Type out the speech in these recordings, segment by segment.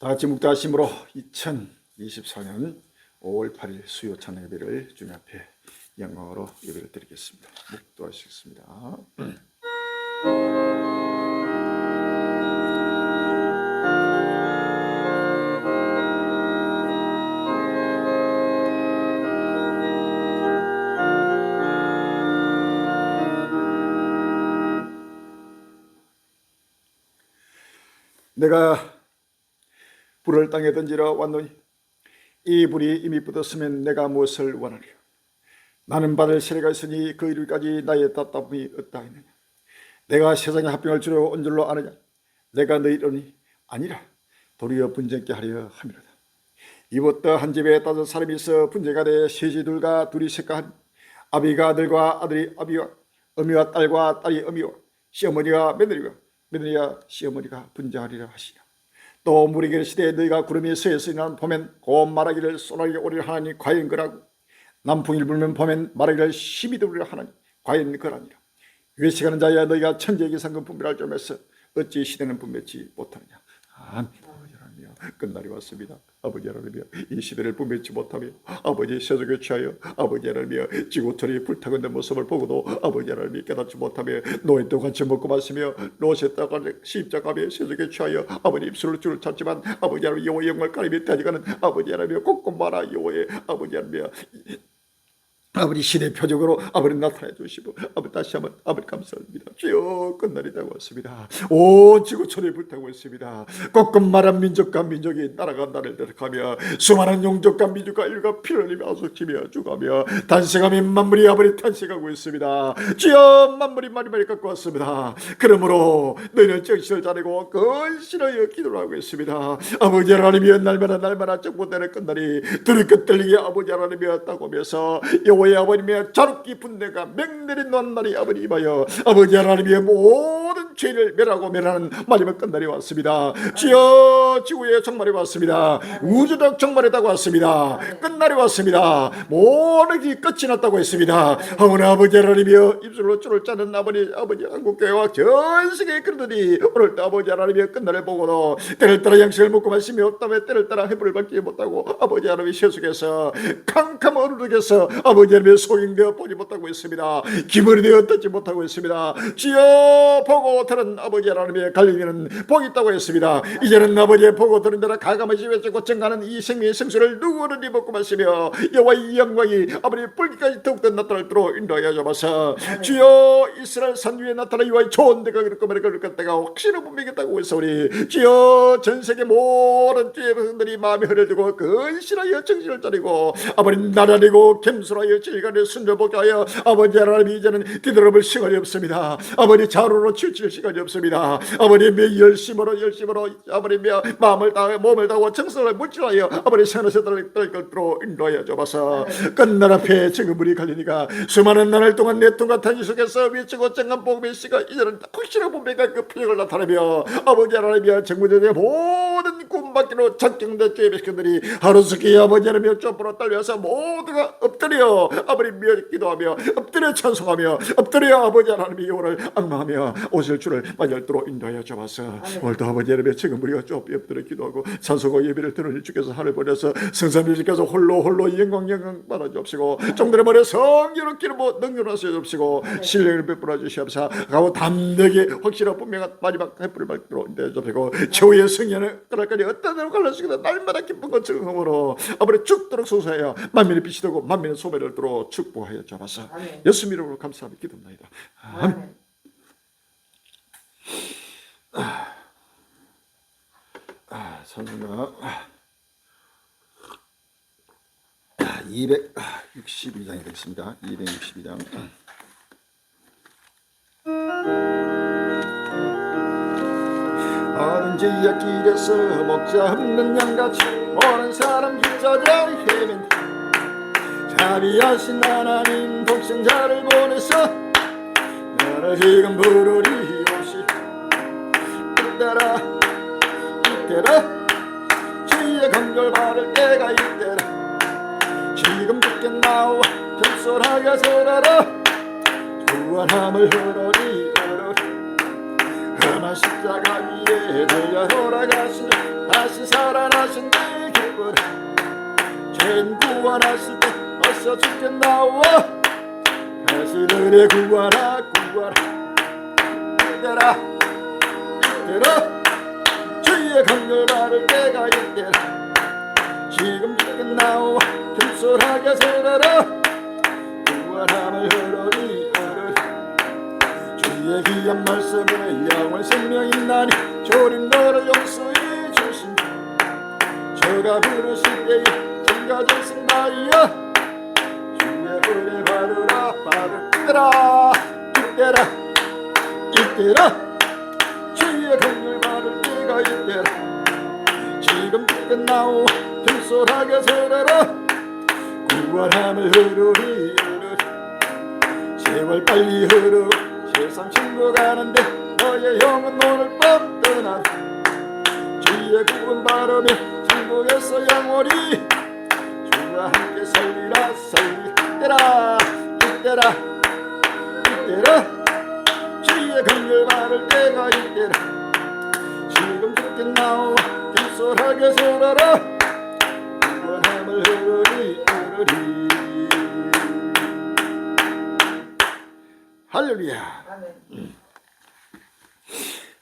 다 같이 묵다심으로 2024년 5월 8일 수요 찬양 예배를 주님 앞에 영광으로 예배를 드리겠습니다. 묵도하시겠습니다. 내가 불을 땅에 던지러 왔노니 이 불이 이미 뻗었으면 내가 무엇을 원하리요? 나는 받을 세례가 있으니 그 이르기까지 나의 답답함이 없다 했느냐? 내가 세상에 합병할 줄을 온 줄로 아느냐? 내가 너희로니 아니라 도리어 분쟁케 하려 함이로다. 이것도 한 집에 5 사람이 있어 분쟁가 되 세지둘과 둘이 셋가하니 아비가 아들과 아들이 아비와 어미와 딸과 딸이 어미와 시어머니가 며느리와 며느리와 시어머니가 분쟁하리라 하시냐. 또 무리 계시되 너희가 구름이 서에서나 보면 곧 말하기를 소나기 오리라 하나니 과연 그라고 남풍이 불면 보면 말하기를 힘이 들으리라 하나니 과연 그라니라. 외식하는 자야 너희가 천지의 기상금 분별할 점에서 어찌 시대는 분별치 못하느냐. 아멘. 끝날이 왔습니다. 아버지 하나님이여, 이 시대를 분별치 못하며 아버지 세속에 취하여 아버지 하나님이여 지구촌이 불타고 있는 모습을 보고도 아버지 하나님이 깨닫지 못하며 노예도 같이 먹고 마시며 노릇했다가 십자가며 세속에 취하여 아버지 입술로 주를 찾지만 아버지 하나님 여호와의 영광을 가리며 다니가는 아버지 하나님이여 꼭꼭 말아 여호와의 아버지 하나님이여 아버지 신의 표적으로 아버지 나타내 주시고 아버지 다시 한번 아버지 감사합니다. 주여 끝날이 되고 왔습니다. 온 지구촌이 불타고 있습니다. 꼭꼭 말한 민족과 민족이 나라가 나를 대적하며 수많은 용족과 민족과 일가 피를 흘리며 아속치며 죽어가며 탄생하며 만물이 아버지 탄생하고 있습니다. 주여 만물이 많이 갖고 왔습니다. 그러므로 너희는 정신을 차리고 근신하여 기도를 하고 있습니다. 아버지 하나님이여 날마다 정보대로 끝날이 둘이 끝들리게 아버지 하나님이여 따고면서 여호와의 아버님의 자룩 깊은 내가 맹렬히 놓은 날이 아버지 임하여 아버지 하나님의 모든 죄를 멸하는 마지막 끝날이 왔습니다. 주여 지구의 종말이 왔습니다. 우주적 종말이 다고 왔습니다. 끝날이 왔습니다. 모든 게 끝이 났다고 했습니다. 하오니 아버지 하나님이여 입술로 줄을 짜는 아버지 한국교회와 전 세계에 그러더니 오늘도 아버지 하나님이여 끝날을 보고도 때를 따라 양식을 먹고 마시며 없다며 때를 따라 해불을 받지 못하고 아버지 하나님이 세속에서 캄캄한 어루룩에서 아버지 하나님의 소행되어 보지 못하고 있습니다. 기물이 되어 듣지 못하고 있습니다. 주여 보고 들은 아버지 하나님의 갈림이는 복이 있다고 했습니다. 이제는 아버지의 보고 들은 대로 가감하시 외치고 증가하는 이 생명의 생수를 누구든지 먹고 마시며 여호와의 영광이 아버지 뿔기까지 더욱더 나타날도록 인도하여 주옵소서. 주여 이스라엘 산 위에 나타나 여호와의 좋은 데가 그럴 거면 그럴 때가 확신을 분명했다고 했사오니 주여 전세계 모든 주의 백성들이 마음에 흐려지고 근신하여 정신을 차리고 아버지 나라리고 겸손하여 질간에 순조복게 하여 아버지 하나님 이제는 뒤돌아볼 시간이 없습니다. 아버지 자루로 치우칠 시간이 없습니다. 아버지 열심으로 아버지 마음을 다하고 몸을 다하고 정성을 물질하여 아버지 생활에서 떨것으로 인도하여 주옵소서. 끝날 앞에 지금 우리 갈리니가 수많은 나날 동안 내통과 탄지 속에서 외치고 정한 복음의 시가 이제는 확실한 분배가 그 표정을 나타내며 아버지 하나님이여 정부전의 모든 꿈밖으로 작정된 주의 백성들이 하루속히 아버지 하나님이여 쫓부러 딸려서 모두가 엎드려 아버지 기도하며 엎드려 찬송하며 엎드려 아버지 하나님이 오늘 악망하며 오실 줄을 만열도록 인도하여 주옵소서. 오늘도 아버지 하나님의 지금 우리가 엎드려 기도하고 찬송과 예배를 드는 주께서 하늘 보내서 성삼위일께서 홀로 영광 받아 주옵시고 종들의 머리에 성령을 기름으로 능력하여 주옵시고 신령을 베풀어 주시옵소서. 가고 담대하게 확실한 분명한 마지막 해불을 받도록 인도하여 주옵시고 최후의 성령을 그날까지 어떤 대로 갈라지기도 날마다 기쁜 것 즐거움으로 아버지 죽도록 소사하여 만민의 빛이 되고 만민의 소매를 들어 축복하여 주옵소서. 예수 이름으로 감사하며 기도합니다. 아멘. 선생님 262장이 되겠습니다. 262장. 어른지의 길에서 목자 없는 양같이 모든 사람 길자자리 헤맨다. 자비하신 하나님 독생자를 보내서 나를 지금 부르리 오시. 이때라 주의 긍휼 받을 때가 이때라. 지금 듣게 나와 겸손하게 서라라. 구원함을 흐르리 험한 십자가 위에 들려 돌아가시니 다시 살아나신 내 기쁨 죄인 구원하실 때 어서 주께 나와 다시 너를 구하라 이때라 주의 강렬 바를 때가 이때라 지금 주께 나와 겸손하게 서라라 구원함을 흐르리 주의 귀한 말씀에 영원 생명이 나니 조림 너를 용서해 주신 저가 부르실 때에 정가전 승나이여 주의 은혜 받으라 이때라 주의 강렬 받을 때가 이때라 지금 주께 나와 겸손하게 서라라 구원함을 흐르리 세월 빨리 흐르고 세상 친구 가는데 너의 영은 오늘 밤 떠나 주의 구원 바라며 천국에서 영원히 주와 함께 살리라 이때라 주의 강렬 바를 때가 이때라 지금 주께 나와 겸손하게 서라라 구원함을 흐르리 할렐루야.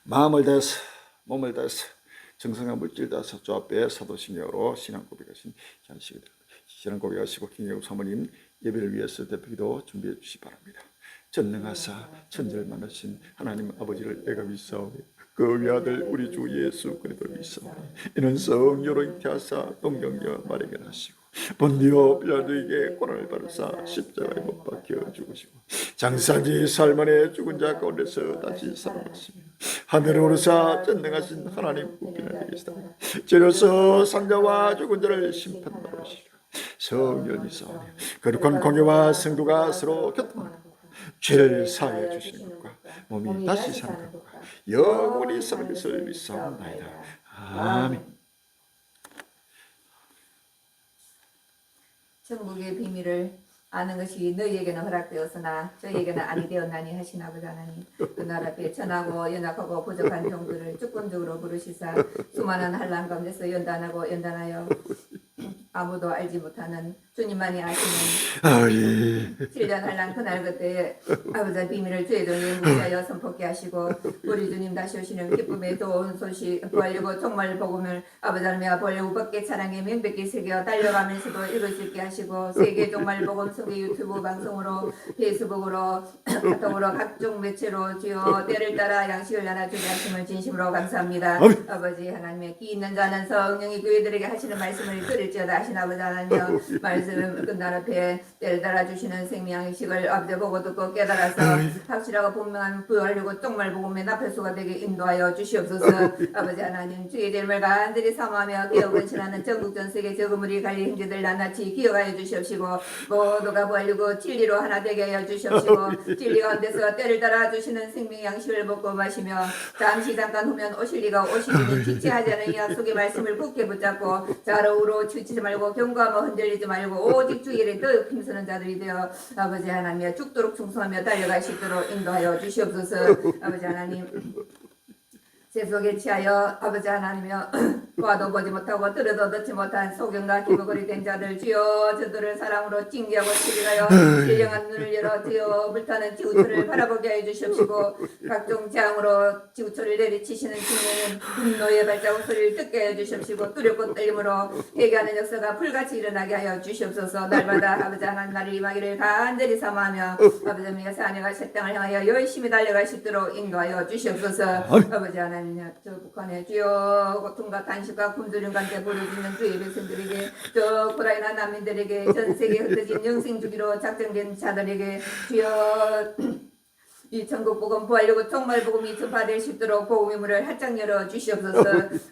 마음을 다해서 몸을 다해서 정성과 물질 다해서 주 앞에 사도신경으로 신앙 고백하신 잔식이 됩니다. 신앙 고백하시고 김영욱 사모님 예배를 위해서 대표기도 준비해 주시기 바랍니다. 전능하사 천지를 만드신 하나님 아버지를 내가 믿사오니 그 위아들 우리 주 예수 그리스도 믿사오니 이는 성령으로 잉태하사 동정녀 마리게 하시고 본디오 빌라도에게 고난을 받으사 십자가에 못 박혀 죽으시고 장사지 살만에 죽은 자 가운데서 다시 살아났으며 하늘에 오르사 전능하신 하나님 우편에 계시다 재려서 산자와 죽은 자를 심판받으시고 성령이 사오니 거룩한 공예와 성도가 서로 교통하고 죄를 사하여 주시는 것과 몸이 다시 사는 것과 영원히 사는 것을 믿사옵나이다. 아멘. 천국의 비밀을 아는 것이 너희에게는 허락되었으나 저희에게는 아니 되었나니 하신 아버지 하나님 그 나라 앞에 천하고 연약하고 부족한 종들을 주권적으로 부르시사 수많은 한란 가운데서 연단하여 아무도 알지 못하는 주님만이 아시는 7년 한란 그날 그때 아버지의 비밀을 주의 종에 무시하여 선포케 하시고 우리 주님 다시 오시는 기쁨의 좋은 소식 부활이고 정말 복음을 아버지 하나님의 벌레 우밖에 찬양에 명백히 새겨 달려가면서도 읽을 수 있게 하시고 세계 정말 복음 소개 유튜브 방송으로 페이스북으로 카톡으로 각종 매체로 주여 때를 따라 양식을 나눠주게 하심을 진심으로 감사합니다. 아버지 하나님의 기 있는 자는 성령이 교회들에게 하시는 말씀을 들을지어다 하신 아버지 하나님 말씀을 끝날 앞에 때를 따라 주시는 생명의식을 아버지 보고 듣고 깨달아서 확실하고 분명한 부활이고 정말 복음의 나팔수가 되게 인도하여 주시옵소서. 아버지 하나님 주의 이름을 간절히 사모하며 기억은 신하는 전국 전 세계 저그물이 갈릴 형제들 낱낱이 기억하여 주시옵시고 모두가 부활이고 진리로 하나 되게 하여 주시옵시고 진리 가운데서 때를 따라 주시는 생명의 양식을 먹고 마시며 잠시 잠깐 후면 오실 리가 오시니 지체하지 않은 약속의 말씀을 굳게 붙잡고 좌로우로 치우치지 말고 경고하며 흔들리지 말고 오직 주 일에 더욱 힘쓰는 자들이 되어 아버지 하나님 죽도록 충성하며 달려갈 수 있도록 인도하여 주시옵소서. 아버지 하나님 세속에 취하여 아버지 하나님이여 보아도 보지 못하고 들어도 듣지 못한 소경과 기부거리 된 자들 주여 저들을 사랑으로 징계하고 치리하여 신령한 눈을 열어 주여 불타는 지구촌을 바라보게 하여 주시옵시고 각종 재앙으로 지구촌을 내리치시는 주님 분노의 발자국 소리를 듣게 하여 주시옵시고 두렵고 떨림으로 회개하는 역사가 불같이 일어나게 하여 주시옵소서. 날마다 아버지 하나님 나를 임하기를 간절히 사모하며 아버지 하나님의 사내가 새 땅을 향하여 열심히 달려갈 수 있도록 인도하여 주시옵소서. 아버지 하나님 저 북한의 주여 고통과 단식과 굶주림 가운데 부르짖는 주의 백성들에게 저 우크라이나 난민들에게 전 세계에 흩어진 영생 주기로 작정된 자들에게 주여 이 천국 복음 부활이고 정말 복음이 전파될 수 있도록 복음의 문을 활짝 열어 주시옵소서.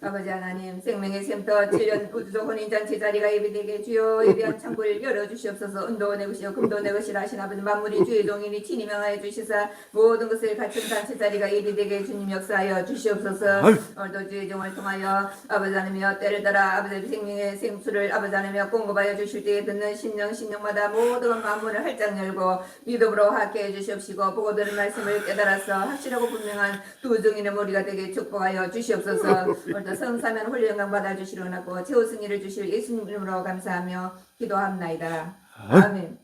아버지 하나님 생명의 샘터 7년 우주적 혼인잔치 자리가 예비되게 주여 예비한 창구를 열어 주시옵소서. 은도 내 것이요 금도 내 것이라 하신 아버지 만물이 주의 종이니 친히 명하여 주시사 모든 것을 갖춘 잔치 자리가 예비되게 주님 역사하여 주시옵소서. 오늘도 주의 종을 통하여 아버지 하나님이여 때를 따라 아버지 생명의 생수를 아버지 하나님이여 공급하여 주실 때에 듣는 신령마다 모든 만물을 활짝 열고 믿음으로 함께 해 주시옵시고 보고 들은 말씀 말씀을 깨달아서 확실하고 분명한 두 증인의 머리가 되게 축복하여 주시옵소서. 오늘도 성사면 홀리 영광 받아주시려나고 최후 승리를 주실 예수님 이름으로 감사하며 기도합나이다. 아멘.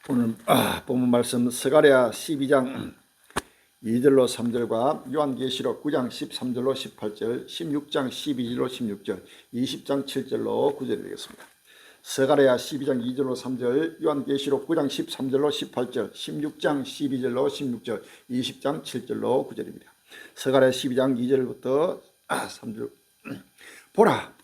오늘 본문 말씀 스가랴 12장 2절로 3절과 요한계시록 9장 13절로 18절, 16장 12절로 16절, 20장 7절로 9절이 되겠습니다. 스가랴 12장 2절로 3절, 요한계시록 9장 13절로 18절, 16장 12절로 16절, 20장 7절로 9절입니다. 스가랴 12장 2절부터 3절. 보라,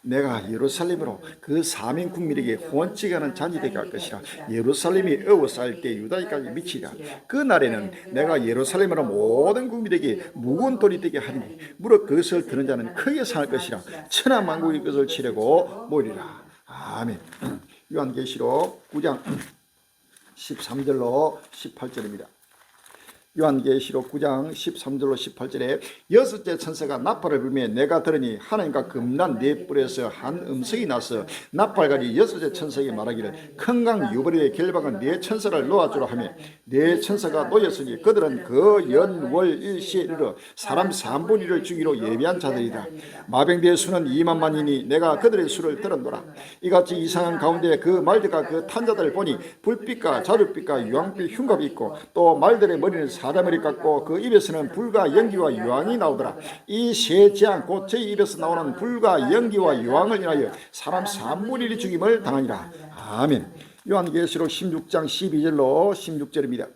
내가 예루살렘으로 그 사민 국민에게 후원치 하는 잔이 되게 할 것이라. 예루살렘이 어워싸일 때 유다까지 미치리라. 그 날에는 내가 예루살렘으로 모든 국민에게 무거운 돌이 되게 하리니 무릇 그것을 드는 자는 크게 상할 것이라. 천하 만국이 그것을 치려고 모이리라. 아멘. 요한계시록 9장 13절로 18절입니다. 요한계시록 9장 13절로 18절에 여섯째 천사가 나팔을 불며 내가 들으니 하나님과 금난 네 뿔에서 한 음성이 나서 나팔가지 여섯째 천사에게 말하기를 큰 강 유브라데 결박한 네 천사를 놓아주라 하며 네 천사가 놓였으니 그들은 그 연월 일시에 이르러 사람 3분의 1을 주기로 예비한 자들이다. 마병대의 수는 2만만이니 내가 그들의 수를 들었노라. 이같이 이상한 가운데 그 말들과 그 탄자들을 보니 불빛과 자줏빛과 유황빛 흉갑이 있고 또 말들의 머리는 사자머리 같고 그 입에서는 불과 연기와 유황이 나오더라. 이 세 재앙 곧 저희 입에서 나오는 불과 연기와 유황을 인하여 사람 3분의 1이 죽임을 당하니라. 아멘. 요한계시록 16장 12절로 16절입니다.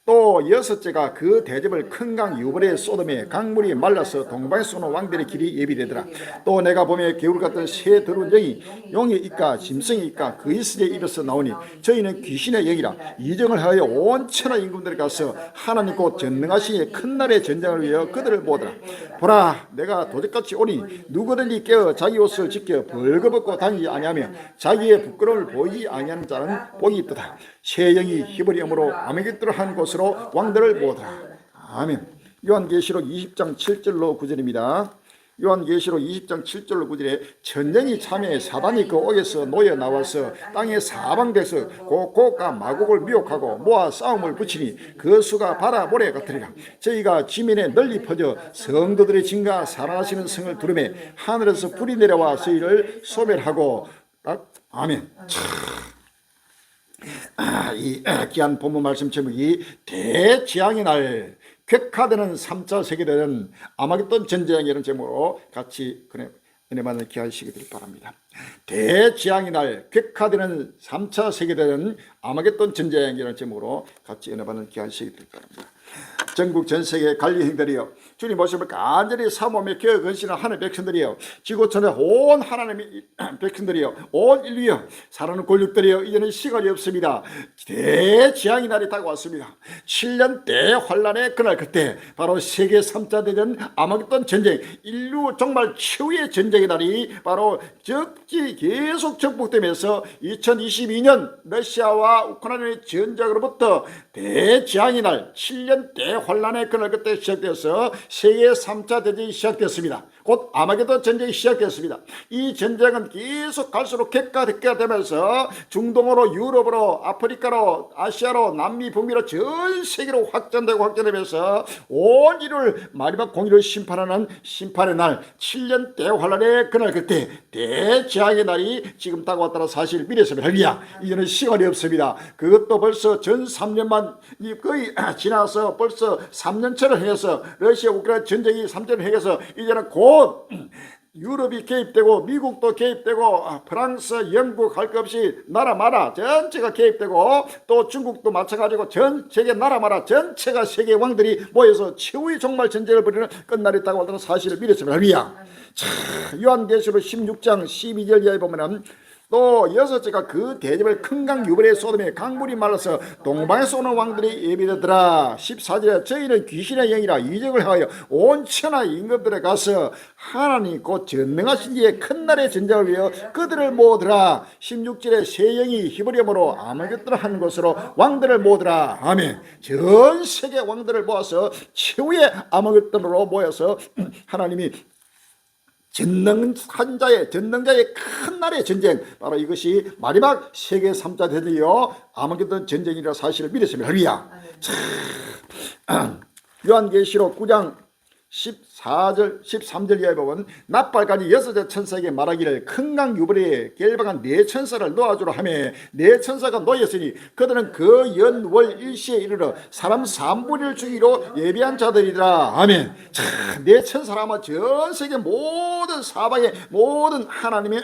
또 여섯째가 그 대접을 큰 강 유브라데 쏟음에 강물이 말라서 동방에 쏘는 왕들의 길이 예비되더라. 또 내가 보며 개울 같은 새 더러운 영이 용의 입과 짐승의 입과 그리스도의 입에서 나오니 저희는 귀신의 영이라. 이정을 하여 온 천하 임금들에 가서 하나님 곧 전능하신 큰 날의 전쟁을 위하여 그들을 모으더라. 보라, 내가 도적같이 오니 누구든지 깨어 자기 옷을 지켜 벌거벗고 다니지 아니하며 자기의 부끄러움을 보이지 아니하는 자는 복이 있도다. 새 영이 히브리 영으로 아메기토를 한 곳으로 왕들을 모으더라. 아멘. 요한계시록 20장 7절로 9절입니다. 요한계시록 20장 7절로 9절에 전쟁이 참여 사단이 그 옥에서 놓여 나와서 땅의 사방에서 곡과 마곡을 미혹하고 모아 싸움을 붙이니 그 수가 바다 모래 같으리라. 저희가 지면에 널리 퍼져 성도들의 진가 살아나시는 성을 두르매 하늘에서 불이 내려와 저희를 소멸하고. 아멘. 이 귀한 본문 말씀 제목이 대지향의 날 격화되는 3차 세계대전 아마겟돈 전쟁이라는 제목으로 같이 은혜 받는 귀한 시기들 바랍니다. 대지향의 날 격화되는 3차 세계대전 아마겟돈 전쟁이라는 제목으로 같이 은혜 받는 귀한 시기들 바랍니다. 전국 전 세계 관리행들이여 주님 모습을 간절히 사모하며 기어 건신한 하늘 백성들이여 지구촌의 온 하나님의 백성들이여 온 인류여 사랑하는 권력들이여 이제는 시간이 없습니다. 대지향의 날이 다가왔습니다. 7년 대환란의 그날 그때 바로 세계 3차 대전 아마겟돈 전쟁 인류 정말 최후의 전쟁의 날이 바로 계속 정복되면서 2022년 러시아와 우크라이나의 전쟁으로부터 대지향의 날 7년 대환란의 그날 그때 시작되어서 세계 3차 대전이 시작됐습니다. 곧 아마겟돈 전쟁이 시작됐습니다. 이 전쟁은 계속 갈수록 격화되면서 중동으로 유럽으로 아프리카로 아시아로 남미 북미로 전 세계로 확장되면서 온 인류를 마지막 공의를 심판하는 심판의 날 7년 대환란의 그날 그때 대재앙의 날이 지금 다가왔다는 사실을 미래에서 할리야. 이제는 시간이 없습니다. 그것도 벌써 전 3년만 거의 지나서 벌써 3년째를 행해서 러시아 우크라이나 전쟁이 3년을 행해서 이제는 곧 유럽이 개입되고 미국도 개입되고 프랑스, 영국 할 것 없이 나라마다 전체가 개입되고 또 중국도 마찬가지고 전 세계 나라마다 전체가 세계 왕들이 모여서 최후의 정말 전쟁을 벌이는 끝날이 다가온다는 사실을 미래에서 할리야. 요한계시록 16장 12절 이하에 보면은 또 여섯째가 그 대접을 큰 강 유브라데 쏟음에 강물이 말라서 동방에서 오는 왕들이 예비되더라. 14절에 저희는 귀신의 영이라 이적을 하여 온 천하 임금들에 가서 하나님 곧 전능하신 이의 큰 날의 전쟁을 위하여 그들을 모으더라. 16절에 세 영이 히브리어로 아마겟돈을 하는 것으로 왕들을 모으더라. 아멘. 전 세계 왕들을 모아서 최후의 아마겟돈으로 모여서 하나님이 전능자의 큰 날의 전쟁, 바로 이것이 마지막 세계 3차 대전이요 아마겟돈 전쟁이라 사실을 믿으시면 할렐루야. 요한계시록 9장 14절 13절 이하에 보면 납발까지 여섯째 천사에게 말하기를 큰 강 유브라데에 결박한 네 천사를 놓아주라 하며 네 천사가 놓였으니 그들은 그 연월 일시에 이르러 사람 3분의 1 주기로 예비한 자들이더라. 아멘. 네 천사라면 전 세계 모든 사방의 모든 하나님의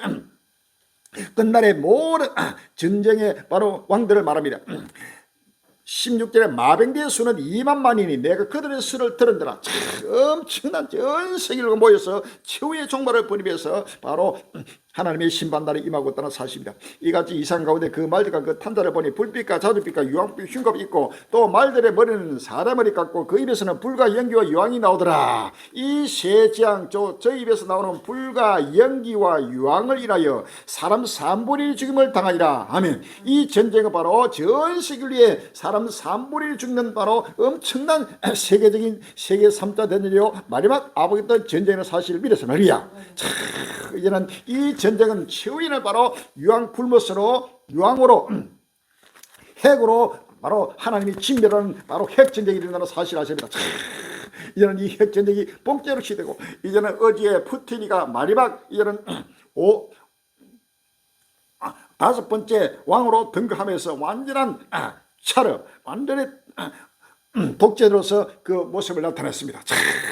끝날의 모든 전쟁의 바로 왕들을 말합니다. 16절에 마병대의 수는 2만만이니 내가 그들의 수를 들은더라. 엄청난 전 세계를 모여서 최후의 종말을 벌이면서 바로 하나님의 심판날이 임하고 있다는 사실입니다. 이같이 이상 가운데 그 말들과 그 탄자를 보니 불빛과 자주빛과 유황빛 흉겁이 있고 또 말들의 머리는 사람 머리 같고 그 입에서는 불과 연기와 유황이 나오더라. 이 세 재앙 저 입에서 나오는 불과 연기와 유황을 인하여 사람 3분의 1 죽임을 당하리라. 아멘. 이 전쟁은 바로 전 세계를 위해 사람 3분의 1 죽는 바로 엄청난 세계적인 세계 3차 대전이요 마지막 아버겠던 전쟁의 사실을 믿어서 말이야. 이제는 이 전쟁은 최후에는 바로 유황 불못으로 유황으로 핵으로 바로 하나님이 진멸하는 바로 핵전쟁이 일어나는 사실 아십니다. 이제는 이 핵전쟁이 본격으로 시되고 이제는 어제 푸틴이가 마지막 이제는 다섯 번째 왕으로 등극하면서 완전한 차르 완전히 독재로서 그 모습을 나타냈습니다.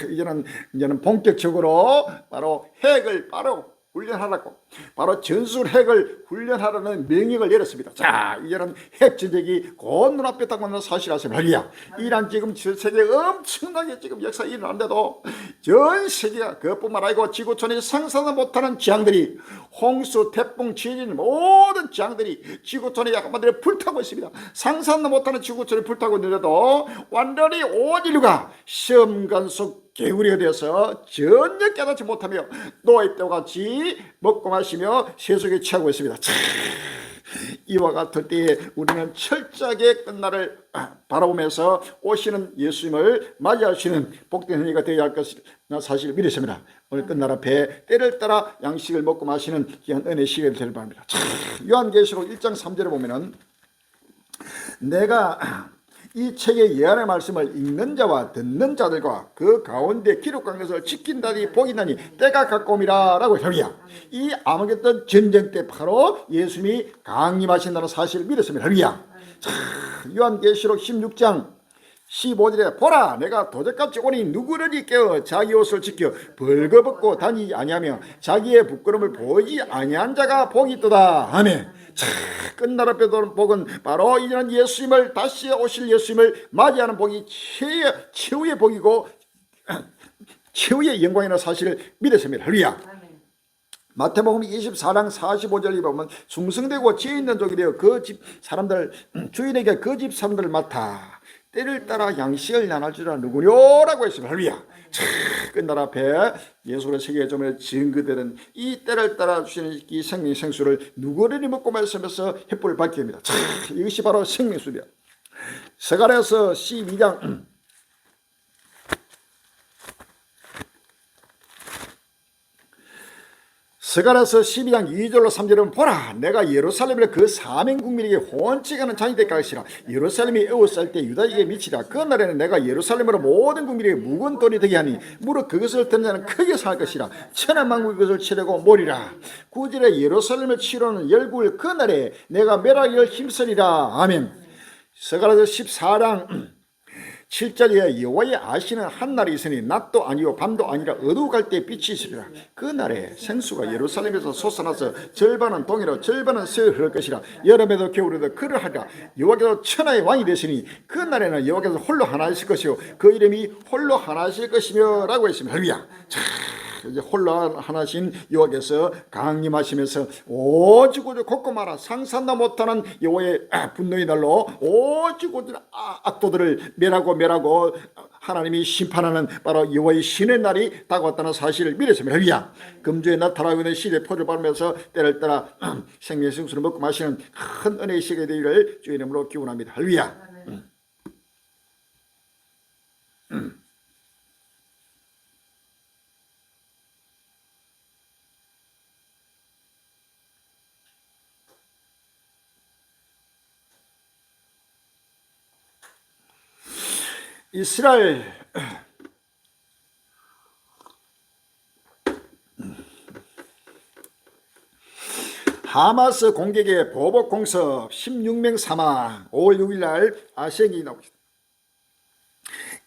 이제는 본격적으로 바로 핵을 바로 훈련하라고 바로 전술 핵을 훈련하라는 명령을 내렸습니다. 자, 이제는 핵 전쟁이 곧 눈앞에 딱 맞는 사실 아십니까? 할렐루야. 이란 지금 전 세계 엄청나게 지금 역사 일어났는데도 전 세계가 그뿐만 아니고 지구촌에 상상도 못하는 재앙들이 홍수, 태풍, 지진 모든 재앙들이 지구촌에 한마디로 불타고 있습니다. 상상도 못하는 지구촌이 불타고 있는데도 완전히 온 인류가 시험관 속 개구리가 되어서 전혀 깨닫지 못하며 노예떼와 같이 먹고 마시며 세속에 취하고 있습니다. 이와 같을 때에 우리는 철저하게 끝날을 바라보면서 오시는 예수님을 맞이하시는 복된 은혜가 되어야 할 것을 사실을 믿으십니다. 오늘 끝날 앞에 때를 따라 양식을 먹고 마시는 귀한 은혜 시간이 되길 바랍니다. 요한계시록 1장 3절에 보면은 내가 이 책의 예언의 말씀을 읽는 자와 듣는 자들과 그 가운데 기록한 것을 지킨다니 복이 나니 때가 가까움이라 라고 합니다. 이 아마겟돈 전쟁 때 바로 예수님이 강림하신다는 사실을 믿었습니다. 할렐루야. 요한계시록 16장 15절에 보라 내가 도적같이 오니 누구를 깨어 자기 옷을 지켜 벌거벗고 다니지 아니하며 자기의 부끄러움을 보이지 아니한 자가 복이 있도다. 아멘. 끝날 앞에 도는 복은 바로 이제는 예수님을 다시 오실 예수님을 맞이하는 복이 최후의 복이고 최후의 영광이라는 사실을 믿었습니다. 할렐루야. 마태복음 24장 45절에 보면 충성되고 지혜 있는 종이 되어 그 집 사람들 주인에게 그 집 사람들을 맡아 때를 따라 양식을 나눠주라 누구뇨라고 했습니다. 할렐루야. 끝날 앞에 예수의 세계의 점에 증거되는 이 때를 따라 주시는 이 생명 생수를 누구를 먹고 말씀에서 햇불을 밝게 합니다. 이것이 바로 생명수입니다. 스가랴서 12장 스가랴서 12장 2절로 3절은 보라 내가 예루살렘을 그 사명 국민에게 혼칙하는 잔이 될 것이라 예루살렘이 에워쌀 때 유다에게 미치라 그 날에는 내가 예루살렘으로 모든 국민에게 묵은 돈이 되게 하니 무릇 그것을 듣는 자는 크게 살 것이라 천하만국이 그것을 치려고 모리라 9절에 예루살렘을 치러는 열국을 그 날에 내가 멸하기를 힘쓰리라. 아멘. 스가랴서 14장 7절에 여호와의 아시는 한 날이 있으니 낮도 아니요 밤도 아니라 어두워갈 때 빛이 있으리라. 그 날에 생수가 예루살렘에서 솟아나서 절반은 동해로 절반은 서해로 흐를 것이라. 여름에도 겨울에도 그를 하리라. 여호와께서 천하의 왕이 되시니 그 날에는 여호와께서 홀로 하나이실 것이요 그 이름이 홀로 하나이실 것이며 라고 했습니다. 할렐루야. 이제 혼란하신 여호와께서 강림하시면서 오죽오죽 콧고마라 상상도 못하는 여호와의 분노의 날로 오죽오죽 악도들을 멸하고 하나님이 심판하는 바로 여호와의 신의 날이 다가왔다는 사실을 미랬습니다. 할렐루야. 금주에 나타나고 있는 시대 포를 밟으면서 때를 따라 생명의 생수를 먹고 마시는 큰 은혜의 시간이 되기를 주의 이름으로 기원합니다. 할렐루야. 이스라엘 하마스 공격의 보복 공습 16명 사망 5월 6일 날 아시아경이 나오고 있습니다.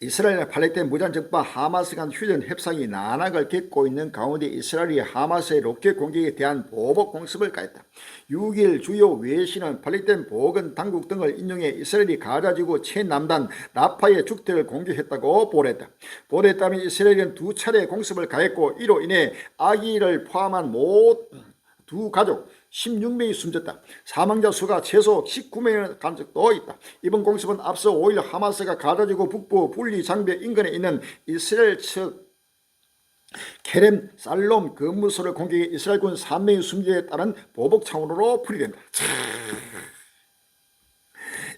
이스라엘과 팔레스타인 무장정파 하마스 간 휴전 협상이 난항을 겪고 있는 가운데 이스라엘이 하마스의 로켓 공격에 대한 보복 공습을 가했다. 6일 주요 외신은 팔레스타인 보건 당국 등을 인용해 이스라엘이 가자지구 최남단 라파의 주택을 공격했다고 보도했다. 보도에 따르면 이스라엘은 2차례 공습을 가했고 이로 인해 아기를 포함한 두 가족 16명이 숨졌다. 사망자 수가 최소 19명에 간 적도 있다. 이번 공습은 앞서 5일 하마스가 가자지구 북부 분리 장벽 인근에 있는 이스라엘 측 케렘 살롬 근무소를 공격해 이스라엘군 3명이 숨지에 따른 보복 차원으로 풀이된다.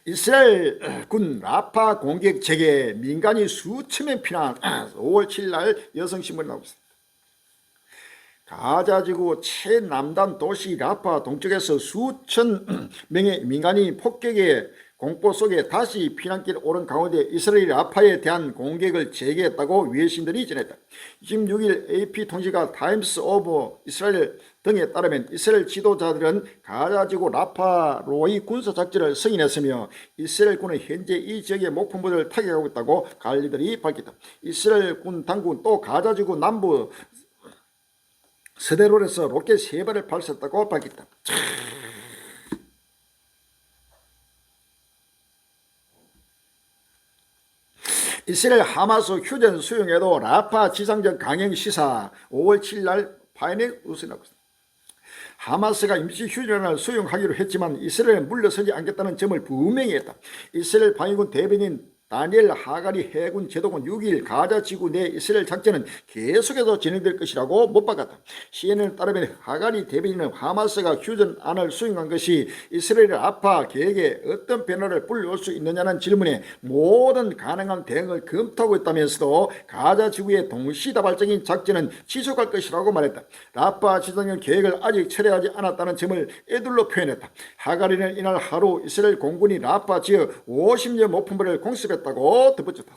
이스라엘 군 라파 공격 재개 민간이 수천 명 피난 5월 7일 날 여성신문이 나오고 있습니다. 가자지구 최남단 도시 라파 동쪽에서 수천 명의 민간이 폭격의 공포 속에 다시 피난길 오른 가운데 이스라엘 라파에 대한 공격을 재개했다고 외신들이 전했다. 26일 AP 통신사 타임스 오브 이스라엘 등에 따르면 이스라엘 지도자들은 가자지구 라파로의 군사작전을 승인했으며 이스라엘군은 현재 이 지역의 목표물을 타격하고 있다고 관리들이 밝혔다. 이스라엘군 당국은 또 가자지구 남부 스데롯에서 로켓 3발을 발사했다고 밝혔다. 이스라엘 하마스 휴전 수용에도 라파 지상전 강행 시사 5월 7일 날 파이넥 뉴스에 나왔습니다. 하마스가 임시 휴전을 수용하기로 했지만 이스라엘은 물러서지 않겠다는 점을 분명히 했다. 이스라엘 방위군 대변인 다니엘 하가리 해군 제독은 6일 가자 지구 내 이스라엘 작전은 계속해서 진행될 것이라고 못 박았다. CNN에 따르면 하가리 대변인은 하마스가 휴전안을 수용한 것이 이스라엘 아파 계획에 어떤 변화를 불러올 수 있느냐는 질문에 모든 가능한 대응을 검토하고 있다면서도 가자 지구의 동시다발적인 작전은 지속할 것이라고 말했다. 라파 지상전 계획을 아직 철회하지 않았다는 점을 애둘러 표현했다. 하가리는 이날 하루 이스라엘 공군이 라파 지역 50여 목표물을 공습했다. 다고 덧붙였다.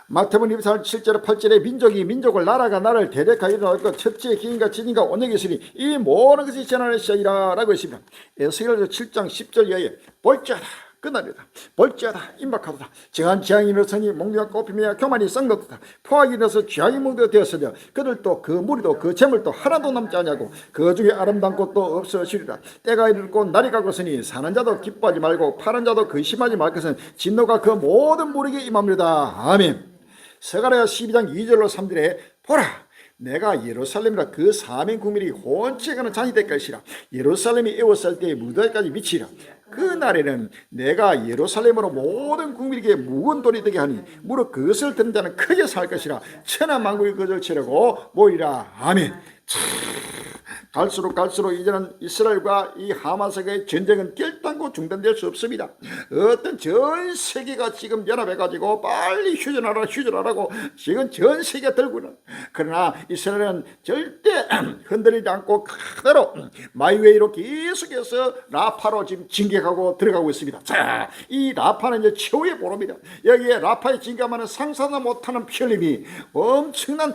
마태복음 24장 7절 8절에 민족을 나라가 나를 대적하여 일어날 것 첫째 기인과 진인과 언약이 있으니 이 모든 것이 재난의 시작이라 라고 했습니다. 에스겔서 7장 10절 이하에 볼지어다 그날이다 볼지어다 임박하도다 정한 지향이 일어서니 목류가 꽃피며 교만이 썩는도다 포악이 일어서 쥐향이 먹게 되었으며 그들도 그 무리도 그 재물도 하나도 남지 않냐고 그 중에 아름다운 꽃도 없어지리라. 때가 이르고 날이 가고서니 사는 자도 기뻐하지 말고 파는 자도 근심하지 말 것은 진노가 그 모든 무리에게 임합니다. 아멘. 스가랴 12장 2절로 3절에 보라 내가 예루살렘이라 그 사명 국민이 혼채가는 잔이 될 것이라. 예루살렘이 에워쌀 때에 무더기까지 미치리라. 그 날에는 내가 예루살렘으로 모든 국민에게 묵은 돌이 되게 하니 무릇 그것을 듣는 자는 크게 살 것이라. 천하 만국이 그것을 치려고 모이라. 아멘. 갈수록 이제는 이스라엘과 이 하마스의 전쟁은 결단코 중단될 수 없습니다. 어떤 전 세계가 지금 연합해가지고 빨리 휴전하라고 지금 전 세계가 들고 있는. 그러나 이스라엘은 절대 흔들리지 않고 그대로 마이웨이로 계속해서 라파로 지금 진격하고 들어가고 있습니다. 자, 이 라파는 이제 최후의 보루입니다. 여기에 라파에 진격하면 상상도 못하는 피 흘림이 엄청난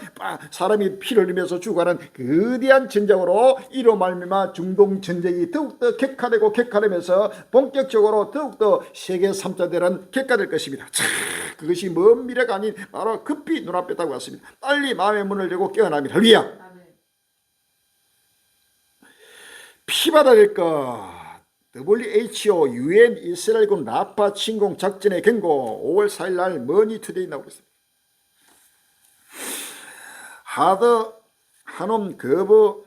사람이 피를 흘리면서 죽어가는 거대한 전쟁으로 이로 말미암아 중동 전쟁이 더욱더 격화되면서 본격적으로 더욱더 세계 3차 대란 격화될 것입니다. 자, 그것이 먼 미래가 아닌 바로 급히 눈앞에 다가왔습니다. 빨리 마음의 문을 열고 깨어납니다. 할렐루야. 피받아 될 것. WHO UN 이스라엘군 라파 침공 작전의 경고 5월 4일 날 머니투데이 나오고 있습니다. 하드 하놈 거버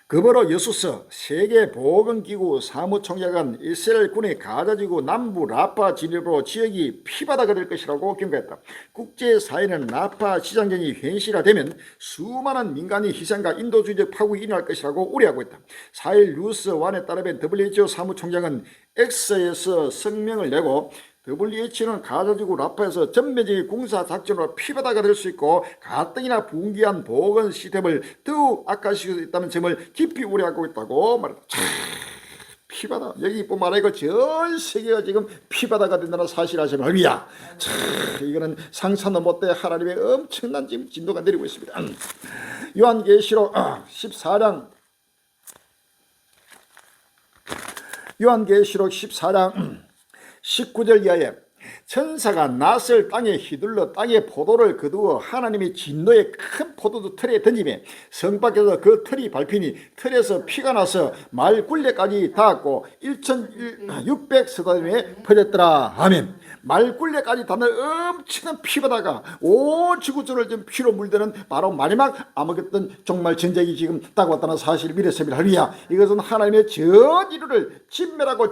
그버로 여수서 세계보건기구 사무총장은 이스라엘 군의 가자지구 남부 라파 진입으로 지역이 피바다가 될 것이라고 경고했다. 국제사회는 라파 시장전이 현실화되면 수많은 민간인 희생과 인도주의적 파국이 일어날 것이라고 우려하고 있다. 4일 뉴스원에 따르면 WHO 사무총장은 X에서 성명을 내고 WHO는 가자지구 라파에서 전면적인 군사작전으로 피바다가 될 수 있고 가뜩이나 붕괴한 보건 시스템을 더욱 악화시킬 수 있다는 점을 깊이 우려하고 있다고 말했다. 피바다 여기뿐만 아니고 전 세계가 지금 피바다가 된다는 사실 아시면 할미야. 이거는 상상도 못해 하나님의 엄청난 지금 진도가 내리고 있습니다. 요한계시록 14장 19절 이하에 천사가 낫을 땅에 휘둘러 땅에 포도를 거두어 하나님이 진노의 큰 포도주 틀에 던지매 성 밖에서 그 틀이 밟히니 틀에서 피가 나서 말 굴레까지 닿았고 1600서단에 퍼졌더라. 아멘. 말 굴레까지 닿는 엄청난 피바다가 온 지구촌을 지금 피로 물드는 바로 마지막 아무것던 정말 전쟁이 지금 다가왔다는 사실을 믿었습니다. 할렐루야. 이것은 하나님의 전 인류를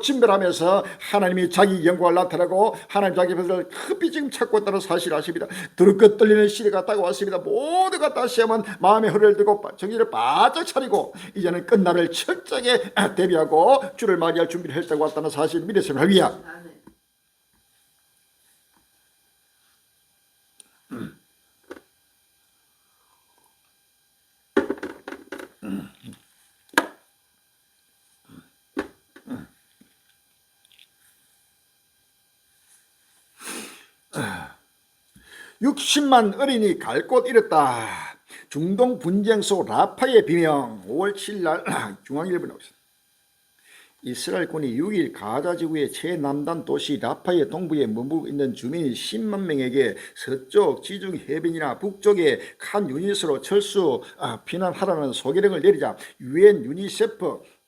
진멸하면서 하나님이 자기 영광을 나타내고 하나님 자기 것을 급히 지금 찾고 있다는 사실을 아십니다. 두렵게 떨리는 시대가 다가왔습니다. 모두가 다시 한번 마음의 허리를 들고 정신을 바짝 차리고 이제는 끝날을 철저하게 대비하고 주를 맞이할 준비를 했다고 왔다는 사실을 믿었습니다. 할렐루야. (60만) 어린이 갈 곳 잃었다. 중동 분쟁 속 라파의 비명. 5월 7일 날 중앙일보에 나왔습니다. 이스라엘군이 6일 가자지구의 최남단 도시 라파의 동부에 머무르고 있는 주민 10만 명에게 서쪽 지중 해변이나 북쪽의 칸 유니스로 철수 피난하라는 소개령을 내리자 유엔 유니세프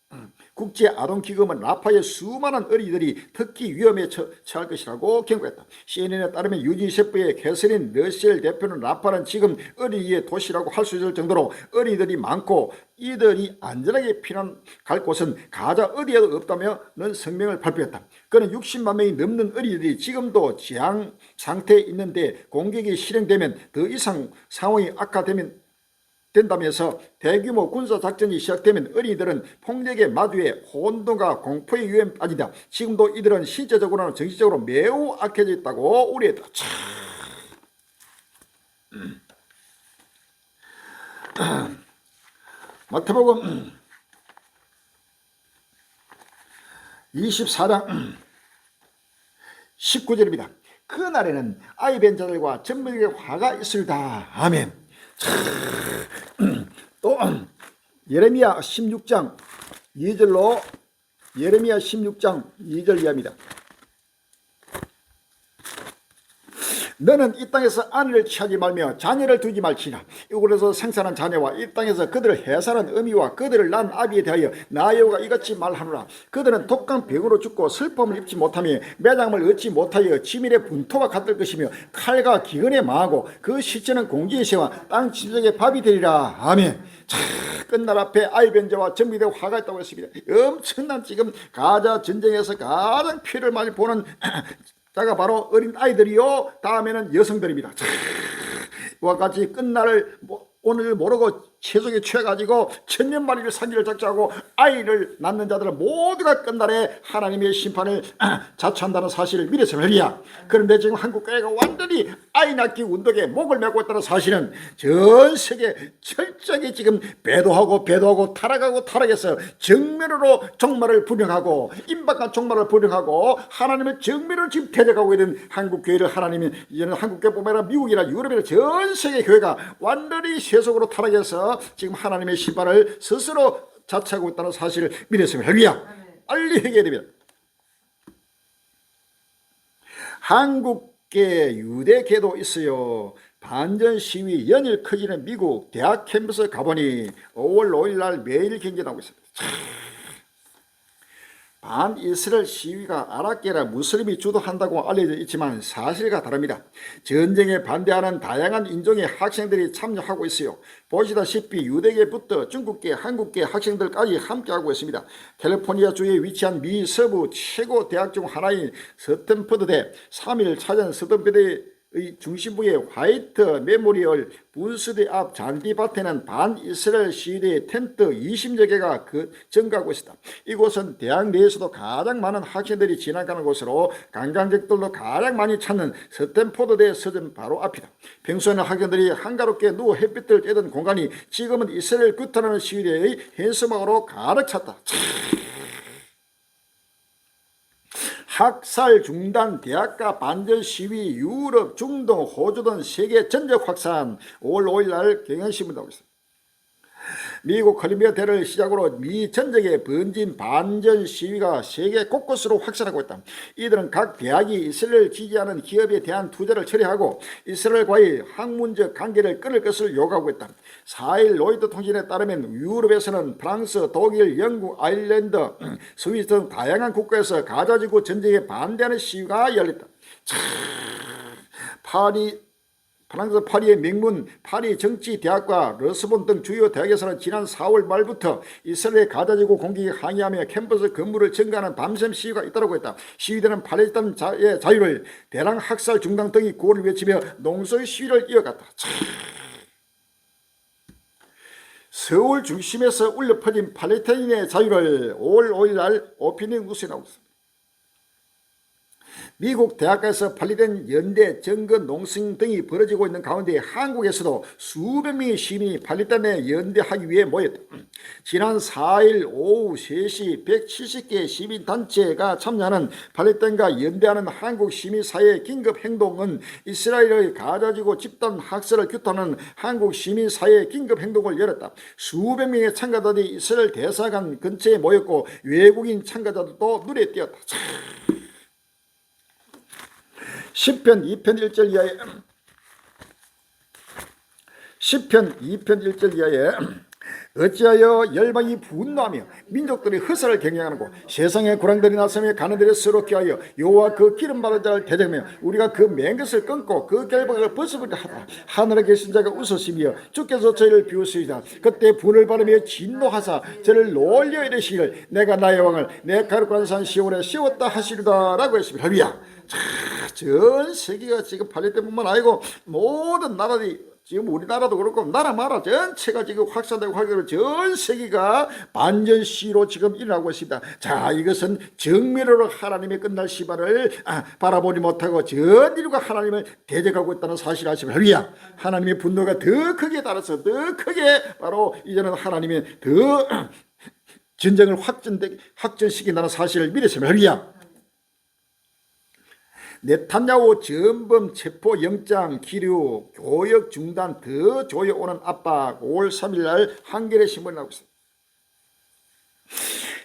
국제아동기금은 라파의 수많은 어린이들이 특히 위험에 처할 것이라고 경고했다. CNN에 따르면 유니세프의 캐서린 러셀 대표는 라파는 지금 어린이의 도시라고 할 수 있을 정도로 어린이들이 많고 이들이 안전하게 피난 갈 곳은 가자 어디에도 없다며는 성명을 발표했다. 그는 60만 명이 넘는 어린이들이 지금도 재앙 상태에 있는데 공격이 실행되면 더 이상 상황이 된다면서 대규모 군사작전이 시작되면 어린이들은 폭력에 마주해 혼돈과 공포의 위험에 빠진다. 지금도 이들은 신체적으로나 정신적으로 매우 악해져 있다고 우려했다. 마태복음 24장 19절입니다. 그날에는 아이 뵌 자들과 전부에게 화가 있으리다. 아멘. 또 예레미야 16장 2절로 예레미야 16장 2절 이하입니다. 너는 이 땅에서 아내를 취하지 말며 자녀를 두지 말지나 이곳에서 생산한 자녀와 이 땅에서 그들을 해산한 어미와 그들을 낳은 아비에 대하여 나 여호와가 이같이 말하노라. 그들은 독감 병으로 죽고 슬픔을 입지 못하며 매장을 얻지 못하여 지밀의 분토와 같을 것이며 칼과 기근에 망하고 그 시체는 공기의 새와 땅 지적의 밥이 되리라. 아멘. 끝날 앞에 아이 변제와 전비되고 화가 있다고 했습니다. 엄청난 지금 가자 전쟁에서 가장 피해를 많이 보는 자가 바로 어린 아이들이요. 다음에는 여성들입니다. 이와 같이 끝날을 오늘 모르고 채속에 취해가지고 1000년만리를 사기를 작정하고 아이를 낳는 자들은 모두가 끝날에 하나님의 심판을 자처한다는 사실을 믿었으면 할렐루야. 그런데 지금 한국교회가 완전히 아이 낳기 운동에 목을 메고 있다는 사실은 전 세계 철저하게 지금 배도하고 타락해서 정면으로 종말을 불명하고 임박한 종말을 불명하고 하나님의 정면으로 지금 대적하고 있는 한국교회를 하나님이 이제는 한국교회뿐만 아니라 미국이나 유럽이나 전 세계 교회가 완전히 세속으로 타락해서 지금 하나님의 심판을 스스로 자처하고 있다는 사실을 믿었으면 할렐루야. 빨리 회개해야 됩니다. 한국계 유대계도 있어요. 반전 시위 연일 커지는 미국 대학 캠퍼스 가보니 5월 5일 날 매일 경기하고 있습니다. 반이스라엘 시위가 아랍계라 무슬림이 주도한다고 알려져 있지만 사실과 다릅니다. 전쟁에 반대하는 다양한 인종의 학생들이 참여하고 있어요. 보시다시피 유대계부터 중국계, 한국계 학생들까지 함께하고 있습니다. 캘리포니아주에 위치한 미 서부 최고 대학 중 하나인 스탠퍼드대 3일 찾은 스탠퍼드의 중심부의 화이트 메모리얼 분수대 앞 잔디밭에는 반이스라엘 시위대의 텐트 20여 개가 증가하고 있습니다. 이곳은 대학 내에서도 가장 많은 학생들이 지나가는 곳으로 관광객들도 가장 많이 찾는 스탠포드대 서점 바로 앞이다. 평소에는 학생들이 한가롭게 누워 햇빛을 쬐던 공간이 지금은 이스라엘 규탄하는 시위대의 현수막으로 가득 찼다. 학살 중단, 대학가 반전 시위, 유럽, 중동, 호주 등 세계 전적 확산. 5월 5일 날 경향신문 나오고 있습니다. 미국 컬럼비아 대를 시작으로 미 전역에 번진 반전 시위가 세계 곳곳으로 확산하고 있다. 이들은 각 대학이 이스라엘을 지지하는 기업에 대한 투자를 철회하고 이스라엘과의 학문적 관계를 끊을 것을 요구하고 있다. 4일 로이터 통신에 따르면 유럽에서는 프랑스, 독일, 영국, 아일랜드, 스위스 등 다양한 국가에서 가자지구 전쟁에 반대하는 시위가 열렸다. 프랑스 파리의 명문 파리 정치대학과 러스본 등 주요 대학에서는 지난 4월 말부터 이스라엘 가자지구 공격에 항의하며 캠퍼스 건물을 증가하는 밤샘 시위가 잇따르고 있다. 시위대는 팔레스타인의 자유를, 대량 학살 중단 등의 구호를 외치며 농성 시위를 이어갔다. 서울 중심에서 울려 퍼진 팔레스타인의 자유를 5월 5일 날 오피니언 뉴스에 나오고 있습니다. 미국 대학가에서 발리된 연대, 정건, 농성 등이 벌어지고 있는 가운데 한국에서도 수백 명의 시민이 팔레스타인에 연대하기 위해 모였다. 지난 4일 오후 3시 170개 시민단체가 참여하는 팔레스타인과 연대하는 한국 시민사회의 긴급행동은 이스라엘의 가자지구 집단 학살을 규탄하는 한국 시민사회의 긴급행동을 열었다. 수백 명의 참가자들이 이스라엘 대사관 근처에 모였고 외국인 참가자들도 눈에 띄었다. 시편 2편 1절 이하에 어찌하여 열방이 분노하며 민족들이 허사를 경영하고 세상의 구랑들이 나서며 가는 데를 서럽게 하여 여호와 그 기름 받은 자를 대적하며 우리가 그 맨 것을 끊고 그 결박을 벗어버리려 하다. 하늘에 계신 자가 웃으시며 주께서 저희를 비우시리라. 그때 분을 바르며 진노하사 저를 놀려 이르시기를 내가 나의 왕을 내 거룩한 산 시온에 세웠다 하시리다 라고 했습니다. 할렐루야. 전 세계가 지금 팔레스타인뿐만 아니고 모든 나라들이 지금 우리나라도 그렇고 나라마다 전체가 지금 확산되고 하기로 전 세계가 반전 시위로 지금 일어나고 있습니다. 자, 이것은 정밀으로 하나님의 끝날 시발을 바라보지 못하고 전 인류가 하나님을 대적하고 있다는 사실을 아시면 할렐루야. 하나님의 분노가 더 크게 따라서 더 크게 바로 이제는 하나님의 더 전쟁을 확전시킨다는 사실을 믿으시면 할렐루야. 네탄야후 전범 체포 영장 기류 교역 중단 더 조여오는 압박. 5월 3일 날 한겨레 신문이 나오고 있습니다.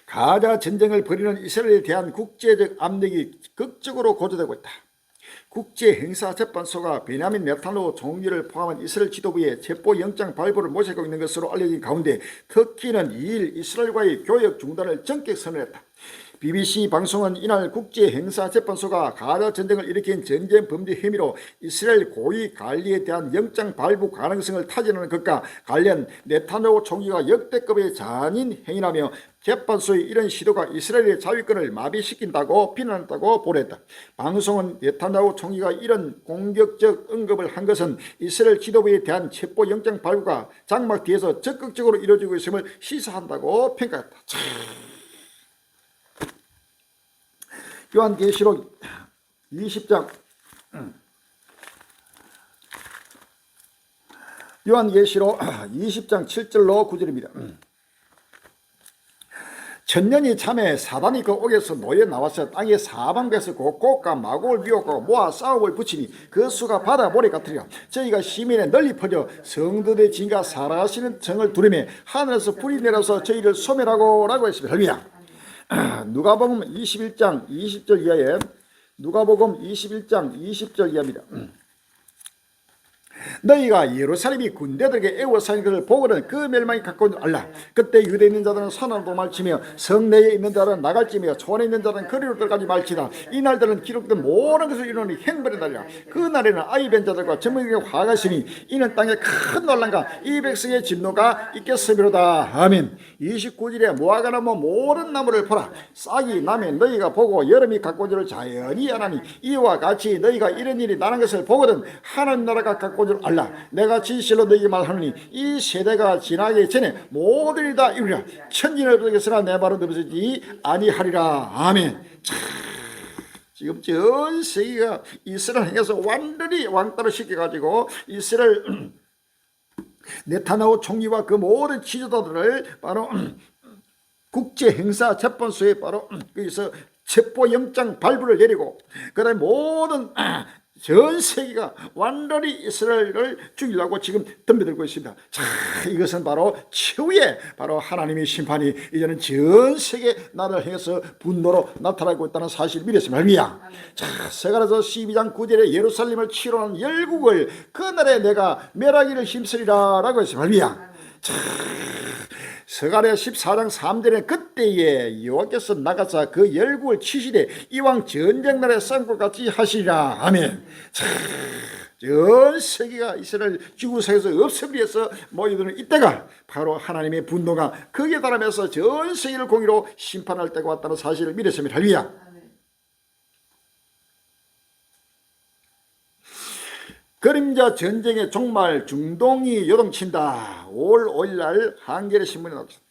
가자 전쟁을 벌이는 이스라엘에 대한 국제적 압력이 극적으로 고조되고 있다. 국제행사재판소가 베냐민 네탄야후 총리를 포함한 이스라엘 지도부의 체포영장 발부를 모색하고 있는 것으로 알려진 가운데 터키는 2일 이스라엘과의 교역 중단을 전격 선언했다. BBC 방송은 이날 국제행사재판소가 가자 전쟁을 일으킨 전쟁 범죄 혐의로 이스라엘 고위 관리에 대한 영장 발부 가능성을 타진하는 것과 관련 네탄야후 총리가 역대급의 잔인 행위라며 재판소의 이런 시도가 이스라엘의 자위권을 마비시킨다고 비난했다고 보도했다. 방송은 네탄야후 총리가 이런 공격적 언급을 한 것은 이스라엘 지도부에 대한 체포영장 발부가 장막 뒤에서 적극적으로 이루어지고 있음을 시사한다고 평가했다. 요한계시록 20장 요한계시록 20장 7절로 9절입니다. 천년이 참에 사단이 그 옥에서 놓여 나와서 땅의 사방에서 곡곡과 마곡을 미혹하고 모아 싸움을 붙이니 그 수가 바다 모래 같으리라. 저희가 시민에 널리 퍼져 성도들의 진과 살아가시는 정을 두르며 하늘에서 불이 내려서 저희를 소멸하고 라고 했습니다. 할렐루야. 누가복음 21장 20절 이하에 누가복음 21장 20절 이하입니다. 너희가 예루살렘이 군대들에게 애워싸인 것을 보거든 그 멸망이 가까운 줄 알라. 그때 유대에 있는 자들은 선으로 말치며 성내에 있는 자들은 나갈지며 초원에 있는 자들은 거리로 들어가지 말지다. 이 날들은 기록된 모든 것을 이루니 행벌의 날이라. 그 날에는 아이 뵌 자들과 젊은이의 화가 있으니 이는 땅에 큰 논란과 이 백성의 진노가 있겠으리로다. 아멘. 29절에 무화과 나무 모든 나무를 보라. 싹이 나면 너희가 보고 여름이 가까운 줄을 자연히 아나니 이와 같이 너희가 이런 일이 나는 것을 보거든 하나님 나라가 가까운 줄 알라. 내가 진실로 너희에게 말하노니 이 세대가 지나기 전에 모든 일이 다 이루리라. 천지는 없으나 내 말은 없어지지 아니하리라. 아멘. 지금 전 세계가 이스라엘 향해서 완전히 왕따를 시켜가지고 이스라엘 네타냐후 총리와 그 모든 지도자들을 바로 국제 행사 재판소에 바로 거기서 체포영장 발부를 내리고 그다음에 모든 전 세계가 완전히 이스라엘을 죽이려고 지금 덤벼들고 있습니다. 자, 이것은 바로 최후의 바로 하나님의 심판이 이제는 전 세계 나라를 향해서 분노로 나타나고 있다는 사실을 믿었습니다. 할렐루야. 자, 스가랴서 12장 9절에 예루살렘을 치러는 열국을 그날에 내가 멸하기를 힘쓰리라 라고 했습니다. 할렐루야. 자, 스가랴 14장 3절에 그때에 여호와께서 나가사 그 열국을 치시되 이왕 전쟁 날에 싼것 같이 하시리라. 아멘. 전 세계가 이스라엘 지구상에서 없애기 위해서 모이드는 이때가 바로 하나님의 분노가 거기에 달하면서 전 세계를 공의로 심판할 때가 왔다는 사실을 믿었습니다. 할렐루야. 그림자 전쟁의 종말 중동이 요동친다. 5월 5일날 한겨레 신문에 나왔습니다.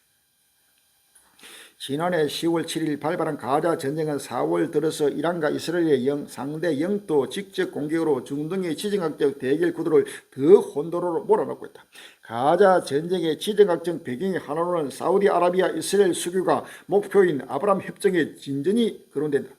지난해 10월 7일 발발한 가자 전쟁은 4월 들어서 이란과 이스라엘의 상대 영토 직접 공격으로 중동의 지정학적 대결 구도를 더 혼돈으로 몰아넣고 있다. 가자 전쟁의 지정학적 배경의 하나로는 사우디아라비아 이스라엘 수교가 목표인 아브라함 협정의 진전이 거론된다.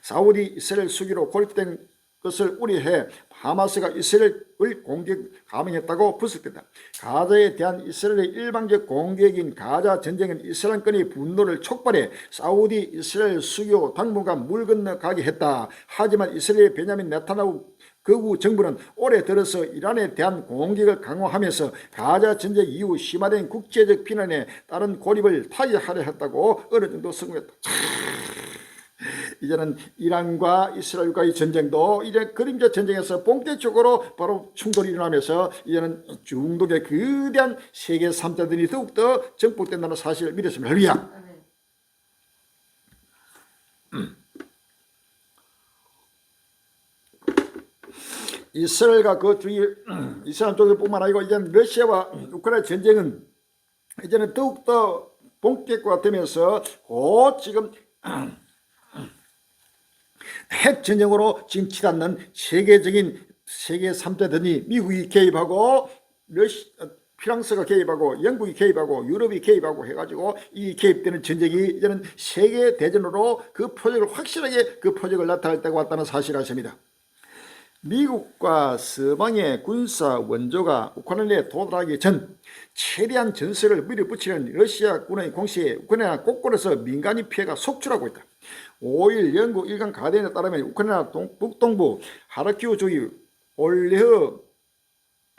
사우디 이스라엘 수교로 고립된 것을 우려해 하마스가 이스라엘을 공격 감행했다고 분석된다. 가자에 대한 이스라엘의 일방적 공격인 가자 전쟁은 이스라엘권의 분노를 촉발해 사우디 이스라엘 수교 당분간 물 건너가게 했다. 하지만 이스라엘 베냐민 네타냐후 극우 정부는 올해 들어서 이란에 대한 공격을 강화하면서 가자 전쟁 이후 심화된 국제적 비난에 따른 고립을 타개하려 했다고 어느 정도 성공했다. 이제는 이란과 이스라엘과의 전쟁도 이제 그림자 전쟁에서 본격적으로 바로 충돌이 일어나면서 이제는 중동의 거대한 세계 3자들이 더욱더 정복된다는 사실을 믿었습니다. 할렐루야. 이스라엘과 그 주위 이스라엘 쪽뿐만 아니고 이제는 러시아와 우크라이나 전쟁은 이제는 더욱더 본격화되면서 곧 지금 핵 전쟁으로 지금 치닫는 세계적인 세계 3자들이 미국이 개입하고 프랑스가 개입하고 영국이 개입하고 유럽이 개입하고 해가지고 이 개입되는 전쟁이 이제는 세계 대전으로 그 표적을 확실하게 그 표적을 나타낼 때가 왔다는 사실을 아십니다. 미국과 서방의 군사 원조가 우크라이나에 도달하기 전 최대한 전세를 밀어붙이는 러시아군의 공세에 우크라이나 곳곳에서 민간인 피해가 속출하고 있다. 5일 영국 일간 가디언에 따르면 우크라이나 북동부 하르키우 주의 올레흐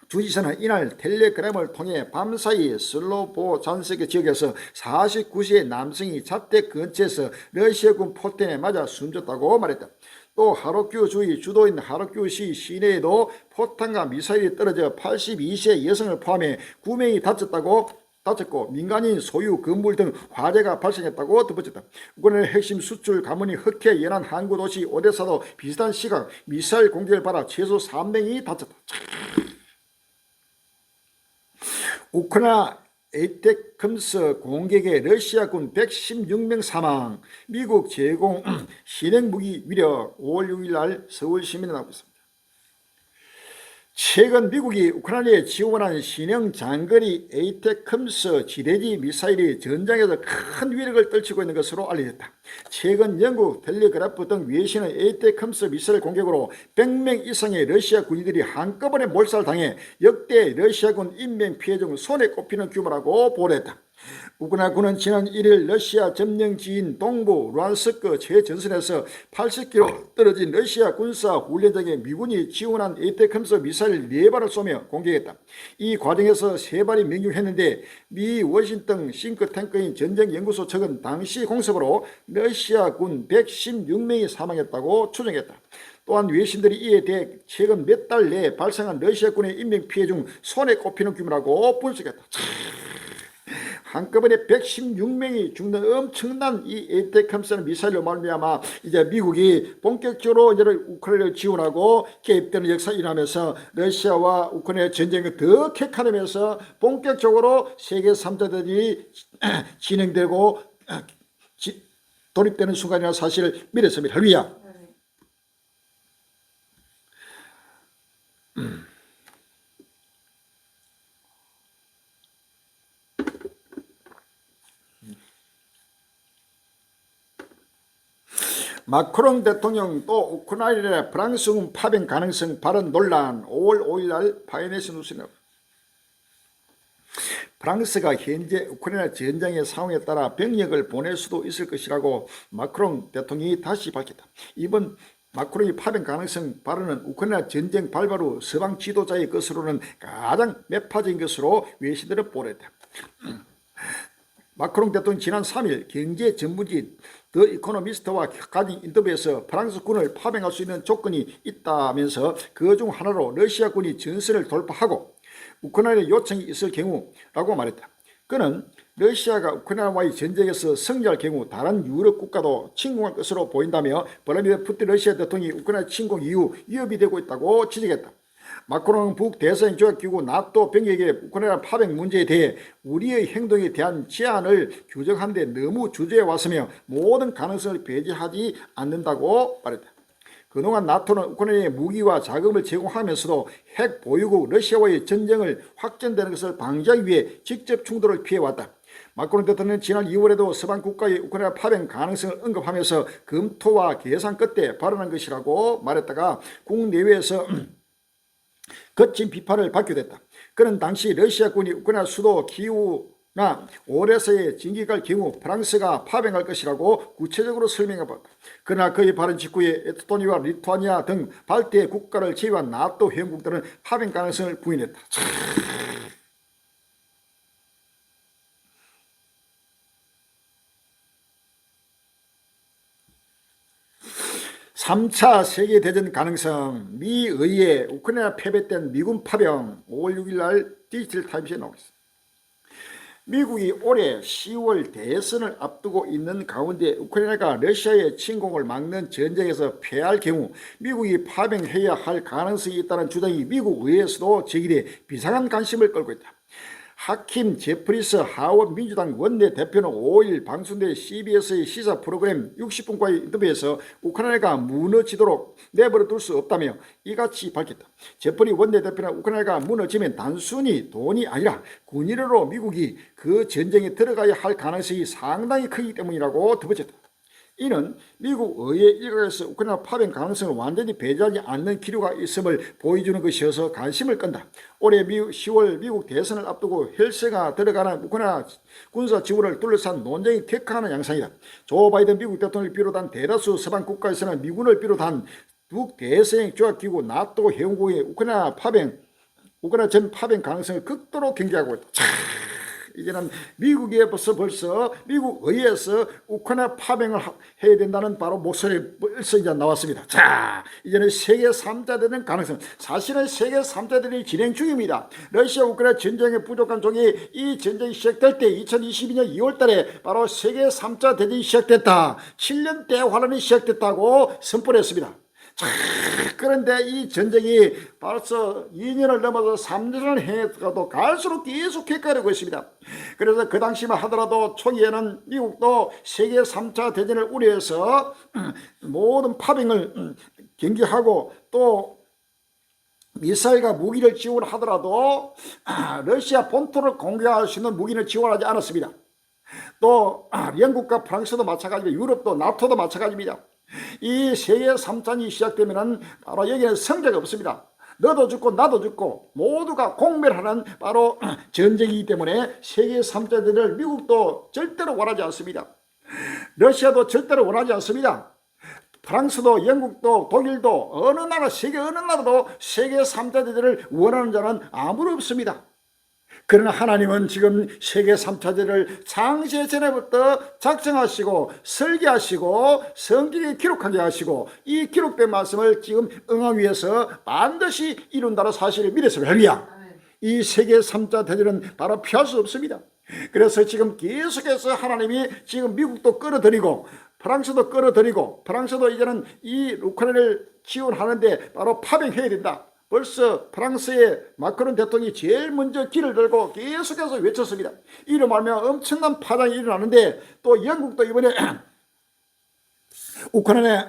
주지사는 이날 텔레그램을 통해 밤사이 슬로보 잔석의 지역에서 49세의 남성이 자택 근처에서 러시아군 포탄에 맞아 숨졌다고 말했다. 또 하르키우 주의 주도인 하르키우시 시내에도 포탄과 미사일이 떨어져 82세 여성을 포함해 9명이 다쳤고 민간인 소유 건물 등 화재가 발생했다고 덧붙였다. 우크라이나의 핵심 수출 가문이 흑해 연안 항구 도시 오데사도 비슷한 시각 미사일 공격을 받아 최소 3명이 다쳤다. 우크라이나 에이테크럼스 공격에 러시아군 116명 사망, 미국 제공 신행무기 위력 5월 6일 날 서울시민에 나오고 있습니다. 최근 미국이 우크라이나에 지원한 신형 장거리 에이테크럼스 지대지 미사일이 전장에서 큰 위력을 떨치고 있는 것으로 알려졌다. 최근 영국 텔레그래프 등 외신은 에이테크럼스 미사일 공격으로 100명 이상의 러시아 군인들이 한꺼번에 몰살당해 역대 러시아군 인명 피해 중 손에 꼽히는 규모라고 보도했다. 우크라이나군은 지난 1일 러시아 점령지인 동부 루안스크 최전선에서 80km 떨어진 러시아 군사 훈련장에 미군이 지원한 에이테크함스 미사일 4발을 쏘며 공격했다. 이 과정에서 3발이 명중했는데 미 워싱턴 싱크탱크인 전쟁연구소 측은 당시 공습으로 러시아군 116명이 사망했다고 추정했다. 또한 외신들이 이에 대해 최근 몇 달 내에 발생한 러시아군의 인명피해 중 손에 꼽히는 규모라고 분석했다. 한꺼번에 116명이 죽는 엄청난 이 에이테크함스 미사일로 말미암아 이제 미국이 본격적으로 이제 우크라이나를 지원하고 개입되는 역사가 일어나면서 러시아와 우크라이나 전쟁이 더 격화되면서 본격적으로 세계 3자들이 진행되고 돌입되는 순간이라는 사실을 믿었습니다. 할렐루야. 마크롱 대통령 또 우크라이나 프랑스군 파병 가능성 발언 논란 5월 5일 날 파이낸스 뉴스에 나옵니다. 프랑스가 현재 우크라이나 전장의 상황에 따라 병력을 보낼 수도 있을 것이라고 마크롱 대통령이 다시 밝혔다. 이번 마크롱이 파병 가능성 발언은 우크라이나 전쟁 발발 후 서방 지도자의 것으로는 가장 매파적인 것으로 외신들은 보도했다. 마크롱 대통령이 지난 3일 경제 전문지 더 이코노미스트와 가진 인터뷰에서 프랑스 군을 파병할 수 있는 조건이 있다면서 그 중 하나로 러시아 군이 전선을 돌파하고 우크라이나 요청이 있을 경우라고 말했다. 그는 러시아가 우크라이나와의 전쟁에서 승리할 경우 다른 유럽 국가도 침공할 것으로 보인다며 블라디미르 푸틴 러시아 대통령이 우크라이나 침공 이후 위협이 되고 있다고 지적했다. 마크롱은 북대서양조약기구 나토 병력의 우크라이나 파병 문제에 대해 우리의 행동에 대한 제한을 규정하는 데 너무 주저해 왔으며 모든 가능성을 배제하지 않는다고 말했다. 그동안 나토는 우크라이나에 무기와 자금을 제공하면서도 핵 보유국 러시아와의 전쟁을 확전되는 것을 방지하기 위해 직접 충돌을 피해왔다. 마크롱 대통령은 지난 2월에도 서방 국가의 우크라이나 파병 가능성을 언급하면서 검토와 계산 끝에 발언한 것이라고 말했다가 국내외에서 거친 비판을 받게 됐다. 그는 당시 러시아군이 우크라이나 수도 키우나 오데사에 진격할 경우 프랑스가 파병할 것이라고 구체적으로 설명해봤다. 그러나 그의 발언 직후에 에스토니아와 리투아니아 등 발트해 국가를 제외한 나토 회원국들은 파병 가능성을 부인했다. 3차 세계대전 가능성, 미 의회 우크라이나 패배된 미군 파병 5월 6일 날 디지털 타임스에 나오고 있습니다. 미국이 올해 10월 대선을 앞두고 있는 가운데 우크라이나가 러시아의 침공을 막는 전쟁에서 패할 경우 미국이 파병해야 할 가능성이 있다는 주장이 미국 의회에서도 제기돼 비상한 관심을 끌고 있다. 하킴 제프리스 하원 민주당 원내대표는 5일 방송된 CBS의 시사 프로그램 60분과의 인터뷰에서 우크라이나가 무너지도록 내버려 둘 수 없다며 이같이 밝혔다. 제프리 원내대표는 우크라이나가 무너지면 단순히 돈이 아니라 군인으로 미국이 그 전쟁에 들어가야 할 가능성이 상당히 크기 때문이라고 덧붙였다. 이는 미국 의회 일각에서 우크라이나 파병 가능성을 완전히 배제하지 않는 기류가 있음을 보여주는 것이어서 관심을 끈다. 올해 10월 미국 대선을 앞두고 헬스가 들어가는 우크라이나 군사 지원을 둘러싼 논쟁이 격화하는 양상이다. 조 바이든 미국 대통령을 비롯한 대다수 서방 국가에서는 미군을 비롯한 북대서양 조약기구 나토 회원국의 우크라이나 전 파병 가능성을 극도로 경계하고 있다. 이제는 미국에 벌써 미국 의회에서 우크라이나 파병을 해야 된다는 바로 목소리 벌써 이제 나왔습니다. 자, 이제는 세계 3자 되는 가능성. 사실은 세계 3자들이 진행 중입니다. 러시아 우크라이나 전쟁에 부족한 쪽이 이 전쟁이 시작될 때 2022년 2월 달에 바로 세계 3자 대전이 시작됐다. 7년 대환란이 시작됐다고 선포를 했습니다. 자, 그런데 이 전쟁이 벌써 2년을 넘어서 3년을 해가도 갈수록 계속 격화되고 있습니다. 그래서 그 당시만 하더라도 초기에는 미국도 세계 3차 대전을 우려해서 모든 파병을 경계하고 또 미사일과 무기를 지원하더라도 러시아 본토를 공격할 수 있는 무기를 지원하지 않았습니다. 또 영국과 프랑스도 마찬가지입니다. 유럽도 나토도 마찬가지입니다. 이 세계 3찬이 시작되면은 바로 여기는 성자가 없습니다. 너도 죽고 나도 죽고 모두가 공멸하는 바로 전쟁이기 때문에 세계 3차 대전을 미국도 절대로 원하지 않습니다. 러시아도 절대로 원하지 않습니다. 프랑스도 영국도 독일도 어느 나라 세계 어느 나라도 세계 3차 대전을 원하는 자는 아무도 없습니다. 그러나 하나님은 지금 세계 3차 대전을 창세 전에부터 작정하시고 설계하시고 성경에 기록하게 하시고 이 기록된 말씀을 지금 응하기 위해서 반드시 이룬다는 사실을 믿었습니다. 할렐루야. 이 세계 3차 대전은 바로 피할 수 없습니다. 그래서 지금 계속해서 하나님이 지금 미국도 끌어들이고 프랑스도 끌어들이고 프랑스도 이제는 이 우크라이나를 지원하는데 바로 파병해야 된다. 벌써 프랑스의 마크론 대통령이 제일 먼저 길을 들고 계속해서 외쳤습니다. 이로 말하면 엄청난 파장이 일어나는데 또 영국도 이번에 우크라이나에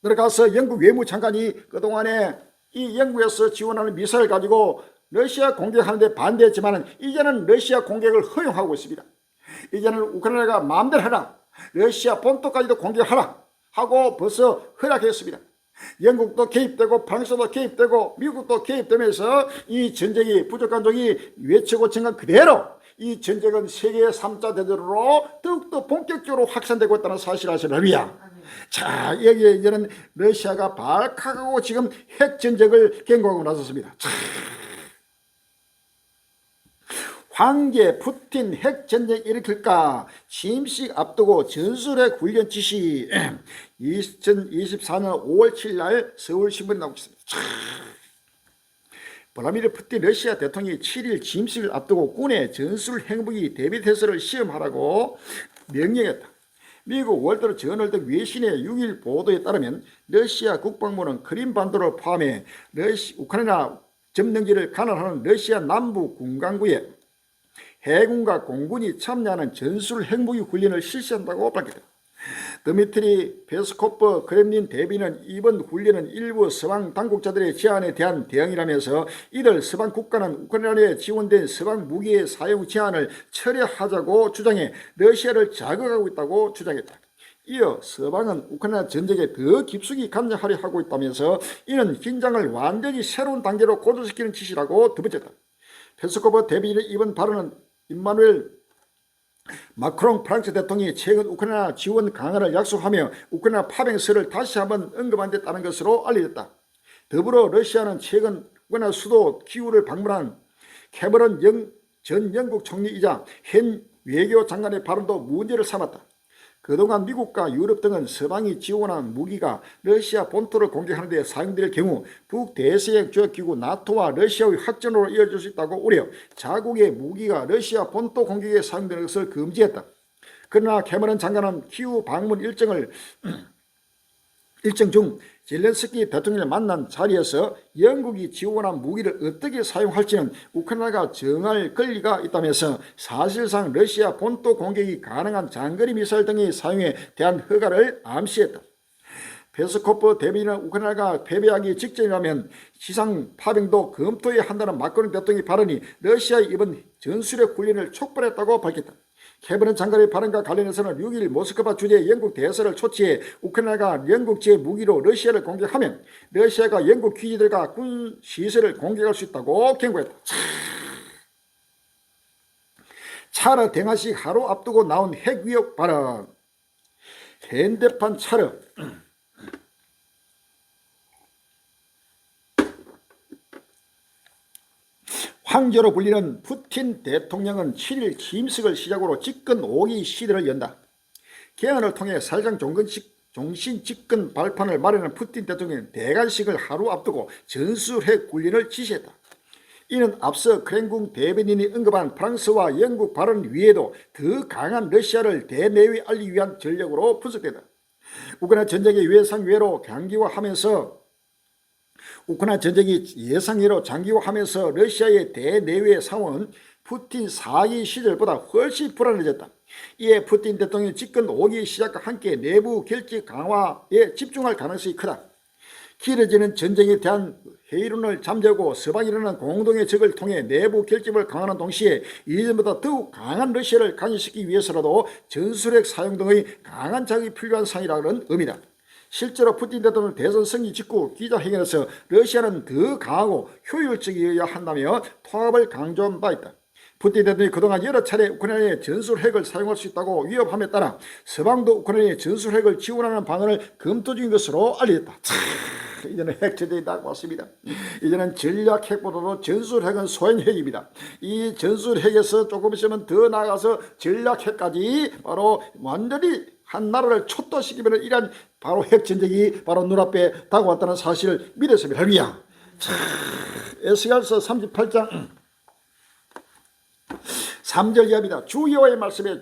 들어가서 영국 외무장관이 그동안에 이 영국에서 지원하는 미사일 가지고 러시아 공격하는데 반대했지만 이제는 러시아 공격을 허용하고 있습니다. 이제는 우크라이나가 마음대로 하라, 러시아 본토까지도 공격하라 하고 벌써 허락했습니다. 영국도 개입되고 프랑스도 개입되고 미국도 개입되면서 이 전쟁이 부족한 종이 외치고 청한 그대로 이 전쟁은 세계 3차 대전으로 더욱더 본격적으로 확산되고 있다는 사실을 아시라비야. 자, 여기에 이제는 러시아가 발칵하고 지금 핵전쟁을 경고하고 나섰습니다. 자, 황제 푸틴 핵전쟁 일으킬까 취임식 앞두고 전술핵 훈련 지시 2024년 5월 7일 날 서울신문에 나오고 있습니다. 블라디미르 푸틴 러시아 대통령이 7일 취임식을 앞두고 군의 전술 핵무기 대비태세를 시험하라고 명령했다. 미국 월드 저널 등 외신의 6일 보도에 따르면 러시아 국방부는 크림반도를 포함해 우크라이나 점령지를 관할하는 러시아 남부 군강구에 해군과 공군이 참여하는 전술 핵무기 훈련을 실시한다고 밝혔다. 드미트리 페스코프 크렘린 대비는 이번 훈련은 일부 서방 당국자들의 제안에 대한 대응이라면서 이들 서방 국가는 우크라이나에 지원된 서방 무기의 사용 제한을 철회하자고 주장해 러시아를 자극하고 있다고 주장했다. 이어 서방은 우크라이나 전쟁에 더 깊숙이 관여하려 하고 있다면서 이는 긴장을 완전히 새로운 단계로 고조시키는 짓이라고 덧붙였다. 페스코프 대비는 이번 발언은 임마누엘 마크롱 프랑스 대통령이 최근 우크라이나 지원 강화를 약속하며 우크라이나 파병설을 다시 한번 언급한 데 따른 것으로 알려졌다. 더불어 러시아는 최근 우크라이나 수도 키우를 방문한 캐머런 전 영국 총리이자 현 외교장관의 발언도 문제를 삼았다. 그동안 미국과 유럽 등은 서방이 지원한 무기가 러시아 본토를 공격하는 데 사용될 경우 북대서양 조약기구 나토와 러시아의 확전으로 이어질 수 있다고 우려 자국의 무기가 러시아 본토 공격에 사용되는 것을 금지했다. 그러나 캐머런 장관은 키우 방문 일정 중 젤렌스키 대통령을 만난 자리에서 영국이 지원한 무기를 어떻게 사용할지는 우크라이나가 정할 권리가 있다면서 사실상 러시아 본토 공격이 가능한 장거리 미사일 등의 사용에 대한 허가를 암시했다. 페스코프 대변인은 우크라이나가 패배하기 직전이라면 지상 파병도 검토해야 한다는 마크롱 대통령의 발언이 러시아의 이번 전술핵 훈련을 촉발했다고 밝혔다. 캐머런 장관의 발언과 관련해서는 6일 모스크바 주재 영국 대사를 초치해 우크라이나가 영국제 무기로 러시아를 공격하면 러시아가 영국 기지들과 군 시설을 공격할 수 있다고 경고했다. 차르 대화식 하루 앞두고 나온 핵위협 발언. 현대판 차르. 황제로 불리는 푸틴 대통령은 7일 취임식을 시작으로 집권 5기 시대를 연다. 개헌을 통해 사실상 종신 집권 발판을 마련한 푸틴 대통령은 대관식을 하루 앞두고 전술핵 훈련을 지시했다. 이는 앞서 크렘군 대변인이 언급한 프랑스와 영국 발언 위에도 더 강한 러시아를 대내외 알리기 위한 전략으로 분석된다. 우크라이나 전쟁의 예상외로 장기화하면서 우크라이나 전쟁이 예상외로 장기화하면서 러시아의 대내외 상황은 푸틴 4기 시절보다 훨씬 불안해졌다. 이에 푸틴 대통령이 집권 5기 시작과 함께 내부 결집 강화에 집중할 가능성이 크다. 길어지는 전쟁에 대한 회의론을 잠재우고 서방이라는 공동의 적을 통해 내부 결집을 강화하는 동시에 이전보다 더욱 강한 러시아를 강화시키기 위해서라도 전술핵 사용 등의 강한 자극이 필요한 상황이라는 의미다. 실제로 푸틴 대통령 대선 승리 직후 기자회견에서 러시아는 더 강하고 효율적이어야 한다며 통합을 강조한 바 있다. 푸틴 대통령이 그동안 여러 차례 우크라이나의 전술 핵을 사용할 수 있다고 위협함에 따라 서방도 우크라이나의 전술 핵을 지원하는 방안을 검토 중인 것으로 알려졌다. 이제는 핵체제에 딱 왔습니다. 이제는 전략 핵보다도 전술 핵은 소형 핵입니다. 이 전술 핵에서 조금 있으면 더 나아가서 전략 핵까지 바로 완전히 한 나라를 초토시키면 이란 바로 핵 전쟁이 바로 눈앞에 다가왔다는 사실을 믿었습니다. 할렐루야. 에스겔서 38장 3절 이하입니다. 주 여호와의 말씀에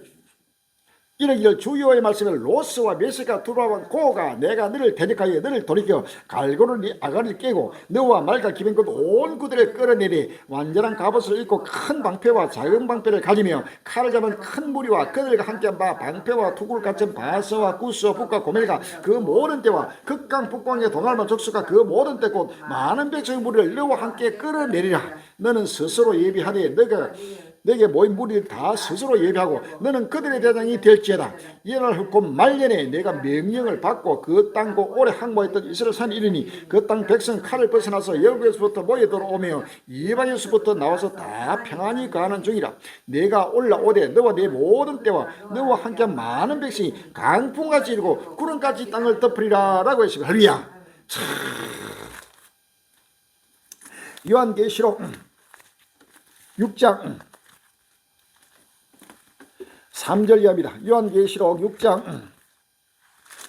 이르기를 주 여호와의 말씀에 로스와 메세가 두라와 고가 내가 너를 대적하여 너를 돌이켜 갈고를 네 아가를 깨고 너와 말과 기병 온 구들을 끌어내리 완전한 갑옷을 입고 큰 방패와 작은 방패를 가지며 칼을 잡은 큰 무리와 그들과 함께한 바 방패와 투구를 갖춘 바서와 구스와 북과 고멜가 그 모든 때와 극강 북방의 동알만 족수가 그 모든 때 곧 많은 백성의 무리를 너와 함께 끌어내리라. 너는 스스로 예비하되 너가 내게 모인 무리를 다 스스로 예비하고 너는 그들의 대장이 될지어다. 이날 곧 말년에 내가 명령을 받고 그 땅고 오래 항모했던 이스라엘 산에 이르니 그 땅 백성 칼을 벗어나서 열국에서부터 모여 들어오며 이방에서부터 나와서 다 평안히 거하는 중이라. 내가 올라오되 너와 내 모든 때와 너와 함께한 많은 백성이 강풍같이 일고 구름같이 땅을 덮으리라 라고 했습니다. 할렐루야. 요한계시록 6장 3절 이하입니다. 요한계시록 6장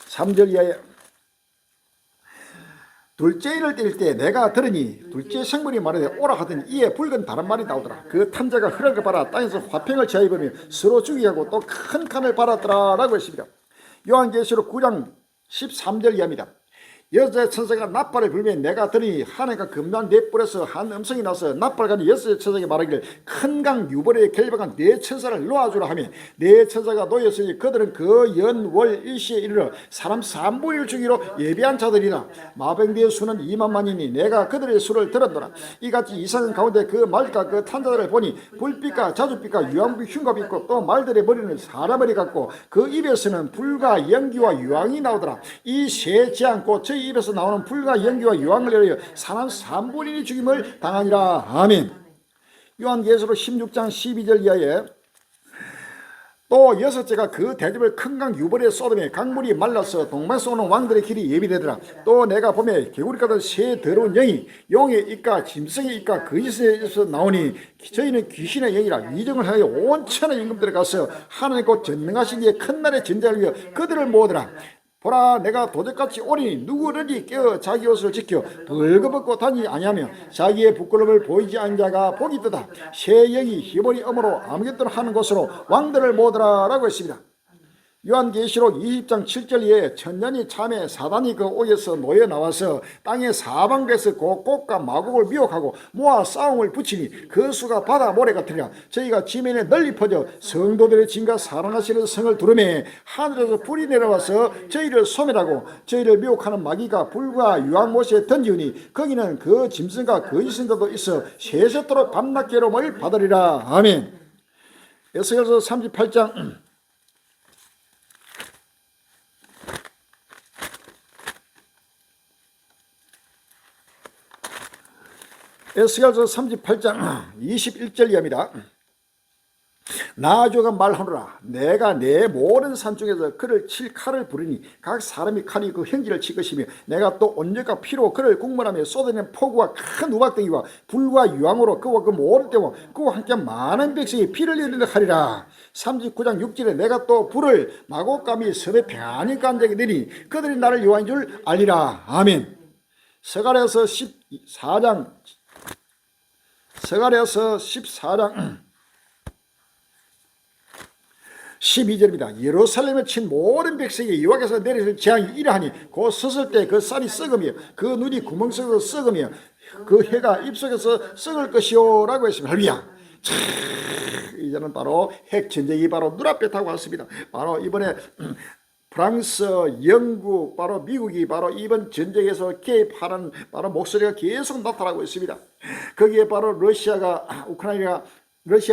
3절 이하에 둘째 일을 뗄 때 내가 들으니 둘째 생물이 말하되 오라 하더니 이에 붉은 다른 말이 나오더라. 그 탐자가 혈액을 발아 땅에서 화평을 제하여버리며 서로 죽이게 하고 또 큰 감을 받았더라 라고 했습니다. 요한계시록 9장 13절 이하입니다. 여자 천사가 나팔을 불며 내가 들으니 하늘과 금단 네 뿔에서 한 음성이 나서 나팔 가진 여섯 천사에게 말하기를 큰 강 유벌에 결박한 네 천사를 놓아주라 하며 네 천사가 놓였으니 그들은 그 연월 일시에 이르러 사람 3분의 1 주기로 예비한 자들이라. 마병대의 수는 2만만이니 내가 그들의 수를 들었노라. 이같이 이상한 가운데 그 말과 그 탄자들을 보니 불빛과 자주빛과 유황빛 흉갑이 있고 또 말들의 머리는 사람머리 같고 그 입에서는 불과 연기와 유황이 나오더라. 이 세 재앙 곧 저희 입에서 나오는 불과 연기와 유황을 내려 사람 3분의 1이 죽임을 당하니라. 아멘. 요한계시록 16장 12절 이하에 또 여섯째가 그 대접을 큰 강 유벌에 쏟으며 강물이 말라서 동방에서 오는 왕들의 길이 예비되더라. 또 내가 보매 개구리 같은 새 더러운 영이 용의 입과 짐승의 입과 거짓의 입에서 나오니 저희는 귀신의 영이라 위정을 하여 온 천의 임금들에 가서 하나님 곧 전능하신 이의 큰 날의 전쟁을 위하여 그들을 모으더라. 보라 내가 도적같이 오리니 누구든지 깨어 자기 옷을 지켜 벌거벗고 다니지 아니하며 자기의 부끄러움을 보이지 않는 자가 복이 있도다. 새 영이 히브리 엄으로 아무것도 하는 곳으로 왕들을 모으더라 라고 했습니다. 요한계시록 20장 7절에 천년이 참에 사단이 그 옥에서 놓여 나와서 땅의 사방에서 곡곡과 마곡을 미혹하고 모아 싸움을 붙이니 그 수가 바다 모래 같으리라. 저희가 지면에 널리 퍼져 성도들의 진과 사랑하시는 성을 두르매 하늘에서 불이 내려와서 저희를 소멸하고 저희를 미혹하는 마귀가 불과 유황못에 던지우니 거기는 그 짐승과 거짓선자도 있어 세세토록 밤낮 괴로움을 받으리라. 아멘. 에스겔서 38장 에스겔서 38장 21절 이하입니다. 나아주가 말하노라. 내가 내 모든 산중에서 그를 칠 칼을 부리니 각 사람이 칼이 그 형질을 칠 것이며 내가 또 온역과 피로 그를 국물하며 쏟아낸 폭우와 큰 우박덩이와 불과 유황으로 그와 그 모든 때와 그와 함께 많은 백성이 피를 흘리려 하리라. 39장 6절에 내가 또 불을 마곡감이 섭에 평안히 간적이 내니 그들이 나를 여호와인 줄 알리라. 아멘. 스가랴서 14장 12절입니다. 예루살렘에 친 모든 백성이 여호와께서 내리실 재앙이 이러하니 곧 섰을 때 그 쌀이 썩으며 그 눈이 구멍 속에서 썩으며 그 해가 입속에서 썩을 것이요 라고 했습니다. 할렐루야. 이제는 바로 핵전쟁이 바로 눈앞에 다가왔습니다. 바로 이번에 프랑스, 영국, 바로 미국이 바로 이번 전쟁에서 개입하는 바로 목소리가 계속 나타나고 있습니다. 거기에 바로 러시아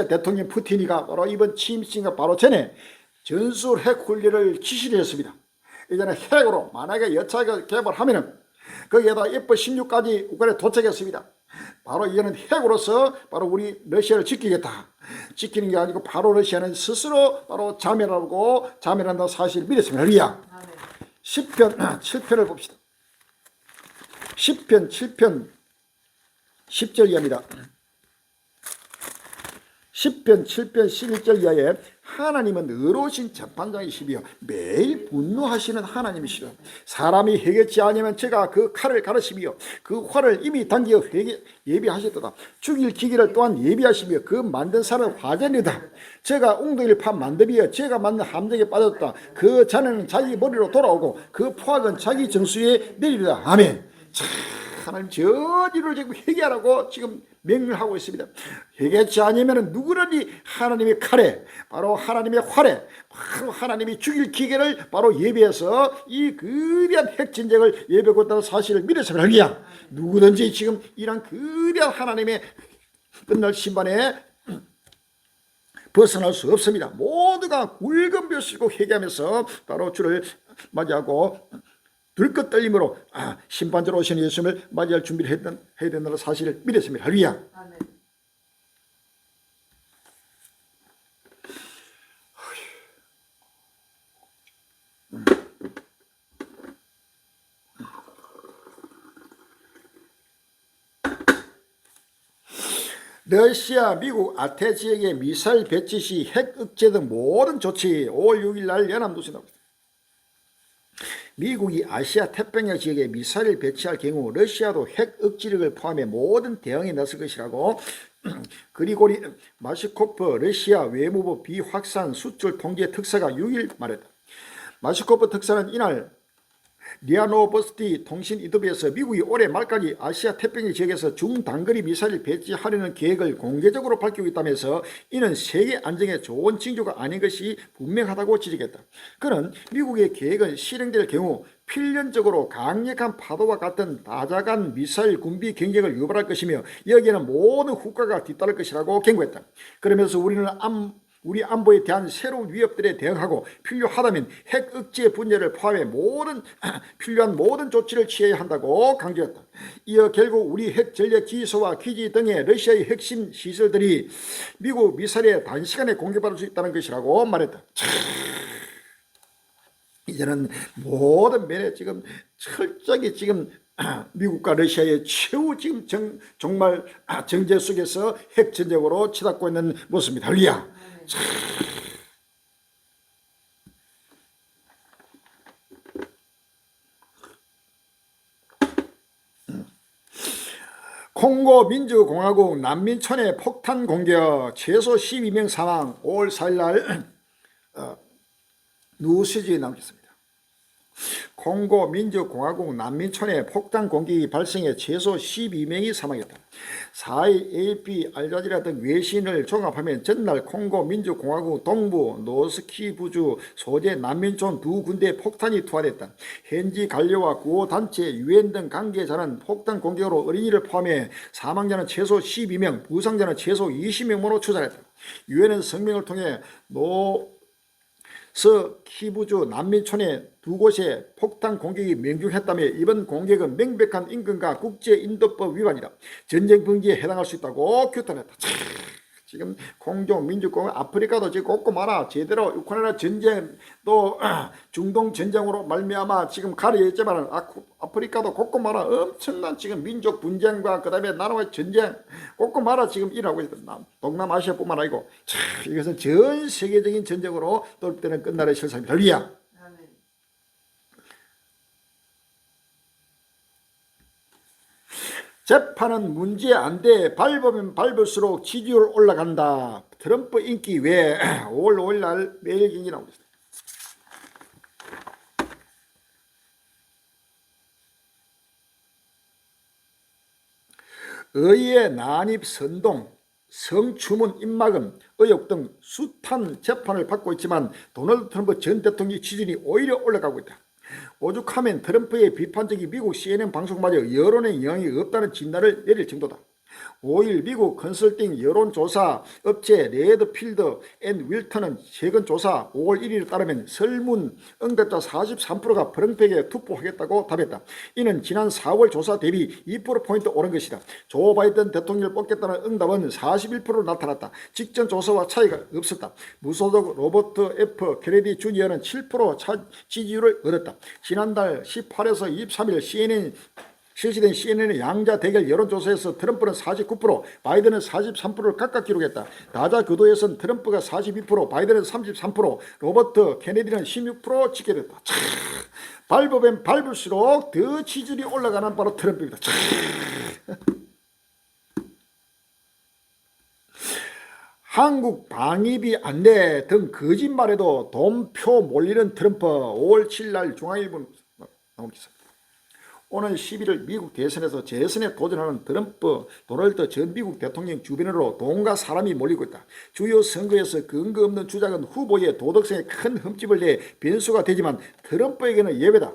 대통령 푸틴이가 바로 이번 취임식과 바로 전에 전술 핵 훈련을 지시를 했습니다. 이제는 핵으로 만약에 여차하게 개발하면은 거기에다 F-16까지 우크라이나에 도착했습니다. 바로 이제는 핵으로서 바로 우리 러시아를 지키겠다. 지키는 게 아니고 바로 러시아는 스스로 바로 자멸하고 자멸한다는 사실을 믿었습니다. 할렐루야. 시편 7편을 봅시다. 시편 7편 10절 이하입니다. 시편 7편 11절 이하에 하나님은 의로우신 재판장이시며 매일 분노하시는 하나님이시라. 사람이 회개치 아니면 제가 그 칼을 가르시며 그 활을 이미 당겨 예비하셨도다. 죽일 기계를 또한 예비하시며 그 만든 사람을 화제니다. 제가 웅덩이를 판 만듭이여 제가 만든 함정에 빠졌다. 그 자네는 자기 머리로 돌아오고 그 포악은 자기 정수에 내리리라. 아멘. 참, 하나님 저 일을 지금 회개하라고 지금 명령하고 있습니다. 회개치 아니면 누구든지 하나님의 칼에 바로 하나님의 활에 바로 하나님이 죽일 기계를 바로 예비해서 이 거대한 핵전쟁을 예비하고 있다는 사실을 믿으시면 할렐루야. 누구든지 지금 이런 거대한 하나님의 끝날 심판에 벗어날 수 없습니다. 모두가 굵은 벼슬고 회개하면서 바로 주를 맞이하고 들것 떨림으로 심판자로 오신 예수님을 맞이할 준비를 해야 된다는 사실을 믿었습니다. 할렐루야. 아멘. 러시아, 미국, 아태 지역의 미사일 배치 시 핵 억제 등 모든 조치 5월 6일 날 연합뉴스에 나옵니다. 미국이 아시아 태평양 지역에 미사일을 배치할 경우 러시아도 핵 억지력을 포함해 모든 대응에 나설 것이라고 그리고리 마시코프 러시아 외무부 비확산 수출 통제 특사가 6일 말했다. 마시코프 특사는 이날 리아노버스티 통신 인터뷰에서 미국이 올해 말까지 아시아 태평양 지역에서 중단거리 미사일을 배치하려는 계획을 공개적으로 밝히고 있다면서 이는 세계 안정에 좋은 징조가 아닌 것이 분명하다고 지적했다. 그는 미국의 계획은 실행될 경우 필연적으로 강력한 파도와 같은 다자간 미사일 군비 경쟁을 유발할 것이며 여기에는 모든 후과가 뒤따를 것이라고 경고했다. 그러면서 우리 안보에 대한 새로운 위협들에 대응하고 필요하다면 핵 억제 분야를 포함해 필요한 모든 조치를 취해야 한다고 강조했다. 이어 결국 우리 핵 전략 기지소와 기지 등의 러시아의 핵심 시설들이 미국 미사일에 단시간에 공격받을 수 있다는 것이라고 말했다. 이제는 모든 면에 지금 철저하게 지금 미국과 러시아의 최후 지금 정말 정제 속에서 핵 전쟁으로 치닫고 있는 모습입니다. 할렐루야. 콩고 민주공화국 난민촌의 폭탄 공격 최소 12명 사망 5월 4일 날 뉴스지에 나오겠습니다. 콩고 민주공화국 난민촌에 폭탄 공격이 발생해 최소 12명이 사망했다. 4일 AP, 알자지라 등 외신을 종합하면 전날 콩고 민주공화국 동부 노스키부주 소재 난민촌 두 군데에 폭탄이 투하됐다. 현지 관료와 구호단체, 유엔 등 관계자는 폭탄 공격으로 어린이를 포함해 사망자는 최소 12명, 부상자는 최소 20명으로 추산했다. 유엔은 성명을 통해 키부주 난민촌의 두 곳에 폭탄 공격이 명중했다며 이번 공격은 명백한 인권과 국제인도법 위반이다. 전쟁 금지에 해당할 수 있다고 규탄했다. 지금 공조 민주공화 아프리카도 지금 꼼꼼하나 제대로 우크라이나 전쟁 또 중동 전쟁으로 말미암아 지금 가려져 있지만 아프리카도 꼼꼼하나 엄청난 지금 민족 분쟁과 그다음에 나라와의 전쟁 꼼꼼하나 지금 일하고 있다. 동남아시아뿐만 아니고 이것은 전 세계적인 전쟁으로 또 때는 끝날의 실상입니다. 할렐루야. 재판은 문제 안 돼. 밟으면 밟을수록 지지율 올라간다. 트럼프 인기 왜 5월 5일 날 매일 경기 나오고 있습니다. 의회 난입 선동, 성추문 입막음, 의혹 등 숱한 재판을 받고 있지만 도널드 트럼프 전 대통령의 지지율이 오히려 올라가고 있다. 오죽하면 트럼프의 비판적인 미국 CNN 방송마저 여론에 영향이 없다는 진단을 내릴 정도다. 5일 미국 컨설팅 여론조사 업체 레드필드 앤 윌턴은 최근 조사 5월 1일에 따르면 설문 응답자 43%가 트럼프에게 투표하겠다고 답했다. 이는 지난 4월 조사 대비 2%포인트 오른 것이다. 조 바이든 대통령을 뽑겠다는 응답은 41%로 나타났다. 직전 조사와 차이가 없었다. 무소속 로버트 F 케네디 주니어는 7% 지지율을 얻었다. 지난달 18에서 23일 실시된 CNN의 양자 대결 여론조사에서 트럼프는 49%, 바이든은 43%를 각각 기록했다. 다자교도에서는 트럼프가 42%, 바이든은 33%, 로버트 케네디는 16% 집계됐다. 밟으면 밟을수록 더 지지율이 올라가는 바로 트럼프입니다. 한국 방위비 안내 등 거짓말에도 돈표 몰리는 트럼프. 5월 7일 날 중앙일보 나온 기사. 오는 11월 미국 대선에서 재선에 도전하는 트럼프 도널드 전 미국 대통령 주변으로 돈과 사람이 몰리고 있다. 주요 선거에서 근거 없는 주장은 후보의 도덕성에 큰 흠집을 내 변수가 되지만 트럼프에게는 예외다.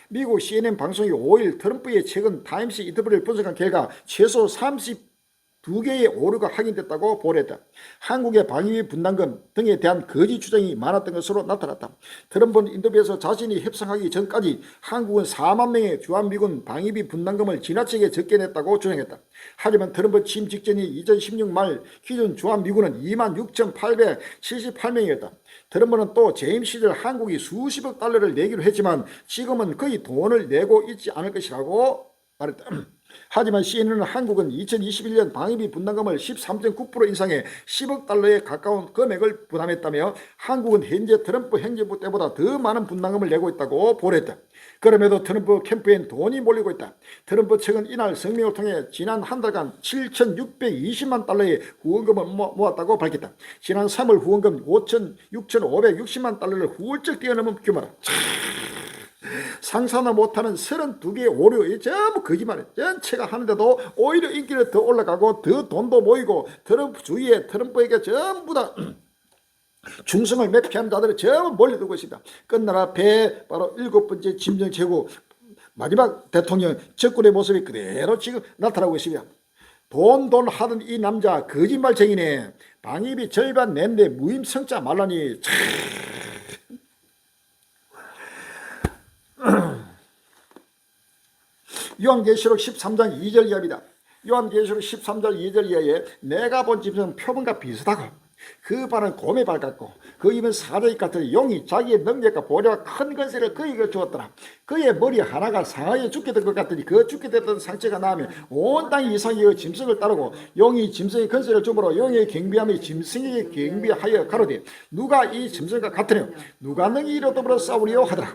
미국 CNN 방송이 5일 트럼프의 최근 타임스 인터뷰를 분석한 결과 최소 32개의 오류가 확인됐다고 보도했다. 한국의 방위비 분담금 등에 대한 거짓 주장이 많았던 것으로 나타났다. 트럼프는 인터뷰에서 자신이 협상하기 전까지 한국은 4만 명의 주한미군 방위비 분담금을 지나치게 적게 냈다고 주장했다. 하지만 트럼프 취임 직전인 2016 말 기준 주한미군은 26,878명이었다. 트럼프는 또 재임 시절 한국이 수십억 달러를 내기로 했지만 지금은 거의 돈을 내고 있지 않을 것이라고 말했다. 하지만 CNN은 한국은 2021년 방위비 분담금을 13.9% 인상해 10억 달러에 가까운 금액을 부담했다며 한국은 현재 트럼프 행정부 때보다 더 많은 분담금을 내고 있다고 보도했다. 그럼에도 트럼프 캠프엔 돈이 몰리고 있다. 트럼프 측은 이날 성명을 통해 지난 한 달간 7,620만 달러의 후원금을 모았다고 밝혔다. 지난 3월 후원금 6,560만 달러를 훌쩍 뛰어넘은 규모다. 상상도 못하는 32개의 오류, 전부 거짓말이에요. 전체가 하는데도 오히려 인기를 더 올라가고 더 돈도 모이고 트럼프 주위에 트럼프에게 전부 다 충성을 맺게 자들이 전부 몰려들고 있습니다. 끝날 앞에 바로 7번째 김정일 최고 마지막 대통령 접근의 모습이 그대로 지금 나타나고 있습니다. 돈 하던 이 남자 거짓말쟁이네. 방위비 절반 낸데 무임승차 말라니. 요한계시록 13장 2절 이하입니다. 요한계시록 13장 2절 이하에 내가 본 짐승은 표범과 비슷하고 그 발은 곰의 발 같고 그 입은 사자의 같은 용이 자기의 능력과 보좌와 큰 권세를 그에게 주었더라. 그의 머리 하나가 상하에 죽게 된 것 같더니 그 죽게 됐던 상처가 나면 온 땅이 이상히 그 짐승을 따르고 용이 짐승의 권세를 주므로 용의 경비함이 짐승에게 경비하여 가로되 누가 이 짐승과 같으냐 누가 능히 이로 더불어 싸우리요 하더라.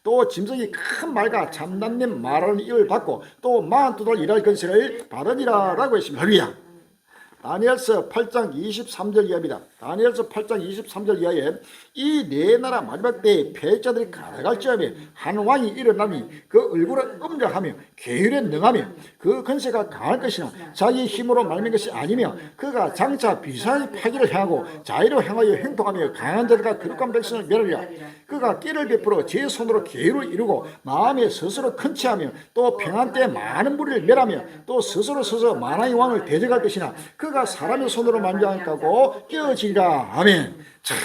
또 짐승이 큰 말과 참담님 말하는 입을 받고 또 42돌 일할 권세를 받으리라 라고 했습니다. 할렐루야. 다니엘서 8장 23절 이하입니다. 다니엘서 8장 23절 이하에 이 네 나라 마지막 때에 패자들이 가득할 즈음에 한 왕이 일어나니 그 얼굴은 음력하며 계율에 능하며 그 권세가 강할 것이나 자기 힘으로 말민 것이 아니며 그가 장차 비상의 파기를 향하고 자유로 향하여 행동하며 강한 자들과 거룩한 백성을 멸하리라. 그가 끼를 베풀어 제 손으로 계율을 이루고 마음에 스스로 큰 체하며 또 평안 때 많은 무리를 멸하며 또 스스로 서서 만왕의 왕을 대적할 것이나 그가 사람의 손으로 만장하고 깨어지리라. 아멘. 자,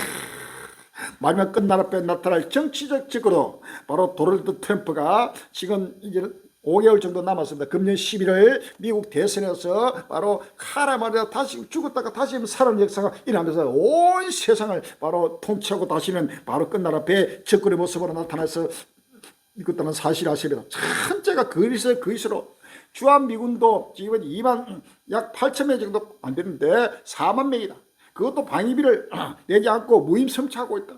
마지막 끝날 앞에 나타날 정치적 적으로 바로 도널드 트럼프가 지금 이제 5개월 정도 남았습니다. 금년 11월 미국 대선에서 바로 카라마리아 다시 죽었다가 다시 살아난 역사가 일어나면서 온 세상을 바로 통치하고 다시는 바로 끝날 앞에 적군의 모습으로 나타나서 이것들은 사실 아십니다. 천재가 그리스로 주한미군도 지금 약 8천 명 정도 안 되는데 4만 명이다. 그것도 방위비를 내지 않고 무임승차하고 있다.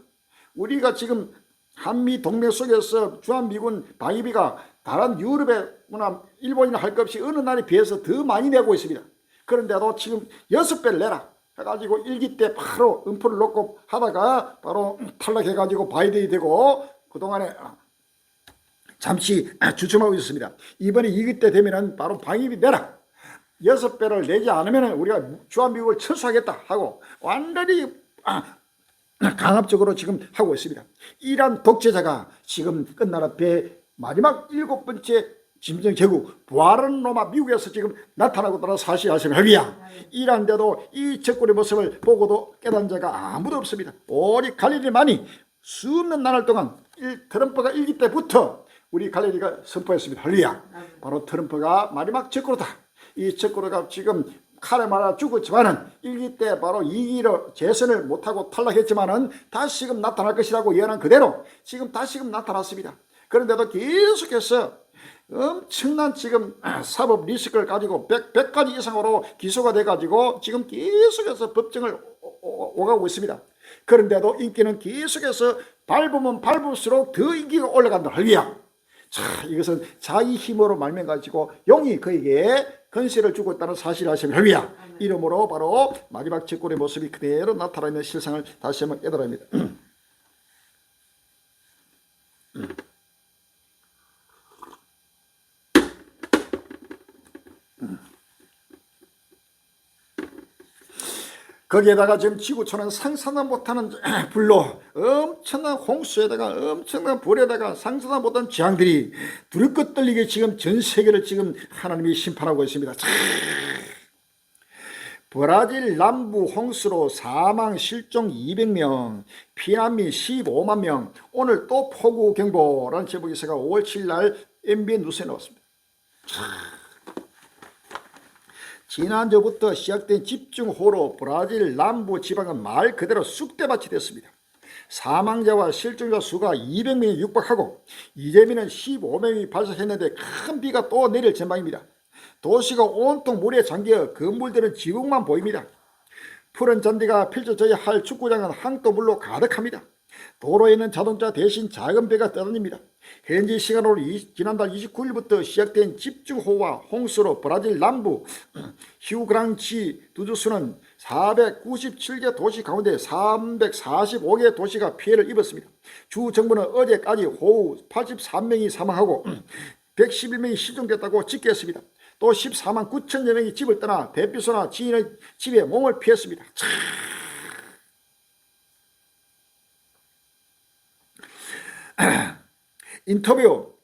우리가 지금 한미 동맹 속에서 주한미군 방위비가 다른 유럽이나 일본이나 할 것 없이 어느 나라에 비해서 더 많이 내고 있습니다. 그런데도 지금 6배를 내라 해가지고 1기 때 바로 음포를 놓고 하다가 바로 탈락해가지고 바이든이 되고 그동안에 잠시 주춤하고 있었습니다. 이번에 2기 때 되면은 바로 방위비 내라. 6배를 내지 않으면 우리가 주한미국을 철수하겠다 하고 완전히 강압적으로 지금 하고 있습니다. 이란 독재자가 지금 끝날 앞에 마지막 7번째 심지어 결국 부활은 로마 미국에서 지금 나타나고 있다는 사실 아시면 할렐루야. 이란데도 이 적군의 모습을 보고도 깨달은 자가 아무도 없습니다. 오직 갈릴리만이 수없는 나날 동안 트럼프가 일기 때부터 우리 갈릴리가 선포했습니다. 할렐루야. 바로 트럼프가 마지막 적군이다. 이 적군이가 지금 칼에 맞아 죽었지만은 일기 때 바로 2기로 재선을 못하고 탈락했지만은 다시금 나타날 것이라고 예언한 그대로 지금 다시금 나타났습니다. 그런데도 계속해서 엄청난 지금 사법 리스크를 가지고 100가지 이상으로 기소가 돼가지고 지금 계속해서 법정을 오가고 있습니다. 그런데도 인기는 계속해서 밟으면 밟을수록 더 인기가 올라간다. 할렐루야. 자, 이것은 자기 힘으로 말면 가지고 용이 그에게 건세를 주고 있다는 사실을 아시면 할렐루야. 이러므로 바로 마지막 적군의 모습이 그대로 나타나 있는 실상을 다시 한번 깨달아야 합니다. 거기에다가 지금 지구촌은 상상도 못하는 불로 엄청난 홍수에다가 엄청난 불에다가 상상도 못한 재앙들이 두렵고 떨리게 지금 전 세계를 지금 하나님이 심판하고 있습니다. 브라질 남부 홍수로 사망 실종 200명, 피난민 15만 명, 오늘 또 폭우 경보라는 제보 기사가 5월 7일 날 MBN 뉴스에 나왔습니다. 지난주부터 시작된 집중호우로 브라질 남부 지방은 말 그대로 쑥대밭이 됐습니다. 사망자와 실종자 수가 200명이 육박하고 이재민은 15명이 발생했는데 큰 비가 또 내릴 전망입니다. 도시가 온통 물에 잠겨 건물들은 지붕만 보입니다. 푸른 잔디가 펼쳐져야 할 축구장은 항토물로 가득합니다. 도로에는 자동차 대신 작은 배가 떠다닙니다. 현지 시간으로 지난달 29일부터 시작된 집중호우와 홍수로 브라질 남부 히우그랑치 두주스는 497개 도시 가운데 345개 도시가 피해를 입었습니다. 주 정부는 어제까지 호우 83명이 사망하고 111명이 실종됐다고 집계했습니다. 또 14만 9천여 명이 집을 떠나 대피소나 지인의 집에 몸을 피했습니다. 인터뷰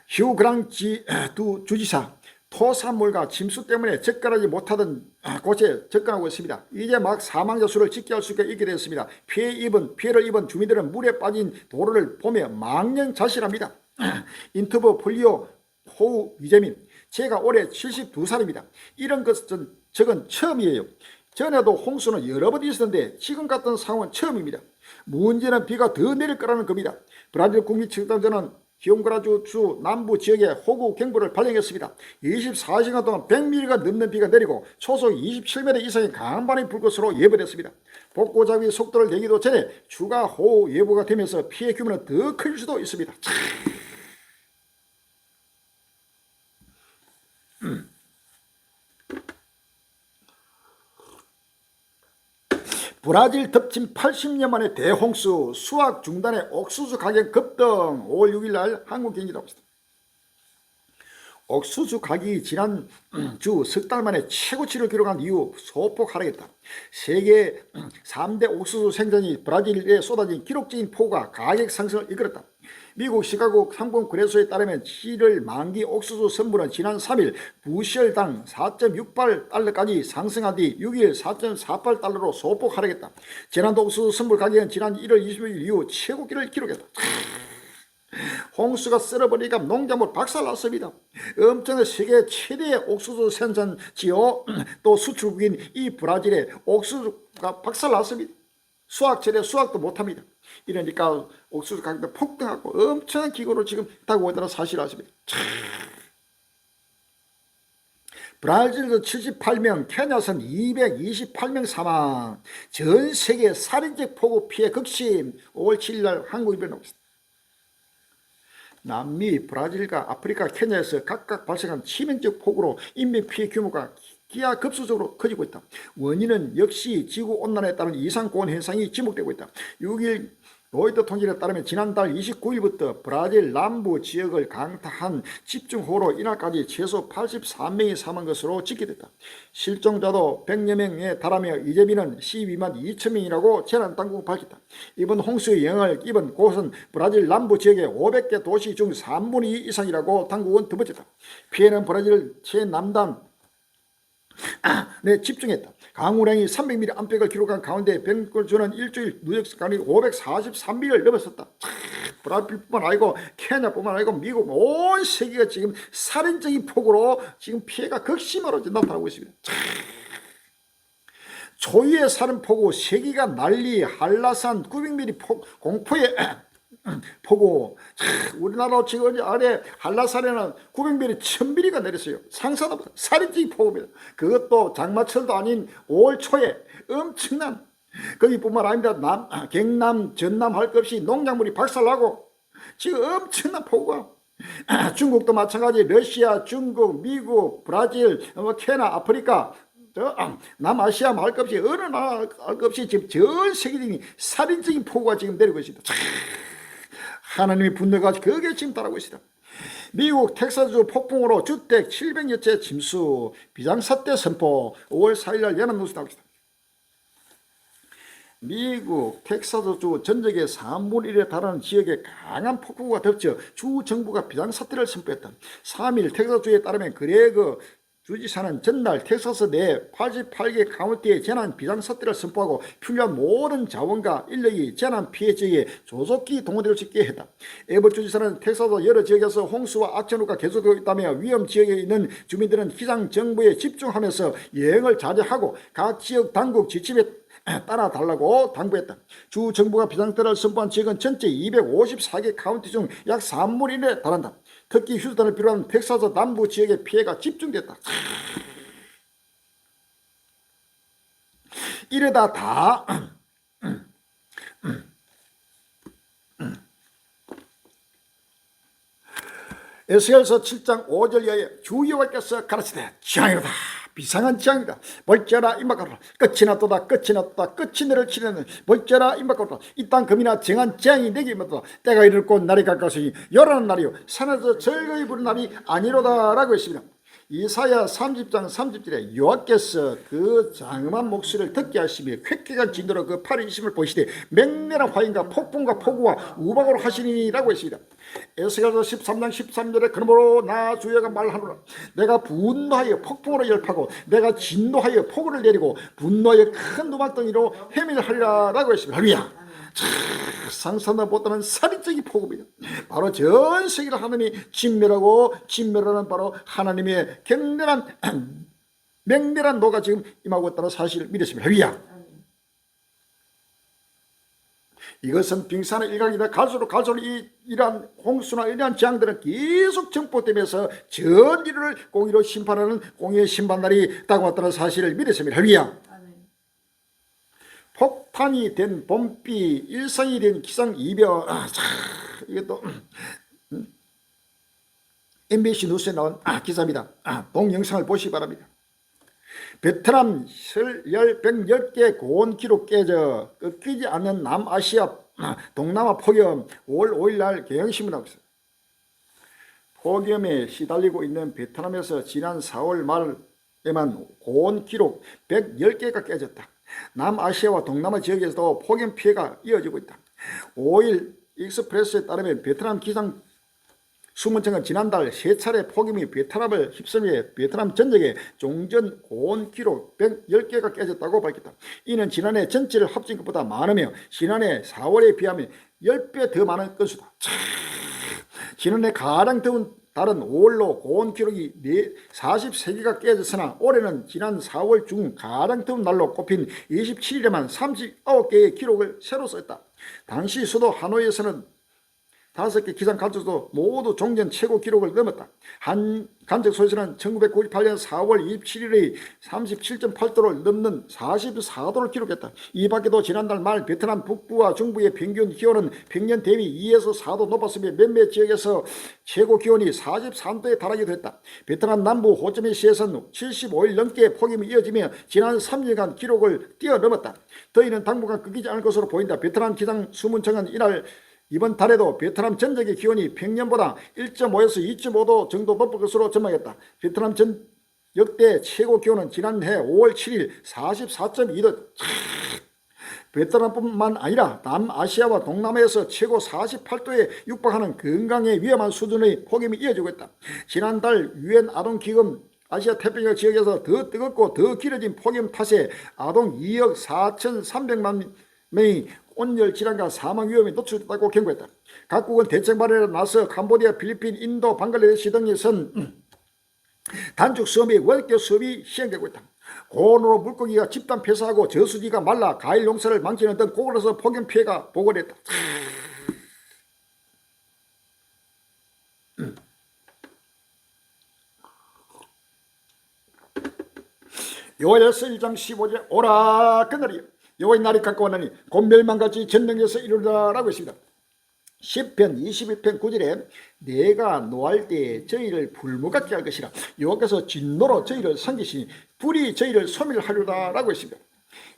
휴그랑지 두 주지사 토사물과 침수 때문에 접근하지 못하던 곳에 접근하고 있습니다. 이제 막 사망자 수를 집계할 수 있게 됐습니다. 피해를 입은 주민들은 물에 빠진 도로를 보며 망연자실합니다. 인터뷰 폴리오 호우 이재민, 제가 올해 72살입니다. 이런 것은 저건 처음이에요. 전에도 홍수는 여러 번 있었는데 지금 같은 상황은 처음입니다. 문제는 비가 더 내릴 거라는 겁니다. 브라질 국립气象台는 히옹그라주 남부 지역에 호우 경보를 발령했습니다. 24시간 동안 100mm가 넘는 비가 내리고 초속 27m 이상의 강한바람이 불 것으로 예보됐습니다. 복고자위 속도를 내기도 전에 추가 호우 예보가 되면서 피해 규모는 더 클 수도 있습니다. 브라질 덮친 80년 만에 대홍수, 수확 중단에 옥수수 가격 급등. 5월 6일 날 한국경제로 합니다. 옥수수 가격이 지난 주 석 달 만에 최고치를 기록한 이후 소폭 하락했다. 세계 3대 옥수수 생산이 브라질에 쏟아진 기록적인 폭우가 가격 상승을 이끌었다. 미국 시카고 상품거래소에 따르면 7월 만기 옥수수 선물은 지난 3일 부시얼당 4.68달러까지 상승한 뒤 6일 4.48달러로 소폭 하락했다. 지난도 옥수수 선물 가격은 지난 1월 20일 이후 최고기를 기록했다. 홍수가 쓸어버리니까 농작물 박살났습니다. 엄청난 세계 최대의 옥수수 생산지요 또 수출국인 이 브라질에 옥수수가 박살났습니다. 수확철에 수확도 못합니다. 이러니까 옥수수 가격도 폭등하고 엄청난 기고로 지금 타고 있다는 사실을 아십니다. 브라질에서 78명, 케냐선 228명 사망. 전 세계 살인적 폭우 피해 극심. 5월 7일 날 한국일보에 나왔습니다. 남미, 브라질과 아프리카, 케냐에서 각각 발생한 치명적 폭우로 인명피해 규모가 기하급수적으로 커지고 있다. 원인은 역시 지구온난화에 따른 이상고온 현상이 지목되고 있다. 6일 로이터 통신에 따르면 지난달 29일부터 브라질 남부 지역을 강타한 집중호우로 이날까지 최소 83명이 사망한 것으로 집계됐다. 실종자도 100여 명에 달하며 이재민은 12만 2천 명이라고 재난당국은 밝혔다. 이번 홍수의 영향을 입은 곳은 브라질 남부 지역의 500개 도시 중 3분의 2 이상이라고 당국은 덧붙였다. 피해는 브라질 최남단 네, 집중했다. 강우량이 300mm 암벽을 기록한 가운데 벤골주는 일주일 누적 시간이 543mm를 넘었었다. 브라질뿐만 아니고 케냐뿐만 아니고 미국 온 세계가 지금 살인적인 폭우로 지금 피해가 극심하게 나타나고 있습니다. 초유의 살인폭우, 세계가 난리, 한라산 900mm 공포의 폭우. 우리나라 지금 아래 한라산에는 900mm, 1000mm가 내렸어요. 상상합니다. 살인적인 폭우입니다. 그것도 장마철도 아닌 5월 초에 엄청난, 거기뿐만 아니라 경남, 전남 할 것 없이 농작물이 박살나고 지금 엄청난 폭우가 중국도 마찬가지, 러시아, 중국, 미국, 브라질, 케냐, 아프리카, 남아시아 말 것 없이 어느 나라 할 것 없이 지금 전 세계적인 살인적인 폭우가 지금 내리고 있습니다. 하나님의 분노가 거기에 지금 따르고 있습니다. 미국 텍사스주 폭풍으로 주택 700여 채 침수, 비상사태 선포. 5월 4일날 연합뉴스 나오고 있습니다. 미국 텍사스주 전역의 3분의 1에 달하는 지역에 강한 폭풍우가 덮쳐 주 정부가 비상사태를 선포했다. 3일 텍사스주에 따르면 그레그 주지사는 전날 텍사스 내 88개 카운티에 재난 비상사태를 선포하고 필요한 모든 자원과 인력이 재난 피해 지역에 조속히 동원될 수 있게 했다. 에버 주지사는 텍사스 여러 지역에서 홍수와 악천후가 계속되고 있다며 위험 지역에 있는 주민들은 기상 정보에 집중하면서 여행을 자제하고 각 지역 당국 지침에 따라 달라고 당부했다. 주 정부가 비상사태를 선포한 지역은 전체 254개 카운티 중 약 3분의 1에 달한다. 특히 휴스턴을 비롯한 텍사스 남부 지역의 피해가 집중됐다. 이러다 다 에스겔서 7장 5절 이하에 주 여호와께서 가라사대 재앙이로다. 비상한 재앙이다. 멀찌하라 임박하라. 끝이 났도다. 끝이 났도다. 끝이 너를 치려는 멀찌하라 임박하라. 이 땅 금이나 정한 재앙이 내게 임하도다. 때가 이르고 날이 가까우시니 열하는 날이요 산에서 즐거이 부른 날이 아니로다 라고 했습니다. 이사야 30장 30절에 여호와께서 그 장엄한 목소리를 듣게 하시며 쾌쾌한 진도로 그 팔의 이심을 보시되 맹렬한 화인과 폭풍과 폭우와 우박으로 하시니라고 했습니다. 에스겔서 13장 13절에 그러므로 나 주여가 말하노라. 내가 분노하여 폭풍으로 열파고 내가 진노하여 폭우를 내리고 분노하여 큰 누박덩이로 해밀하리라 라고 했습니다. 할렐루야. 상상도 못하는 살인적인 폭우입니다. 바로 전 세계를 하나님이 진멸하고 진멸하는 바로 하나님의 맹렬한 노가 지금 임하고 있다는 사실을 믿었습니다. 할렐루야. 이것은 빙산의 일각이다. 갈수록 이러한 홍수나 이러한 재앙들은 계속 정포되면서 전 인류를 공의로 심판하는 공의의 심판날이 다가왔다는 사실을 믿었습니다. 할렐루야. 폭탄이 된 봄비, 일상이 된 기상이변. 이것도 MBC 뉴스에 나온 기사입니다. 동영상을 보시기 바랍니다. 베트남 설 110개 고온 기록 깨져 꺾이지 않는 남아시아 동남아 폭염 5월 5일 날 경향신문 나오고 있어요. 폭염에 시달리고 있는 베트남에서 지난 4월 말에만 고온 기록 110개가 깨졌다. 남아시아와 동남아 지역에서도 폭염 피해가 이어지고 있다. 5일 익스프레스에 따르면 베트남 기상 수문청은 지난달 3차례 폭염이 베트남을 휩쓸며 베트남 전역에 종전 고온 기록 110개가 깨졌다고 밝혔다. 이는 지난해 전체를 합친 것보다 많으며 지난해 4월에 비하면 10배 더 많은 건수다. 지난해 가장 더운 달은 5월로 고온 기록이 43개가 깨졌으나 올해는 지난 4월 중 가장 더운 날로 꼽힌 27일에만 39개의 기록을 새로 썼다. 당시 수도 하노이에서는 5개 기상 간척소 모두 종전 최고 기록을 넘었다. 한 간척소에서는 1998년 4월 27일의 37.8도를 넘는 44도를 기록했다. 이 밖에도 지난달 말 베트남 북부와 중부의 평균 기온은 평년 대비 2에서 4도 높았으며 몇몇 지역에서 최고 기온이 43도에 달하기도 했다. 베트남 남부 호치민시에서는 75일 넘게 폭염이 이어지며 지난 3일간 기록을 뛰어넘었다. 더위는 당분간 끊기지 않을 것으로 보인다. 베트남 기상 수문청은 이번 달에도 베트남 전역의 기온이 평년보다 1.5에서 2.5도 정도 높을 것으로 전망했다. 베트남 전 역대 최고 기온은 지난해 5월 7일 44.2도. 베트남뿐만 아니라 남아시아와 동남아에서 최고 48도에 육박하는 건강에 위험한 수준의 폭염이 이어지고 있다. 지난달 유엔 아동기금 아시아 태평양 지역에서 더 뜨겁고 더 길어진 폭염 탓에 아동 2억 4,300만 명이 온열 질환과 사망 위험에 노출됐다고 경고했다. 각국은 대책 마련에 나서 캄보디아, 필리핀, 인도, 방글라데시 등에선 단축 수업이 원격 수업이 시행되고 있다. 고온으로 물고기가 집단 폐사하고 저수지가 말라 과일 농사를 망치는 등 곳곳에서 폭염 피해가 보고됐다. 여호와서 1장 15절 오라 그날이 여호와의 날이 가까웠나니 곧 멸망같이 전능에서 이루리라라고 했습니다. 시편 21편 9절에 내가 노할 때에 저희를 불무같게 할 것이라 여호와께서 진노로 저희를 삼키시니 불이 저희를 소멸하리라라고 했습니다.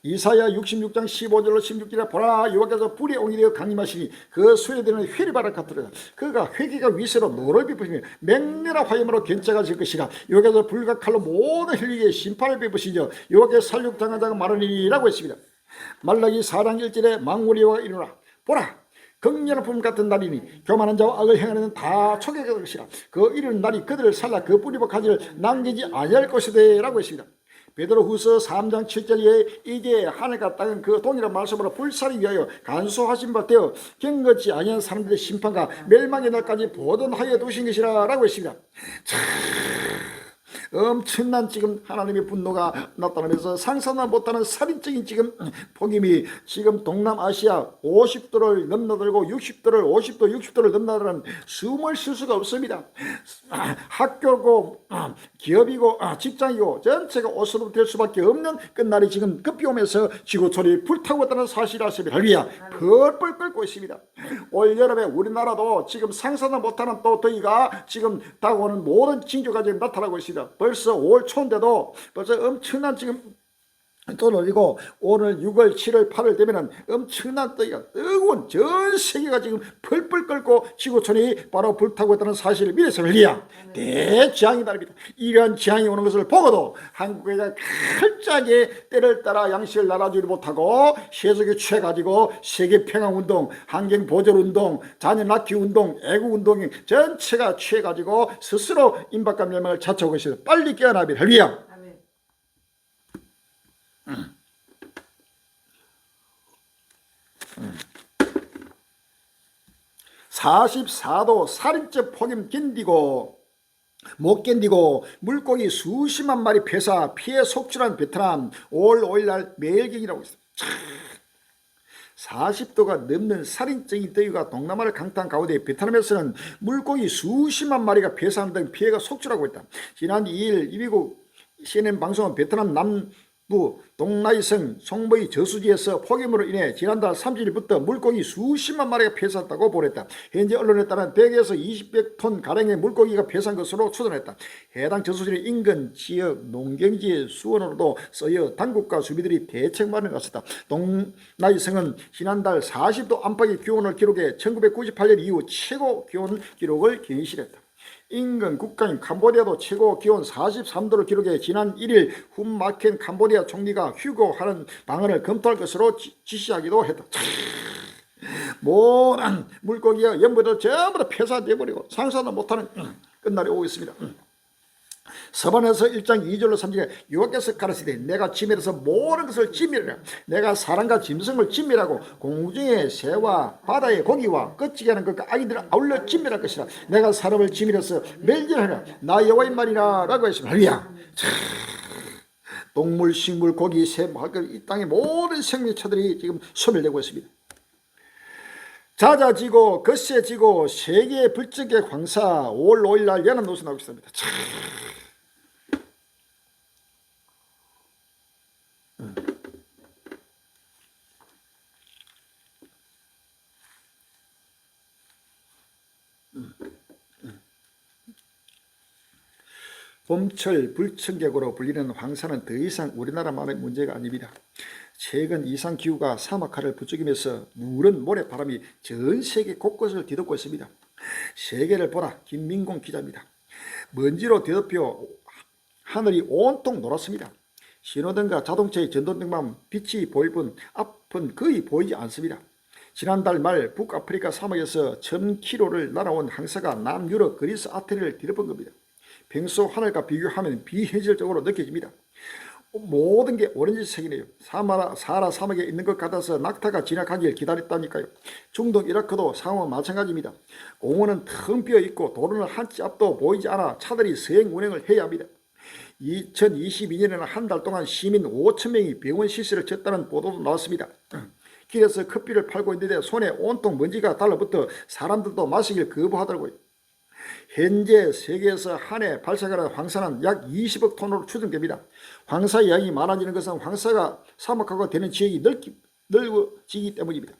이사야 66장 15절로 16절에 보라 여호와께서 불이 옹이 되어 강림하시니 그 수에대는 회리바람 같으리라. 그가 회기가 위세로 노를 베푸시며 맹렬한 화염으로 견자가 질 것이라. 여호와께서 불과 칼로 모든 혈육에 심판을 베푸시며 여호와께서 살육당한 자가 마르니라고 했습니다. 말라기 4장 1절에 망우리와 이르노라 보라 극렬한 품 같은 날이니 교만한 자와 악을 행하는 다 초계가 될 것이라. 그 이르는 날이 그들을 살라 그 뿌리와 가지를 남기지 아니할 것이되 라고 했습니다. 베드로후서 3장 7절에 이게 하늘과 땅은 그 동일한 말씀으로 불살이 위하여 간소하신 바 되어 경건치 아니한 사람들의 심판과 멸망의 날까지 보존하여 두신 것이라 라고 했습니다. 엄청난 지금 하나님의 분노가 나타나면서 상상도 못하는 살인적인 지금 폭염이 지금 동남아시아 50도를 넘나들고 60도를 50도 60도를 넘나드는 숨을 쉴 수가 없습니다. 학교고 기업이고 직장이고 전체가 옷으로 될 수밖에 없는 끝날이 지금 급히 오면서 지구촌이 불타고 있다는 사실을 아십니다. 할렐루야. 펄펄 끓고 있습니다. 올 여름에 우리나라도 지금 상상도 못하는 또 더위가 지금 다가오는 모든 징조가 지금 나타나고 있습니다. 벌써 5월 초인데도 벌써 엄청난 지금 또 올리고 오늘 6월 7월 8월 되면은 엄청난 더위가 뜨거운 전 세계가 지금 펄펄 끓고 지구촌이 바로 불타고 있다는 사실을 믿어서 할렐루야. 대지향이 다릅니다. 이러한 지향이 오는 것을 보고도 한국에서 칼짝에 때를 따라 양식을 날아주지 못하고 세속에 취해가지고 세계평화운동, 환경보존운동, 자녀 낳기 운동, 애국운동 전체가 취해가지고 스스로 임박감 멸망을 자초하고 있어요. 빨리 깨어나비 할렐루야. 44도 살인적 폭염 못 견디고 물고기 수십만 마리 폐사 피해 속출한 베트남 5월 5일 날 매일경이라고 있습니다. 40도가 넘는 살인적인 더위가 동남아를 강타한 가운데 베트남에서는 물고기 수십만 마리가 폐사하는 등 피해가 속출하고 있다. 지난 2일 미국 CNN 방송은 베트남 남부 동나이성 송보이 저수지에서 폭염으로 인해 지난달 30일부터 물고기 수십만 마리가 폐사했다고 보냈다. 현재 언론에 따른 100에서 200톤 가량의 물고기가 폐사한 것으로 추정했다. 해당 저수지는 인근 지역 농경지의 수원으로도 쓰여 당국과 주민들이 대책 마련에 나섰다. 동나이성은 지난달 40도 안팎의 기온을 기록해 1998년 이후 최고 기온 기록을 경신했다. 인근 국가인 캄보디아도 최고 기온 43도를 기록해 지난 1일 훈마켄 캄보디아 총리가 휴거하는 방안을 검토할 것으로 지시하기도 했다. 모든 물고기가 연못을 전부 다 폐사되어버리고 상상도 못하는 끝날이 오고 있습니다. 서반에서 1장 2절로 3절에 여호와께서 가라사대 내가 지멸해서 모든 것을 지멸하라. 내가 사람과 짐승을 지멸하고 공중의 새와 바다의 고기와 끄지게 하는 것과 아이들을 아울러 지멸할 것이라. 내가 사람을 지멸해서 멸절하라. 나 여호와의 말이라 라고 했습니다. 할렐루야. 동물, 식물, 고기, 새, 이 땅의 모든 생명체들이 지금 소멸되고 있습니다. 잦아지고 거세지고 세계 불적의 황사 5월 5일 날 연합 노선 나오고 있습니다. 봄철 불청객으로 불리는 황사는 더 이상 우리나라만의 문제가 아닙니다. 최근 이상기후가 사막화를 부추기면서 누런 모래바람이 전 세계 곳곳을 뒤덮고 있습니다. 세계를 보라, 김민공 기자입니다. 먼지로 뒤덮여 하늘이 온통 노랗습니다. 신호등과 자동차의 전동등만 빛이 보일 뿐 앞은 거의 보이지 않습니다. 지난달 말 북아프리카 사막에서 1000km를 날아온 황사가 남유럽 그리스 아테네를 뒤덮은 겁니다. 평소 하늘과 비교하면 비현실적으로 느껴집니다. 모든 게 오렌지색이네요. 사하라 사막에 있는 것 같아서 낙타가 지나가길 기다렸다니까요. 중동 이라크도 상황은 마찬가지입니다. 공원은 텅 비어있고 도로는 한 치 앞도 보이지 않아 차들이 서행 운행을 해야 합니다. 2022년에는 한 달 동안 시민 5,000명이 병원 시설을 쳤다는 보도도 나왔습니다. 길에서 커피를 팔고 있는데 손에 온통 먼지가 달라붙어 사람들도 마시길 거부하더라고요. 현재 세계에서 한 해 발생하는 황사는 약 20억 톤으로 추정됩니다. 황사의 양이 많아지는 것은 황사가 사막화가 되는 지역이 넓어지기 때문입니다.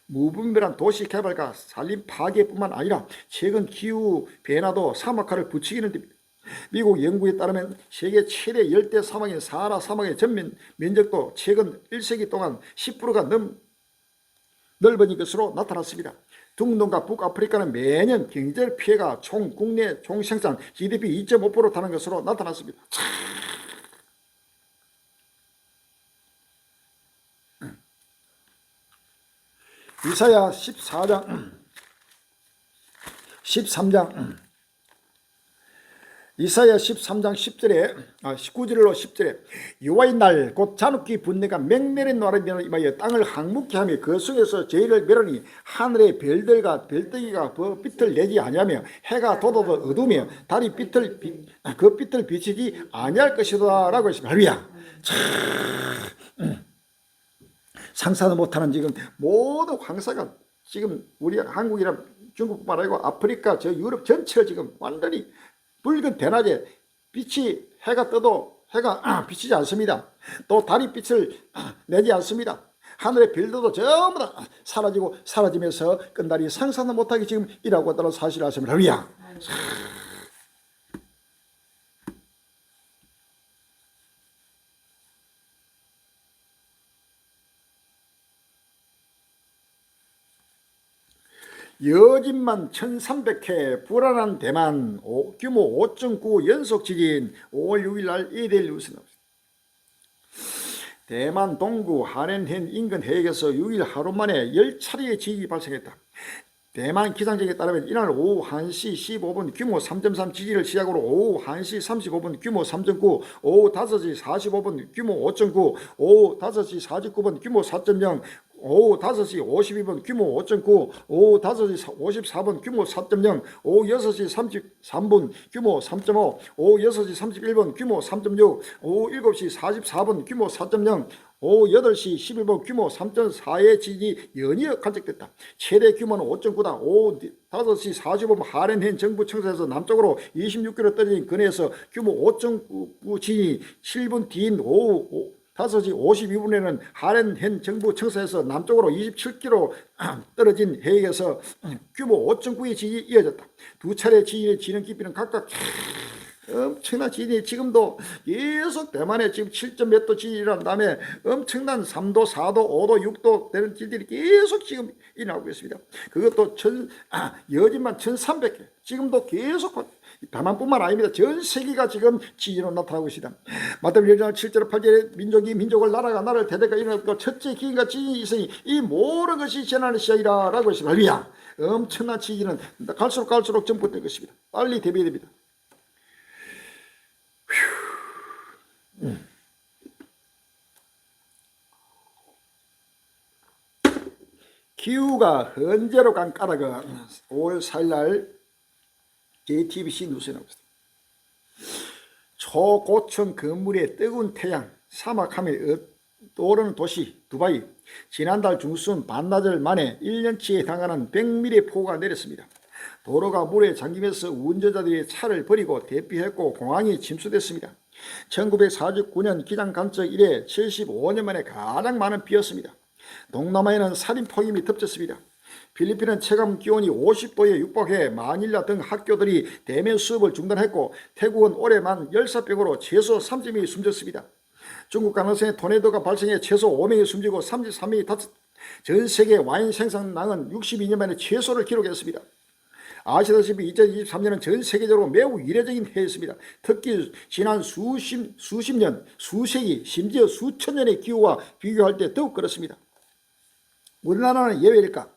무분별한 도시 개발과 산림 파괴뿐만 아니라 최근 기후 변화도 사막화를 부추기는 데입니다. 미국 연구에 따르면 세계 최대 열대 사막인 사하라 사막의 전면 면적도 최근 1세기 동안 10%가 넓어진 것으로 나타났습니다. 중동과 북아프리카는 매년 경제 피해가 국내 총생산 GDP 2.5% 타는 것으로 나타났습니다. 이사야 13장 10절에 19절로 10절에 여호와의 날 곧 잔혹기 분내가 맹렬한 나라에 임하여 땅을 항목케 하며 그 속에서 죄를 멸하니 하늘의 별들과 별뜨기가 빛을 내지 아니하며 해가 돋아도 어두우며 달이 그 빛을 비치지 아니할 것이다 라고 했습니다. 할렐루야. 상상도 못하는 지금 모든 황사가 지금 우리 한국이나 중국뿐만 아니고 아프리카 저 유럽 전체를 지금 완전히 붉은 대낮에 해가 떠도 해가 비치지 않습니다. 또 달이 빛을 내지 않습니다. 하늘의 별들도 전부 다 사라지면서 끝날이 상상도 못하게 지금 일하고 있다는 사실을 아십니다. 할렐루야. 여진만 1300회 불안한 대만 규모 5.9 연속 지진 5월 6일 날 이데일리 뉴스 나옵니다. 대만 동구 하넨헨 인근 해역에서 6일 하루 만에 10차례의 지진이 발생했다. 대만 기상청에 따르면 이날 오후 1시 15분 규모 3.3 지진을 시작으로 오후 1시 35분 규모 3.9, 오후 5시 45분 규모 5.9, 오후 5시 49분 규모 4.0, 오후 5시 52분 규모 5.9, 오후 5시 54분 규모 4.0, 오후 6시 33분 규모 3.5, 오후 6시 31분 규모 3.6, 오후 7시 44분 규모 4.0, 오후 8시 11분 규모 3.4의 지진이 연이어 관측됐다. 최대 규모는 5.9다. 오후 5시 45분 하넨헨 정부 청사에서 남쪽으로 26km 떨어진 근해에서 규모 5.9 지진이 7분 뒤인 오후 5시 52분에는 하넨헨 정부 청사에서 남쪽으로 27km 떨어진 해역에서 규모 5.9의 지진이 이어졌다. 두 차례 지진의 진원 깊이는 각각 엄청난 지진이 지금도 계속 대만에 지금 7점 몇 도 지진이란 다음에 엄청난 3도, 4도, 5도, 6도 되는 지진들이 계속 지금 일어나고 있습니다. 그것도 여진만 1300회 지금도 계속 다만뿐만 아닙니다. 전 세계가 지금 지진으로 나타나고 있습니다. 마태복음 1장 7절 8절에 민족이 민족을 나라가 나라를 대대가 일어났고 첫째 기근과 지진이 있으니 이 모든 것이 재난의 시작이라 라고 했습니다. 할렐루야. 엄청난 지진은 갈수록 전복될 것입니다. 빨리 대비해야 됩니다. 기후가 현재로 간 까닭은 5월 4일 날 JTBC 뉴스에 나옵니다. 초고층 건물의 뜨거운 태양, 사막하면 떠오르는 도시 두바이. 지난달 중순 반나절 만에 1년치에 해당하는 100mm 폭우가 내렸습니다. 도로가 물에 잠기면서 운전자들이 차를 버리고 대피했고 공항이 침수됐습니다. 1949년 기장 간척 이래 75년 만에 가장 많은 비였습니다. 동남아에는 살인폭염이 덮쳤습니다. 필리핀은 체감 기온이 50도에 육박해 마닐라 등 학교들이 대면 수업을 중단했고 태국은 올해만 열사병으로 최소 30명이 숨졌습니다. 중국 강원성에 토네이도가 발생해 최소 5명이 숨지고 33명이 다쳤습니다. 전 세계 와인 생산량은 62년 만에 최소를 기록했습니다. 아시다시피 2023년은 전 세계적으로 매우 이례적인 해였습니다. 특히 지난 수십 년, 수세기, 심지어 수천 년의 기후와 비교할 때 더욱 그렇습니다. 우리나라는 예외일까?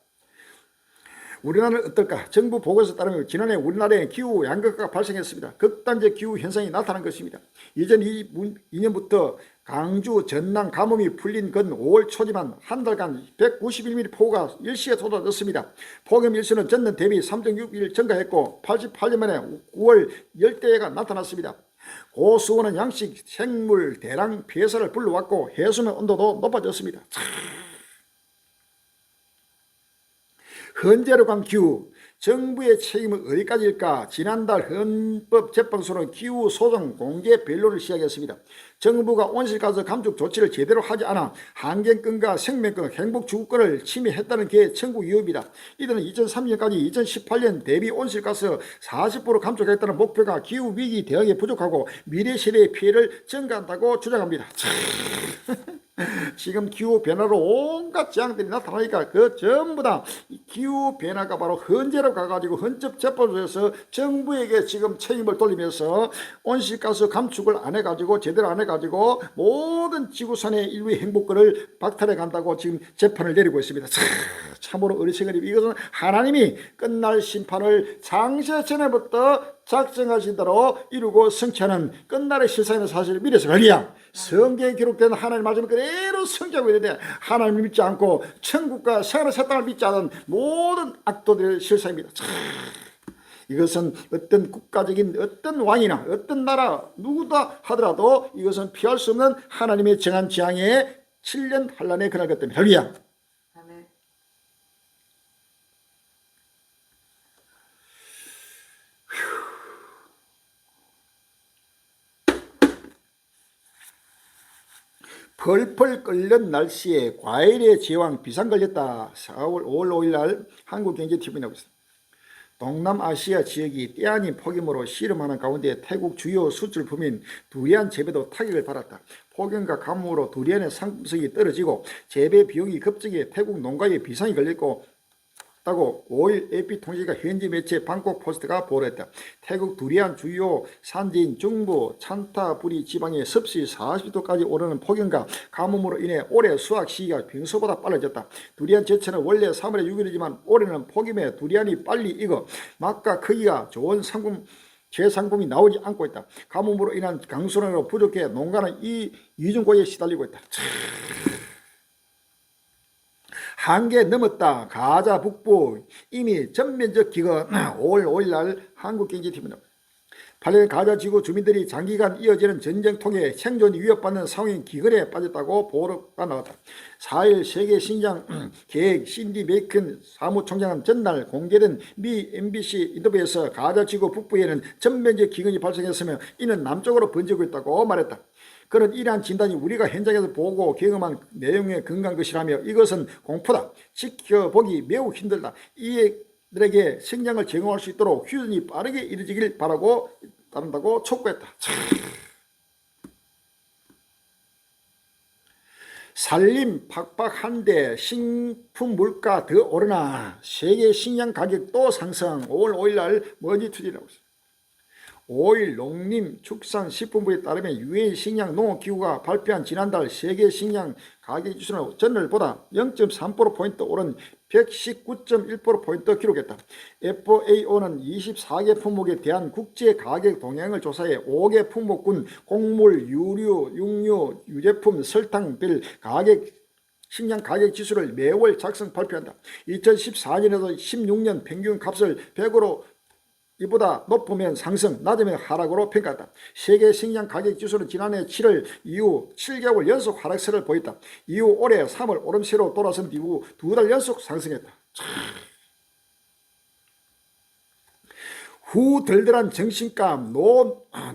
우리나라는 어떨까? 정부 보고서에 따르면 지난해 우리나라에 기후 양극화가 발생했습니다. 극단적 기후 현상이 나타난 것입니다. 2002년부터 강주, 전남, 가뭄이 풀린 건 5월 초지만 한 달간 191mm 폭우가 일시에 쏟아졌습니다. 폭염 일수는 전년 대비 3.6일 증가했고 88년 만에 9월 열대야가 나타났습니다. 고수온은 양식, 생물, 대량 폐사를 불러왔고 해수면 온도도 높아졌습니다. 헌재로 간 기후, 정부의 책임은 어디까지일까? 지난달 헌법재판소는 기후 소송 공개 변론을 시작했습니다. 정부가 온실가스 감축 조치를 제대로 하지 않아 환경권과 생명권, 행복주거권을 침해했다는 게 청구 이유입니다. 이들은 2003년까지 2018년 대비 온실가스 40% 감축했다는 목표가 기후위기 대응에 부족하고 미래 세대의 피해를 증가한다고 주장합니다. 지금 기후변화로 온갖 재앙들이 나타나니까 그 전부 다 기후변화가 바로 헌재로 가가지고 헌법재판소에서 정부에게 지금 책임을 돌리면서 온실가스 감축을 안 해가지고 제대로 안 해가지고 모든 지구촌의 인류의 행복권을 박탈해 간다고 지금 재판을 내리고 있습니다. 참으로 어리석은 일. 이것은 하나님이 끝날 심판을 장세 전에부터 작정하신 대로 이루고 성취하는 끝날의 실상의 사실을 믿어서 할렐루야. 성경에 기록된 하나님 말씀을 그대로 성취하고 있는데 하나님을 믿지 않고 천국과 생활의 새 땅을 믿지 않은 모든 악도들의 실상입니다. 이것은 어떤 국가적인 어떤 왕이나 어떤 나라 누구다 하더라도 이것은 피할 수 없는 하나님의 정한 재앙의 7년 환란의 그날 것 때문에 할렐루야. 아멘. 펄펄 끓는 날씨에 과일의 제왕 비상 걸렸다. 5월 5일 날 한국경제TV에 나오고 있습니다. 동남아시아 지역이 때 아닌 폭염으로 씨름하는 가운데 태국 주요 수출품인 두리안 재배도 타격을 받았다. 폭염과 가뭄으로 두리안의 상품성이 떨어지고 재배 비용이 급증해 태국 농가에 비상이 걸렸고 다고 5일 AP통신과 현지 매체 방콕 포스트가 보도했다. 태국 두리안 주요 산지인 중부 찬타부리 지방에 습시 40도까지 오르는 폭염과 가뭄으로 인해 올해 수확 시기가 평소보다 빨라졌다. 두리안 제철은 원래 3월에 6일이지만 올해는 폭염에 두리안이 빨리 익어 맛과 크기가 좋은 제상품이 나오지 않고 있다. 가뭄으로 인한 강수량으로 부족해 농가는 이중고에 시달리고 있다. 한개 넘었다. 가자 북부 이미 전면적 기건 5월 5일 날 한국경제TV입니다. 팔레스타인 가자 지구 주민들이 장기간 이어지는 전쟁 통해 생존이 위협받는 상황인 기근에 빠졌다고 보도가 나왔다. 4일 세계 식량 계획 신디 메이큰 사무총장은 전날 공개된 미 MBC 인터뷰에서 가자 지구 북부에는 전면적 기근이 발생했으며 이는 남쪽으로 번지고 있다고 말했다. 그런 이러한 진단이 우리가 현장에서 보고 경험한 내용에 근거한 것이라며 이것은 공포다. 지켜보기 매우 힘들다. 이들에게 식량을 제공할 수 있도록 휴전이 빠르게 이루어지길 바란다고 촉구했다. 살림 팍팍한데 식품 물가 더 오르나. 세계 식량 가격 또 상승. 5월 5일 날 머니투데이라고 있습니다. 5일 농림축산식품부에 따르면 유엔 식량 농업기구가 발표한 지난달 세계 식량 가격 지수는 전월보다 0.3%포인트 오른 119.1%포인트 기록했다. FAO는 24개 품목에 대한 국제 가격 동향을 조사해 5개 품목군 곡물, 유류, 육류, 유제품, 설탕, 별 가격 식량 가격 지수를 매월 작성 발표한다. 2014년에서 16년 평균 값을 100으로 이보다 높으면 상승, 낮으면 하락으로 평가했다. 세계 식량 가격 지수는 지난해 7월 이후 7개월 연속 하락세를 보였다. 이후 올해 3월 오름세로 돌아선 이후 2달 연속 상승했다. 후덜덜한 정신감,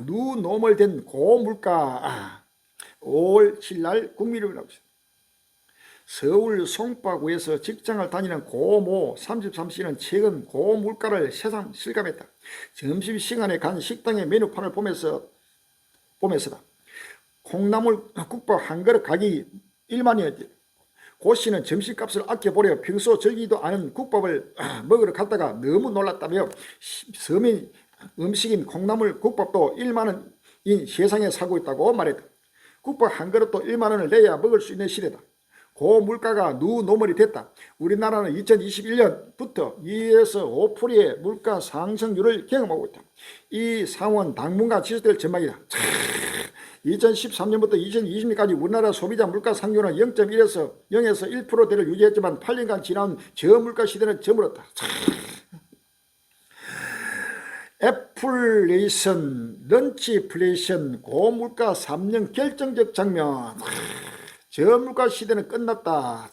누노멀된 고물가, 5월 7일 국민일보라고 있습니다. 서울 송파구에서 직장을 다니는 고모 33씨는 최근 고물가를 새삼 실감했다. 점심시간에 간 식당의 메뉴판을 보면서다. 콩나물 국밥 한 그릇 가격이 1만이었지. 고 씨는 점심값을 아껴보려 평소 즐기지도 않은 국밥을 먹으러 갔다가 너무 놀랐다며 서민 음식인 콩나물 국밥도 1만원인 세상에 사고 있다고 말했다. 국밥 한 그릇도 1만원을 내야 먹을 수 있는 시대다. 고물가가 누노멀이 됐다. 우리나라는 2021년부터 2에서 5%의 물가 상승률을 경험하고 있다. 이 상황은 당분간 지속될 전망이다. 2013년부터 2020년까지 우리나라 소비자 물가 상승률은 0.1에서 1%대를 유지했지만 8년간 지난 저물가 시대는 저물었다. 애플레이션, 런치플레이션, 고물가 3년 결정적 장면. 저물가 시대는 끝났다.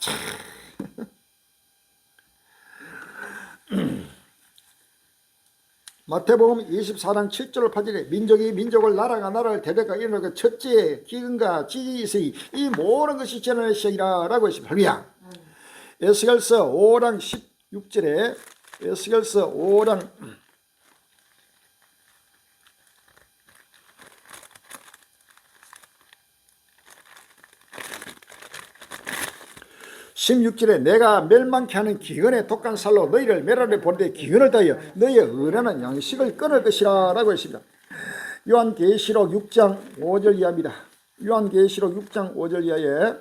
마태복음 24장 7절을 파지래 민족이 민족을 나라가 나라를 대적과 일어나고 첫째 기근과 지지이스이 이 모든 것이 전하는 시작이라 라고 했습니다. 할렐루야. 에스겔서 5장 16절에 에스겔서 5장 16절에 내가 멸망케 하는 기근의 독한 살로 너희를 멸하려 보는데 기근을 더하여 너희의 의뢰는 양식을 끊을 것이라 라고 했습니다. 요한계시록 6장 5절 이하입니다. 요한계시록 6장 5절 이하에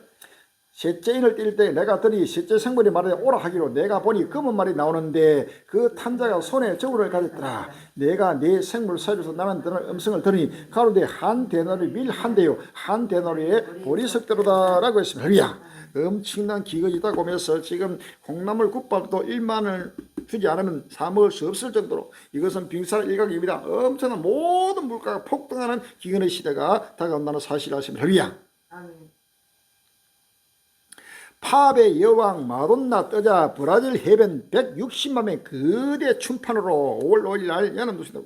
셋째 인을 띨 때 내가 들이 셋째 생물이 말하되 오라 하기로 내가 보니 검은 말이 나오는데 그 탐자가 손에 저울을 가졌더라. 내가 네 생물 사이로서 나는 음성을 들으니 가로되 한 데나리 밀 한 대요 한 데나리에 보리석대로다 라고 했습니다. 할렐루야. 엄청난 기근이 있다고 하면서 지금 콩나물 국밥도 1만원을 주지 않으면 사 먹을 수 없을 정도로 이것은 빙산 일각입니다. 엄청난 모든 물가가 폭등하는 기근의 시대가 다가온다는 사실을 아십니다. 할렐루야. 팝의 여왕 마돈나 뜨자 브라질 해변 160만 명 거대 춤판으로 5월 5일 날 연합도시다.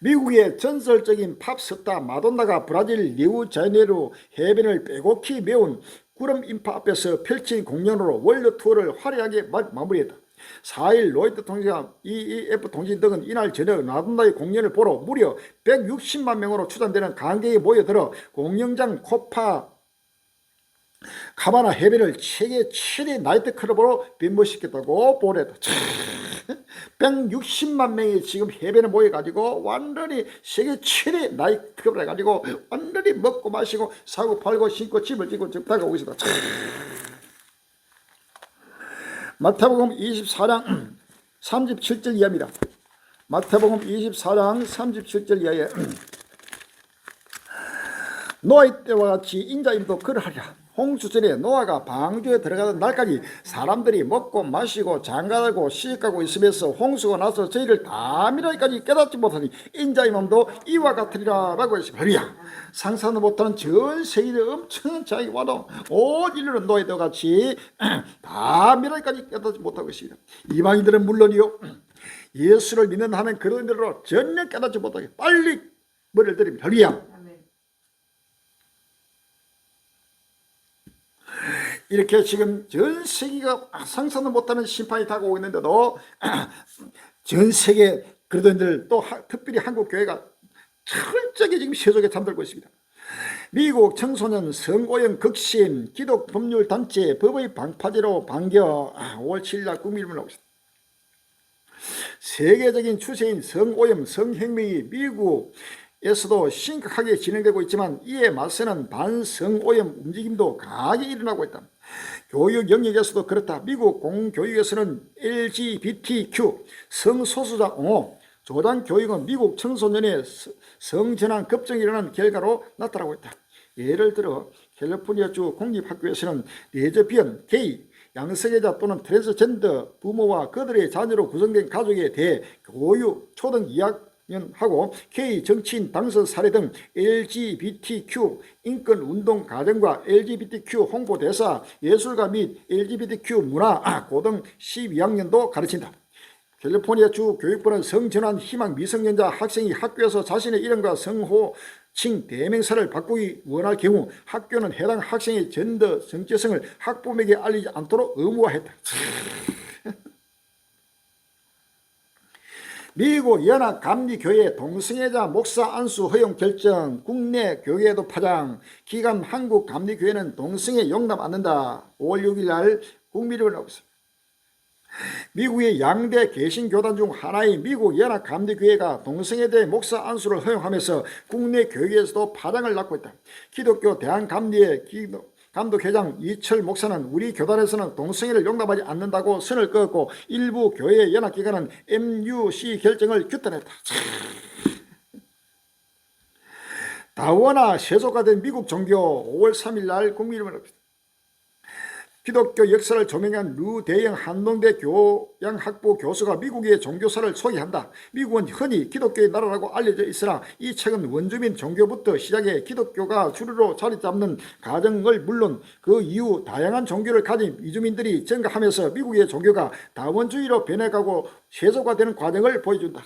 미국의 전설적인 팝 스타 마돈나가 브라질 리우자네이루 해변을 빼곡히 메운 구름 인파 앞에서 펼친 공연으로 월드 투어를 화려하게 마무리했다. 4일 로이터 통신과 EEF 통신 등은 이날 저녁 마돈나의 공연을 보러 무려 160만 명으로 추산되는 관객이 모여들어 공연장 카바나 해변을 세계 최대 나이트클럽으로 변모시켰다고 보도했다. 160만 명이 지금 해변에 모여가지고 완전히 세계 최대 나이트클럽을 해가지고 완전히 먹고 마시고 사고 팔고 신고 집을 짓고 다가오고 있습니다. 마태복음 24장 37절 이하입니다. 마태복음 24장 37절 이하에 노아의 때와 같이 인자임도 그러하리라. 홍수전에 노아가 방주에 들어가던 날까지 사람들이 먹고 마시고 장가하고 시집가고 있으면서 홍수가 나서 저희를 다 밀어까지 깨닫지 못하니 인자임도 이와 같으리라 라고 했습니다. 할렐루야. 상상도 못하는 전 세계의 엄청난 자기 와도 온 인류는 노아의 때와 같이 다 밀어까지 깨닫지 못하고 있습니다. 이방인들은 물론이요 예수를 믿는 하는 그런대로 전혀 깨닫지 못하게 빨리 머리를 들입니다. 할렐루야. 이렇게 지금 전 세계가 상상도 못하는 심판이 다가오고 있는데도 전 세계 그러던들 또 특별히 한국 교회가 철저하게 지금 세속에 잠들고 있습니다. 미국 청소년 성오염 극심 기독 법률 단체 법의 방파제로 반겨 5월 7일 날 국민일보를 나오고 있습니다. 세계적인 추세인 성오염 성혁명이 미국에서도 심각하게 진행되고 있지만 이에 맞서는 반성오염 움직임도 강하게 일어나고 있다. 교육 영역에서도 그렇다. 미국 공교육에서는 LGBTQ 성소수자 옹호 조장 교육은 미국 청소년의 성전환 급증이 일어난 결과로 나타나고 있다. 예를 들어 캘리포니아주 공립학교에서는 레즈비언, 게이, 양성애자 또는 트랜스젠더 부모와 그들의 자녀로 구성된 가족에 대해 교육, 초등 2학년하고 K 정치인 당선 사례 등 LGBTQ 인권운동 과정과 LGBTQ 홍보대사, 예술가 및 LGBTQ 문화 고등 12학년도 가르친다. 캘리포니아 주 교육부는 성전환 희망 미성년자 학생이 학교에서 자신의 이름과 성호칭 대명사를 바꾸기 원할 경우 학교는 해당 학생의 젠더 정체성을 학부모에게 알리지 않도록 의무화했다. 미국 연합감리교회 동성애자 목사 안수 허용 결정, 국내 교회에도 파장. 기간 한국감리교회는 동성애 용납 않는다. 5월 6일 날 국민의힘을 하고 있습니다. 미국의 양대 개신교단 중 하나인 미국 연합감리교회가 동성애에 대해 목사 안수를 허용하면서 국내 교회에서도 파장을 낳고 있다. 기독교 대한감리의 감독회장 이철 목사는 우리 교단에서는 동성애를 용납하지 않는다고 선을 그었고 일부 교회 연합기관은 MUC 결정을 규탄했다. 다원화 세속화된 미국 종교 5월 3일 날 국민의힘을 합니다. 기독교 역사를 조명한 류대영 한동대 교양학부 교수가 미국의 종교사를 소개한다. 미국은 흔히 기독교의 나라라고 알려져 있으나 이 책은 원주민 종교부터 시작해 기독교가 주류로 자리 잡는 과정을 물론 그 이후 다양한 종교를 가진 이주민들이 증가하면서 미국의 종교가 다원주의로 변해가고 세속화되는 과정을 보여준다.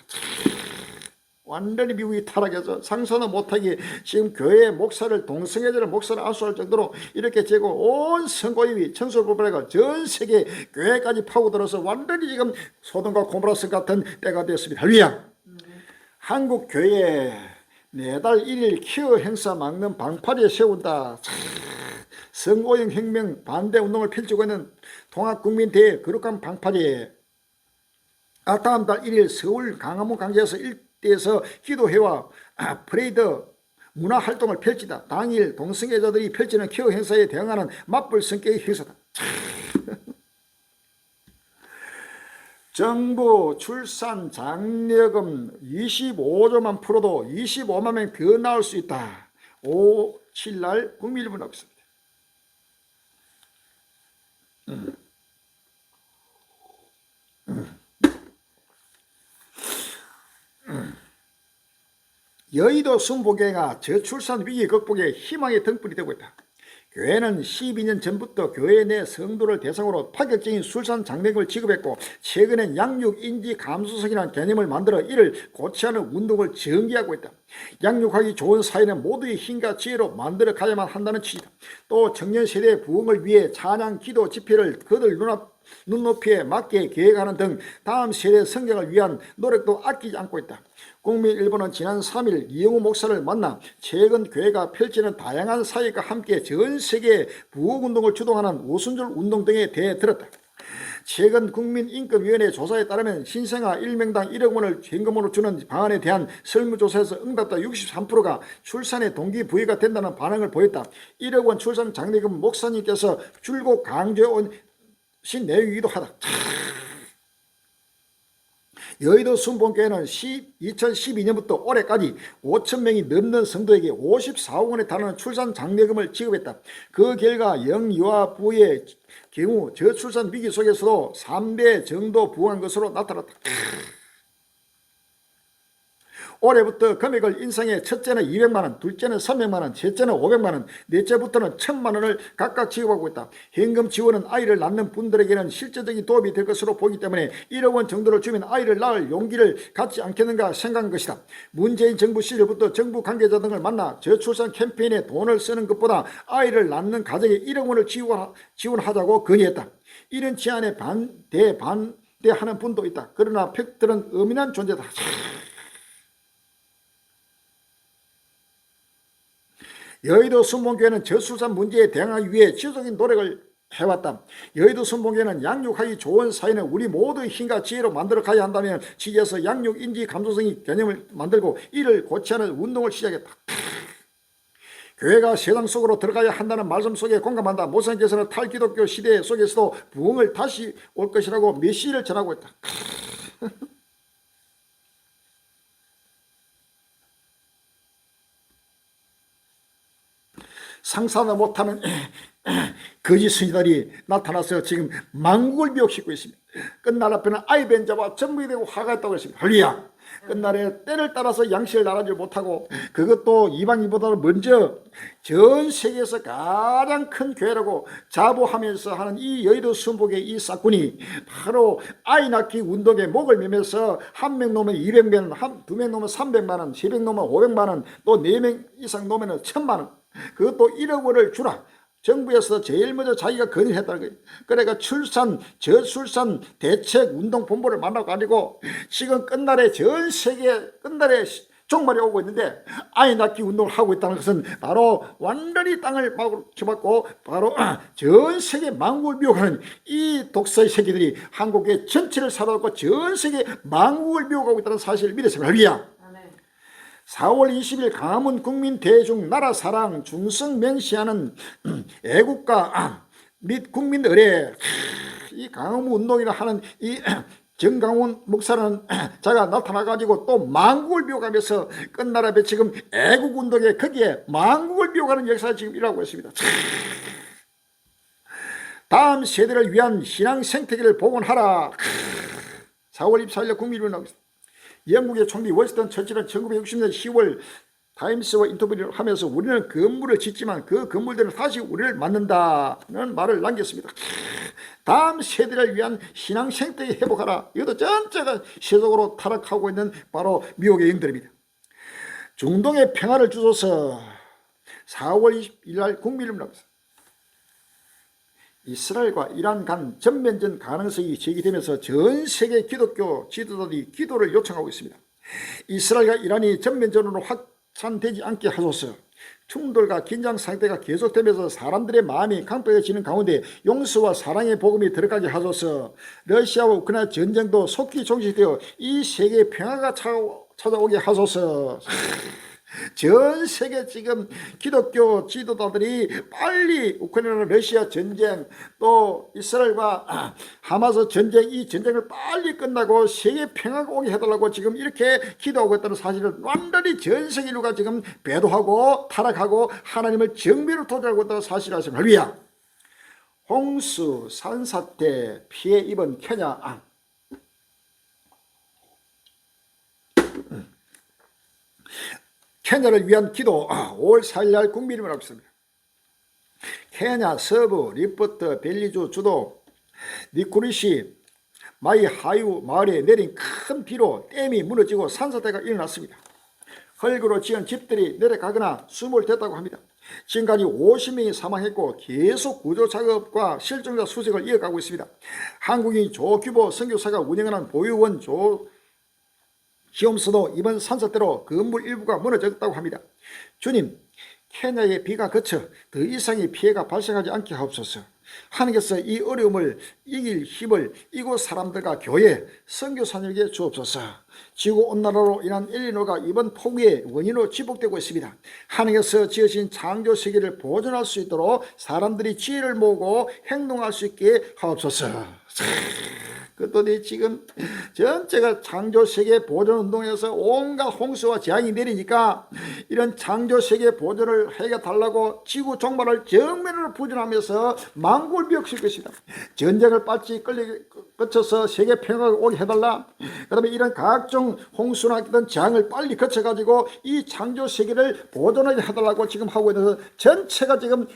완전히 미국이 타락해서 상상도 못하게 지금 교회 목사를 동성애자를 목사를 안수할 정도로 이렇게 재고 온 선고임이 천수불발해가 전 세계 교회까지 파고들어서 완전히 지금 소돔과 고모라스 같은 때가 되었습니다. 할렐루야. 한국 교회 매달 1일 퀴어 행사 막는 방파제 세운다. 성오형 혁명 반대 운동을 펼치고 있는 통합국민대회 거룩한 방파제. 다음 달 1일 서울 강화문 강제에서 에서 기도회와 프레이드 문화활동을 펼치다. 당일 동성애자들이 펼치는 퀴어 행사에 대응하는 맞불 성격의 행사다. 정부 출산 장려금 25조만 풀어도 25만 명 더 나올 수 있다. 5, 7날 국민일보 나왔습니다. 여의도 순복교회가 저출산 위기 극복에 희망의 등불이 되고 있다. 교회는 12년 전부터 교회 내 성도를 대상으로 파격적인 출산 장려금을 지급했고 최근엔 양육 인지 감수성이라는 개념을 만들어 이를 고취하는 운동을 전개하고 있다. 양육하기 좋은 사회는 모두의 힘과 지혜로 만들어 가야만 한다는 취지다. 또 청년 세대의 부흥을 위해 찬양 기도 집회를 그들 눈높이에 맞게 계획하는 등 다음 세대 성장을 위한 노력도 아끼지 않고 있다. 국민일보는 지난 3일 이영우 목사를 만나 최근 교회가 펼치는 다양한 사역과 함께 전 세계 부흥운동을 주도하는 오순절 운동 등에 대해 들었다. 최근 국민인권위원회 조사에 따르면 신생아 1명당 1억 원을 현금으로 주는 방안에 대한 설문조사에서 응답자 63%가 출산의 동기부여가 된다는 반응을 보였다. 1억 원 출산 장려금 목사님께서 줄곧 강조해온 내용이기도 하다. 여의도 순복교회는 2012년부터 올해까지 5,000명이 넘는 성도에게 54억 원에 달하는 출산 장려금을 지급했다. 그 결과 영유아 부의 경우 저출산 위기 속에서도 3배 정도 부응한 것으로 나타났다. 올해부터 금액을 인상해 첫째는 200만원, 둘째는 300만원, 셋째는 500만원, 넷째부터는 1000만원을 각각 지급하고 있다. 현금 지원은 아이를 낳는 분들에게는 실질적인 도움이 될 것으로 보기 때문에 1억 원 정도를 주면 아이를 낳을 용기를 갖지 않겠는가 생각한 것이다. 문재인 정부 시절부터 정부 관계자 등을 만나 저출산 캠페인에 돈을 쓰는 것보다 아이를 낳는 가정에 1억 원을 지원하자고 건의했다. 이런 제안에 반대하는 분도 있다. 그러나 팩트는 엄연한 존재다. 여의도 순복교회는 저출산 문제에 대응하기 위해 지속적인 노력을 해왔다. 여의도 순복교회는 양육하기 좋은 사회는 우리 모두의 힘과 지혜로 만들어 가야 한다면 취지에서 양육 인지 감수성의 개념을 만들고 이를 고취하는 운동을 시작했다. 교회가 세상 속으로 들어가야 한다는 말씀 속에 공감한다. 모세님께서는 탈기독교 시대 속에서도 부흥을 다시 올 것이라고 메시지를 전하고 있다. 상상도 못하는 거짓 스님들이 나타나서 지금 만국을 미혹시키고 있습니다. 끝날 앞에는 아이벤자와 전부이 되고 화가 있다고 했습니다. 할렐루야. 끝날에 때를 따라서 양식을 나라지 못하고, 그것도 이방인보다 먼저 전 세계에서 가장 큰 교회라고 자부하면서 하는 이 여의도 순복의 이 사건이 바로 아이 낳기 운동에 목을 매면서 한 명 놓으면 200만, 두 명 놓으면 300만 원, 3명 놓으면 500만 원, 또 4명 이상 놓으면 1000만 원, 그것도 1억 원을 주라. 정부에서 제일 먼저 자기가 건의했다는 거예요. 그러니까 저출산 대책 운동본부를 만나가지고 지금 끝날에 전 세계 끝날에 종말이 오고 있는데 아이 낳기 운동을 하고 있다는 것은 바로 완전히 땅을 막혀받고 바로 전 세계 만국을 미혹하는 이 독서의 새끼들이 한국의 전체를 사로잡고 전 세계 만국을 미혹하고 있다는 사실을 믿으세요. 할렐루야. 4월 20일 강화문 국민 대중 나라 사랑 중성 명시하는 애국가 및 국민 의례, 이 강화문 운동이라 하는 이 정강훈 목사라는 자가 나타나가지고 또 만국을 미혹하면서 끝날 앞에 지금 애국운동에 거기에 만국을 미혹하는 역사가 지금 일어나고 있습니다. 다음 세대를 위한 신앙 생태계를 복원하라. 4월 24일 국민일보 나오고 있습니다. 영국의 총리 워스턴 처칠은 1960년 10월 타임스와 인터뷰를 하면서 우리는 건물을 짓지만 그 건물들은 다시 우리를 만든다는 말을 남겼습니다. 다음 세대를 위한 신앙 생태계 회복하라. 이것도 전체가 세속으로 타락하고 있는 바로 미혹의 영들입니다. 중동의 평화를 주소서. 4월 20일 날 국민일보 나옵니다. 이스라엘과 이란 간 전면전 가능성이 제기되면서 전 세계 기독교 지도자들이 기도를 요청하고 있습니다. 이스라엘과 이란이 전면전으로 확산되지 않게 하소서. 충돌과 긴장 상태가 계속되면서 사람들의 마음이 강팍해지는 가운데 용서와 사랑의 복음이 들어가게 하소서. 러시아와 우크라이나 전쟁도 속히 종식되어 이 세계의 평화가 찾아오게 하소서. 전 세계 지금 기독교 지도자들이 빨리 우크라이나 러시아 전쟁 또 이스라엘과 하마스 전쟁 이 전쟁을 빨리 끝나고 세계 평화가 오게 해달라고 지금 이렇게 기도하고 있다는 사실을 완전히 전 세계 인류가 지금 배도하고 타락하고 하나님을 정면으로 도전하고 있다는 사실을 아십니까? 할렐루야. 홍수 산사태 피해 입은 케냐. 케냐를 위한 기도 5월 4일 날 국민일보를 하고 있습니다. 케냐 서부 리포트 벨리주 주도 니쿠리시 마이 하유 마을에 내린 큰 비로 댐이 무너지고 산사태가 일어났습니다. 흙으로 지은 집들이 내려가거나 수몰됐다고 합니다. 지금까지 50명이 사망했고 계속 구조 작업과 실종자 수색을 이어가고 있습니다. 한국인 조규보 선교사가 운영하는 보육원 시험서도 이번 산사태로 건물 일부가 무너졌다고 합니다. 주님, 케냐의 비가 그쳐 더 이상의 피해가 발생하지 않게 하옵소서. 하나님께서 이 어려움을 이길 힘을 이곳 사람들과 교회, 선교사님에게 주옵소서. 지구온난화로 인한 엘니노가 이번 폭우의 원인으로 지속되고 있습니다. 하나님께서 지으신 창조 세계를 보존할 수 있도록 사람들이 지혜를 모으고 행동할 수 있게 하옵소서. 그랬더니 지금 전체가 창조세계 보존운동에서 온갖 홍수와 재앙이 내리니까 이런 창조세계 보존을 해달라고 지구 종말을 정면으로 부정하면서 만국을 미혹시킬 것이다. 전쟁을 빨리 거쳐서 세계 평화가 오게 해달라. 그 다음에 이런 각종 홍수나 어떤 재앙을 빨리 거쳐가지고 이 창조세계를 보존하게 해달라고 지금 하고 있는 전체가 지금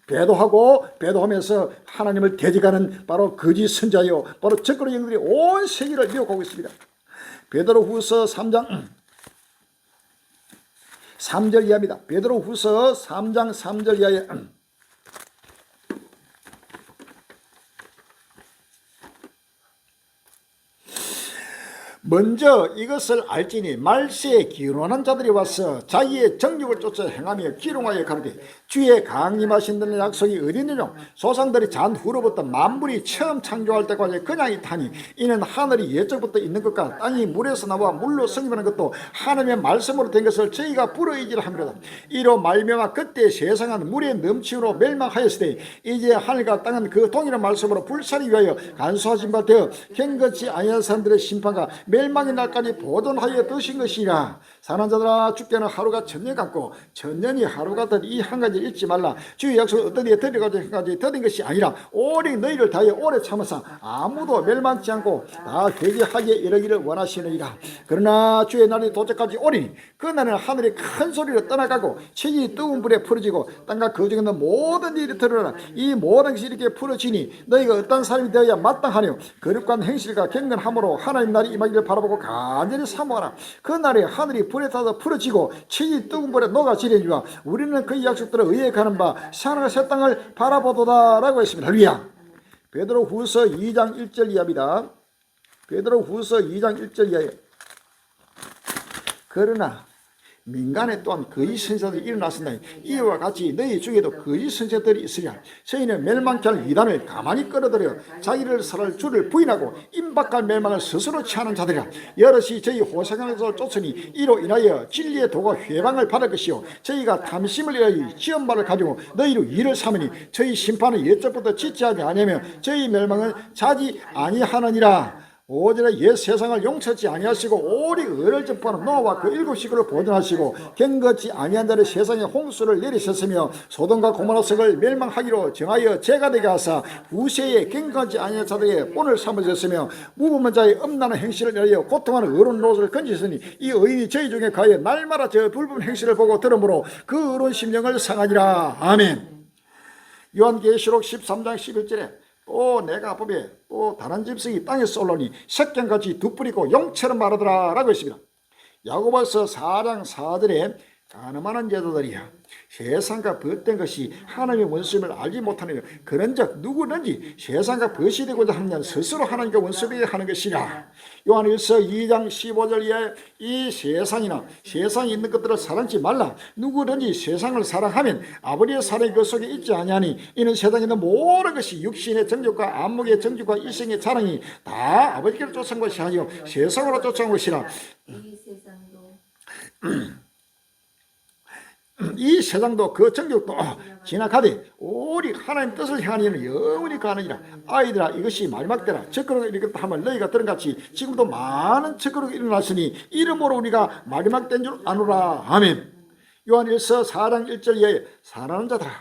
배도하면서 하나님을 대적하는 바로 거짓 선자요 바로 적그리 영들이 온 세계를 미혹하고 있습니다. 베드로후서 3장 3절 이하입니다. 베드로후서 3장 3절 이하에 먼저 이것을 알지니 말세에 기론한 자들이 와서 자기의 정욕을 쫓아 행하며 기롱하여 가르되 주의 강림하신다는 약속이 어디느냐. 조상들이 잔 후로부터 만물이 처음 창조할 때까지 그냥 있다니 이는 하늘이 예적부터 있는 것과 땅이 물에서 나와 물로 성립하는 것도 하나님의 말씀으로 된 것을 저희가 불의지를 함이로다. 이로 말미암아 그때 세상은 물의 넘침으로 멸망하였으되 이제 하늘과 땅은 그 동일한 말씀으로 불사르기 위하여 간수하신 바 되어 경건치 아니한 사람들의 심판과 멸망의 날까지 보존하여 드신 것이라. 사는 자들아 주께는 하루가 천년 같고 천년이 하루 같은 이 한 가지 줄 잊지 말라. 주의 약속을 어떤 데 들어가지 더딘 것이 아니라 오직 너희를 다하여 오래 참으사 아무도 멸망치 않고 다 회개하기에 이르기를 원하시느니라. 그러나 주의 날이 도착까지 오리니 그날은 하늘이 큰 소리로 떠나가고 책이 뜨거운 불에 풀어지고 땅과 그 중에 있는 모든 일이 드러나 이 모든 것이 이렇게 풀어지니 너희가 어떤 사람이 되어야 마땅하뇨. 거룩한 행실과 경건함으로 하나님 날이 임하기를 바라보고 간절히 사모하라. 그 날에 하늘이 불에 타서 풀어지고 책이 뜨거운 불에 녹아지리니와 우리는 그 약속들을 의해 가는 바 하늘과 새 땅을 바라보도다 라고 했습니다. 할렐루야. 베드로 후서 2장 1절 이하입니다. 베드로 후서 2장 1절 이하에 그러나 민간에 또한 거짓 선지자들이 일어났으니 이와 같이 너희 중에도 거짓 선지자들이 있으랴. 저희는 멸망케 할 이단을 가만히 끌어들여 자기를 살할 주를 부인하고 임박할 멸망을 스스로 취하는 자들이라. 여럿이 저희 호생하면서 쫓으니 이로 인하여 진리의 도가 회방을 받을 것이요 저희가 탐심을 위하여 지연발을 가지고 너희로 일을 삼으니 저희 심판은 옛적부터 지체하지 아니하며 저희 멸망은 자지 아니하느니라. 오전에 옛 세상을 용서치 아니하시고 오직 의를 접하는 노아와 그 7식구를 보존하시고 경거치 아니한 자를 세상에 홍수를 내리셨으며 소돔과 고모라 성을 멸망하기로 정하여 죄가 되게 하사 후세에 경거치 아니한 자들의 본을 삼으셨으며 무부만 자의 음란한 행실을 내려 고통하는 의로운 노릇을 건지시니 이 의인이 저희 중에 가여 날마다 저 불법 행실을 보고 들으므로 그 의로운 심령을 상하니라. 아멘. 요한계시록 13장 11절에 또 내가 보매 또 다른 짐승이 땅에서 올라오니 석경같이 두 뿔이고 용처럼 마르더라 라고 했습니다. 야고보서 4장 4절에 가늠하는 제자들이야 세상과 벗된 것이 하나님의 원수임을 알지 못하느냐. 그런즉 누구든지 세상과 벗이 되고자 하는 자는 스스로 하나님과 원수되게 하는 것이라. 요한일서 2장 15절 이하에 이 세상이나 세상에 있는 것들을 사랑치 말라. 누구든지 세상을 사랑하면 아버지의 사랑이 그 속에 있지 아니하니 이는 세상에 있는 모든 것이 육신의 정욕과 안목의 정욕과 이생의 자랑이 다 아버지께로 쫓아온 것이 아니요 세상으로 쫓아온 것이라. 이 세상도 그 정욕도 지나가되 오직 하나님 뜻을 향하는 이는 영원히 가느니라. 아이들아 이것이 마지막 때라. 적그러가 일어났다 하면 너희가 들은 같이 지금도 많은 적그러가 일어났으니 이러므로 우리가 마지막 때인 줄 아노라. 아멘. 요한일서 4장 1절 이하에 사랑하는 자들아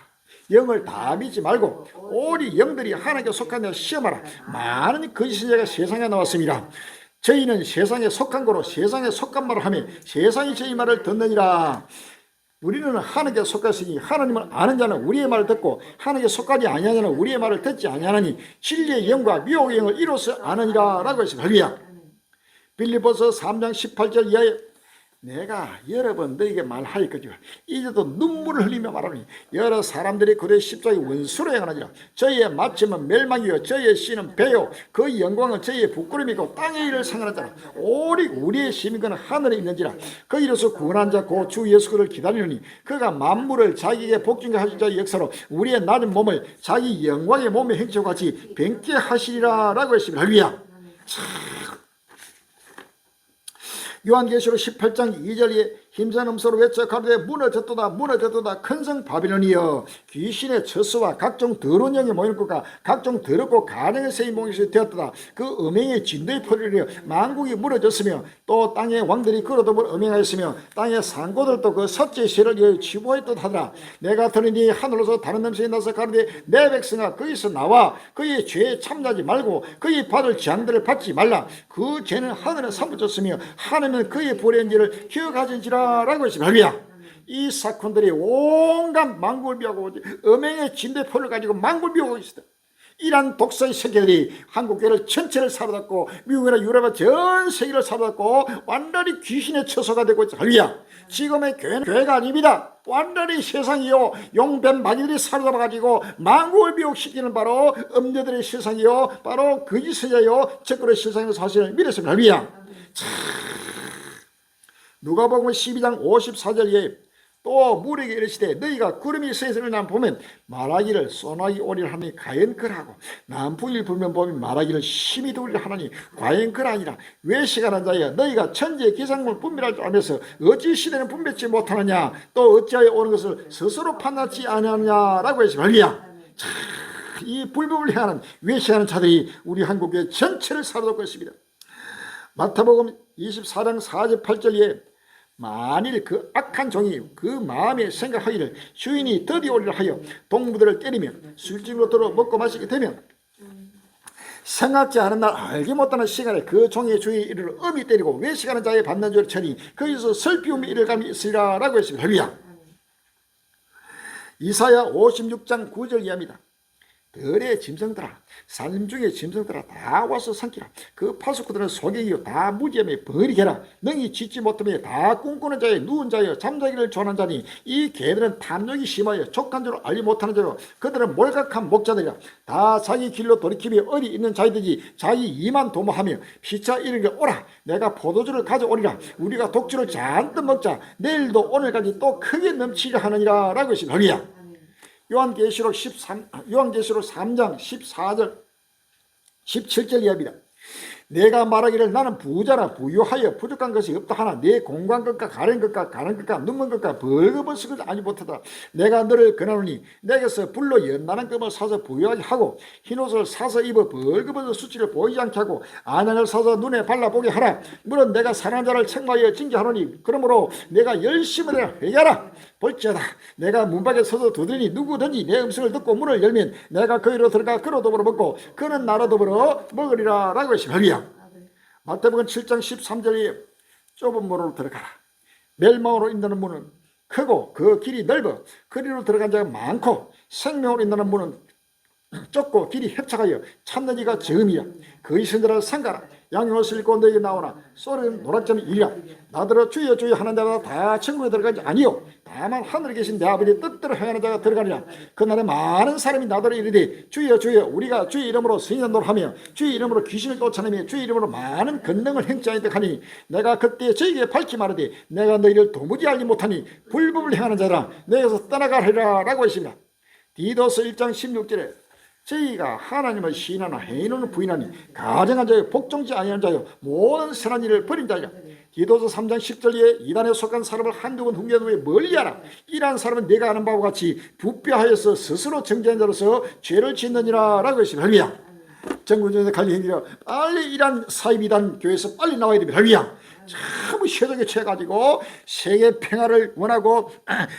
영을 다 믿지 말고 오직 영들이 하나님께 속한 자 시험하라. 많은 거짓 선지자가 세상에 나왔습니다. 저희는 세상에 속한 거로 세상에 속한 말을 하며 세상이 저희 말을 듣느니라. 우리는 하나님께 속했으니 하나님을 아는 자는 우리의 말을 듣고 하나님께 속하지 아니하는 자는 우리의 말을 듣지 아니하나니 진리의 영과 미혹의 영을 이로써 아느니라 라고 했습니다. 할렐루야. 빌립보서 3장 18절 이하에 내가 여러 번 너에게 말하였거니와 이제도 눈물을 흘리며 말하니 여러 사람들이 그의 십자가의 원수로 행하느니라. 저희의 마침은 멸망이요 저희의 씨는 배요 그 영광은 저희의 부끄러움이고 땅의 일을 상하는 자라. 오직 우리의 시민은 하늘에 있는지라. 그 이로써 구원한 자 고 주 예수 그를 기다리느니 그가 만물을 자기에게 복종케 하실 자의 역사로 우리의 낮은 몸을 자기 영광의 몸의 행체와 같이 뱀게 하시리라 라고 했습니다. 할렐루야. 요한계시록 18장 2절에 힘찬 음소로 외쳐 가로되 무너졌도다 무너졌도다 큰 성 바빌론이여 귀신의 처소와 각종 더러운 영이 모이는 곳과 각종 더럽고 가증의 새의 목이 되었도다. 그 음행의 진도의 포리려 만국이 무너졌으며 또 땅의 왕들이 그로도 음행하였으며 땅의 산고들도 그 섭지의 세를 치부하였다 하더라. 내가 들으니 하늘로서 다른 냄새가 나서 가로되 내 백성아 거기서 나와 그의 죄에 참여하지 말고 그의 받을 재앙들을 받지 말라. 그 죄는 하늘에 사무쳤으며 하늘은 그의 보낸지를 기억하진지라 라고 했습니다. 할렐루야. 이 사건들이 온갖 만국을 비하고 음행의 진대포를 가지고 만국을 비하고 있었다. 이란 독서의 세계들이 한국교회를 전체를 사로잡고 미국이나 유럽의 전 세계를 사로잡고 완전히 귀신의 처소가 되고 있다. 할렐루야. 지금의 교회는 교회가 아닙니다. 완전히 세상이요 용뱀 마귀들이 사로잡아가지고 만국을 미혹시키는 바로 음녀들의 세상이요 바로 거짓 선지자요 적그리스도의 세상에서 사실을 믿었습니다. 할렐루야. 누가복음 12장 54절에 또 무리에게 이르시되 너희가 구름이 서있을 날 보면 말하기를 소나기 오리를 하니 과연 그러하고 남풍일 불면 보면 말하기를 심히 더우리를 하나니 과연 그러하니라. 외식하는 자여 너희가 천지의 기상물 분별할 줄 알면서 어찌 시대는 분별치 못하느냐 또 어찌하여 오는 것을 스스로 판단치 아니하느냐라고 했습니다. 할렐루야. 이 불법을 행하는 외식하는 자들이 우리 한국의 전체를 사로잡고 있습니다. 마태복음 24장 48절에 만일 그 악한 종이 그 마음에 생각하기를 주인이 더디 오리라 하여 동무들을 때리며 술집으로 먹고 마시게 되면 생각지 않은 날 알지 못하는 시간에 그 종의 주인이 이를 엄히 때리고 외식하는 자의 받는 줄 쳐니 거기서 슬피움이 이를 감이 있으리라 라고 했습니다. 할렐루야. 이사야 56장 9절 이하입니다. 들의 짐승들아 산 중의 짐승들아 다 와서 삼키라. 그 파수꾼들은 소경이요 다 무지함에 버리게라. 능히 짓지 못하며 다 꿈꾸는 자여 누운 자여 잠자기를 좋아하는 자니 이 개들은 탐욕이 심하여 족한 줄 알지 못하는 자요 그들은 몰각한 목자들이라. 다 자기 길로 돌이키며 어리 있는 자이들이 자기 이만 도모하며 피차 이르게 오라 내가 포도주를 가져오리라. 우리가 독주를 잔뜩 먹자. 내일도 오늘까지 또 크게 넘치려 하느니라 라고 했습니다. 요한계시록 3장 14절 17절 이하입니다. 내가 말하기를 나는 부자라 부유하여 부족한 것이 없다 하나 내 공고한 것과 가는 것과 눈먼 것과 벌거벗은 것을 아니 못하다. 내가 너를 권하노니 내게서 불로 연단한 금을 사서 부유하게 하고 흰옷을 사서 입어 벌거벗은 수치를 보이지 않게 하고 안약을 사서 눈에 발라보게 하라. 물론 내가 사랑하는 자를 책망하여 징계하노니 그러므로 내가 열심히 회개하라. 볼지어다 내가 문밖에 서서 두드리니 누구든지 내 음성을 듣고 문을 열면 내가 그이로 들어가 그로 더불어 먹고 그는 나로 더불어 먹으리라 라고 했습니다. 마태복음 7장 13절에 좁은 문으로 들어가라. 멸망으로 인도하는 문은 크고 그 길이 넓어 그리로 들어간 자가 많고 생명으로 인도하는 문은 좁고 길이 협착하여 찾는 이가 적음이야. 그 이신들아 상가라. 양옷을 입고 너에게 나오나 소리는 노랗점이 이리라. 나더러 주여 주여 하는 자마다 다 천국에 들어가지 아니요 다만 하늘에 계신 내 아버지의 뜻대로 행하는 자가 들어가리라. 그날에 많은 사람이 나더러 이르되 주여 주여 우리가 주의 이름으로 선지자노를 하며 주의 이름으로 귀신을 쫓아내며 주의 이름으로 많은 권능을 행자이다 하니 내가 그때 저에게 밝히 말하되 내가 너희를 도무지 알지 못하니 불법을 행하는 자라 너희에서 떠나가리라 라고 했습니다. 디도서 1장 16절에 저희가 하나님을 시인하나 행위는 부인하니 가정한 자요 복종지 아니한 자요 모든 선한 일을 버린 자야. 디도서 3장 10절에 이단에 속한 사람을 한두 번 훈계한 후에 멀리하라. 이러한 사람은 내가 아는 바와 같이 부패하여서 스스로 정죄한 자로서 죄를 짓느니라 라고 했습니다. 할렐루야. 정부전에 관리행위라 빨리 이러한 사이비단 교회에서 빨리 나와야 됩니다. 할렐루야. 참 세속에 취해가지고 세계 평화를 원하고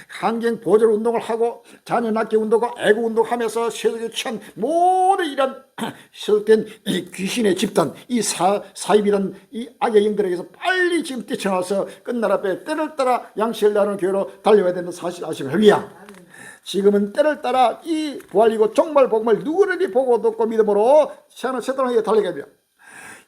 환경 보존 운동을 하고 자녀 낳기 운동과 애국 운동하면서 세속에 취한 모든 이런 세속된 귀신의 집단 이 사입이란 이 악의 영들에게서 빨리 지금 뛰쳐나와서 끝날 앞에 때를 따라 양식을 나누는 교회로 달려야 되는 사실 아시면 할렐루야. 지금은 때를 따라 이 부활이고 종말 복음을 누구든지 보고 듣고 믿음으로 세상에 달려가야 돼요.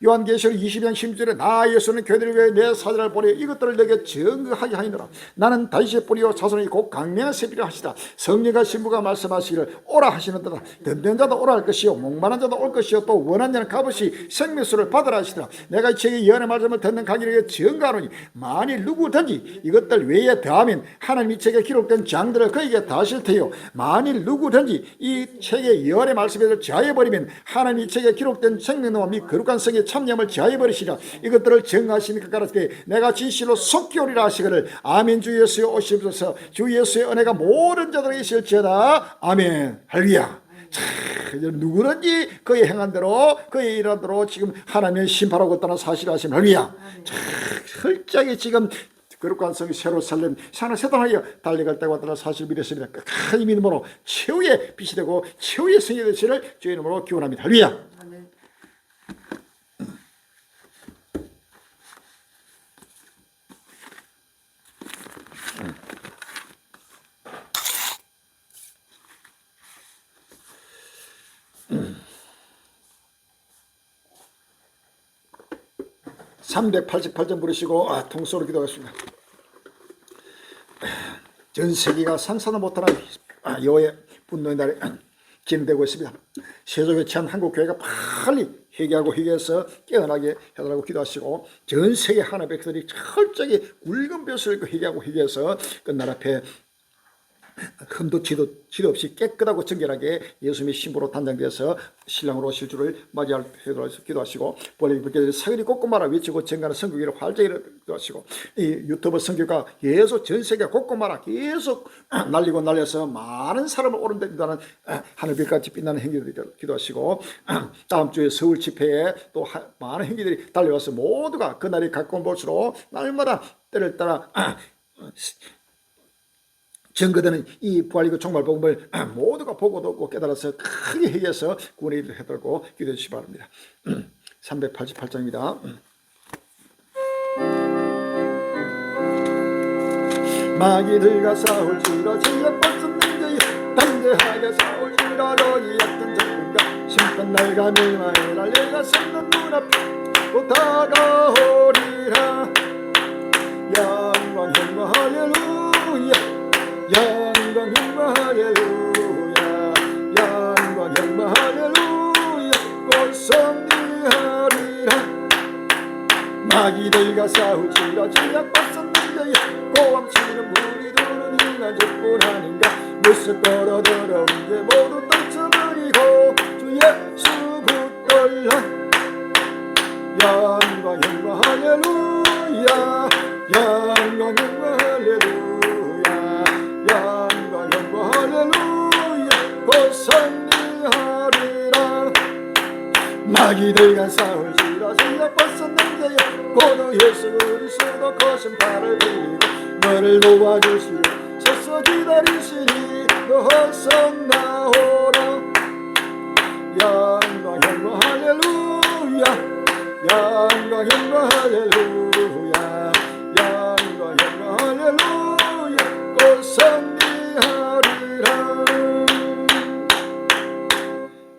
요한계시록 20장 16절에 나 예수는 교회를 위해 내 사자를 보내 이것들을 내게 증거하게 하니라. 나는 다윗의 뿌리요 자손이 곧 강명한 세비라 하시다. 성령과 신부가 말씀하시기를 오라 하시는도다. 든든 자도 오라 할 것이요 목마른 자도 올 것이요 또 원한 자는 값없이 생명수를 받으라 하시더라. 내가 이 책의 예언의 말씀을 듣는 강인에게 증거하노니 만일 누구든지 이것들 외에 더하면 하나님 이 책에 기록된 장들을 그에게 다하실 테요 만일 누구든지 이 책의 예언의 말씀을 제하여버리면 하나님 이 책에 기록된 생명과 및 거룩한 성의 참념을 제하여버리시라. 이것들을 정하시니까 가라사대 내가 진실로 속히 오리라 하시기를 아멘. 주 예수여 오시옵소서. 주 예수의 은혜가 모든 자들에게 있을지어다. 아멘. 할렐루야. 누구든지 그의 행한 대로 그의 일한 대로 지금 하나님의 심판하고 있다는 사실을 아시면 할렐루야. 철저하게 지금 거룩한 성이 새로 살림 산을 세단하여 달려갈 때가 왔다는 사실을 믿었습니다. 끝까지 믿음으로 최후의 빛이 되고 최후의 성이 되시를 주의 이름으로 기원합니다. 할렐루야. 388점 부르시고 통수로 기도하겠습니다. 전 세계가 상상도 못하는 여호와의 분노의 날에 진행되고 있습니다. 세속에 취한 한국교회가 빨리 회개해서 깨어나게 해달라고 기도하시고 전 세계 하나님의 백성들이 철저하게 굵은 벼슬을 회개해서 끝날 앞에 흠도 지도 없이 깨끗하고 정결하게 예수님의 신부로 단장되어서 신랑으로 오실 줄을 맞이할 기도하시고 볼링부께 사그리 꼼꼼하라 외치고 정가는 성교기를 활자히 기도하시고 이 유튜브 성교가 계속 전 세계 곳곳마다 계속 날리고 날려서 많은 사람을 오른다는 하늘빛같이 빛나는 행기들을 기도하시고 다음 주에 서울 집회에 또 많은 행기들이 달려와서 모두가 그날이 가까운 볼수록 날마다 때를 따라 증거되는 이 부활이고 종말 복음을 모두가 보고 듣고 깨달아서 크게 회개해서 구원의 일을 해달고 기도해 주시기 바랍니다. 388장입니다. 마귀들과 싸울지라 전력 벗은 자여 담대하게 싸울지라 너희 어떤 적군가 심판 날과 멸망의 날 내가 섰는 눈앞에 또 다가오리라. 영광 영광 할렐루야 영광 영광 할렐루야 영광 영광 할렐루야 곧 승리하리라. 마귀들과 싸울지라 전략 받선 자여 고함치는 무리들은 인간 죽군 아닌가 무슨 걸어들어온 게 모두 떨쳐버리고 주 예수 붙들라. 영광 영광 할렐루야 영광 영광 할렐루야 영광 영광 할렐루야 곧 승리하리라. 마귀들과 싸울지라 전략 벗었는데요 고도 예수 그리스도 거신 팔을 들고 너를 도와주시오 서서 기다리시니 너 어서 나오라. 영광 영광 할렐루야 영광 영광 할렐루야 영광 영광 할렐루야 곧 승리하리라.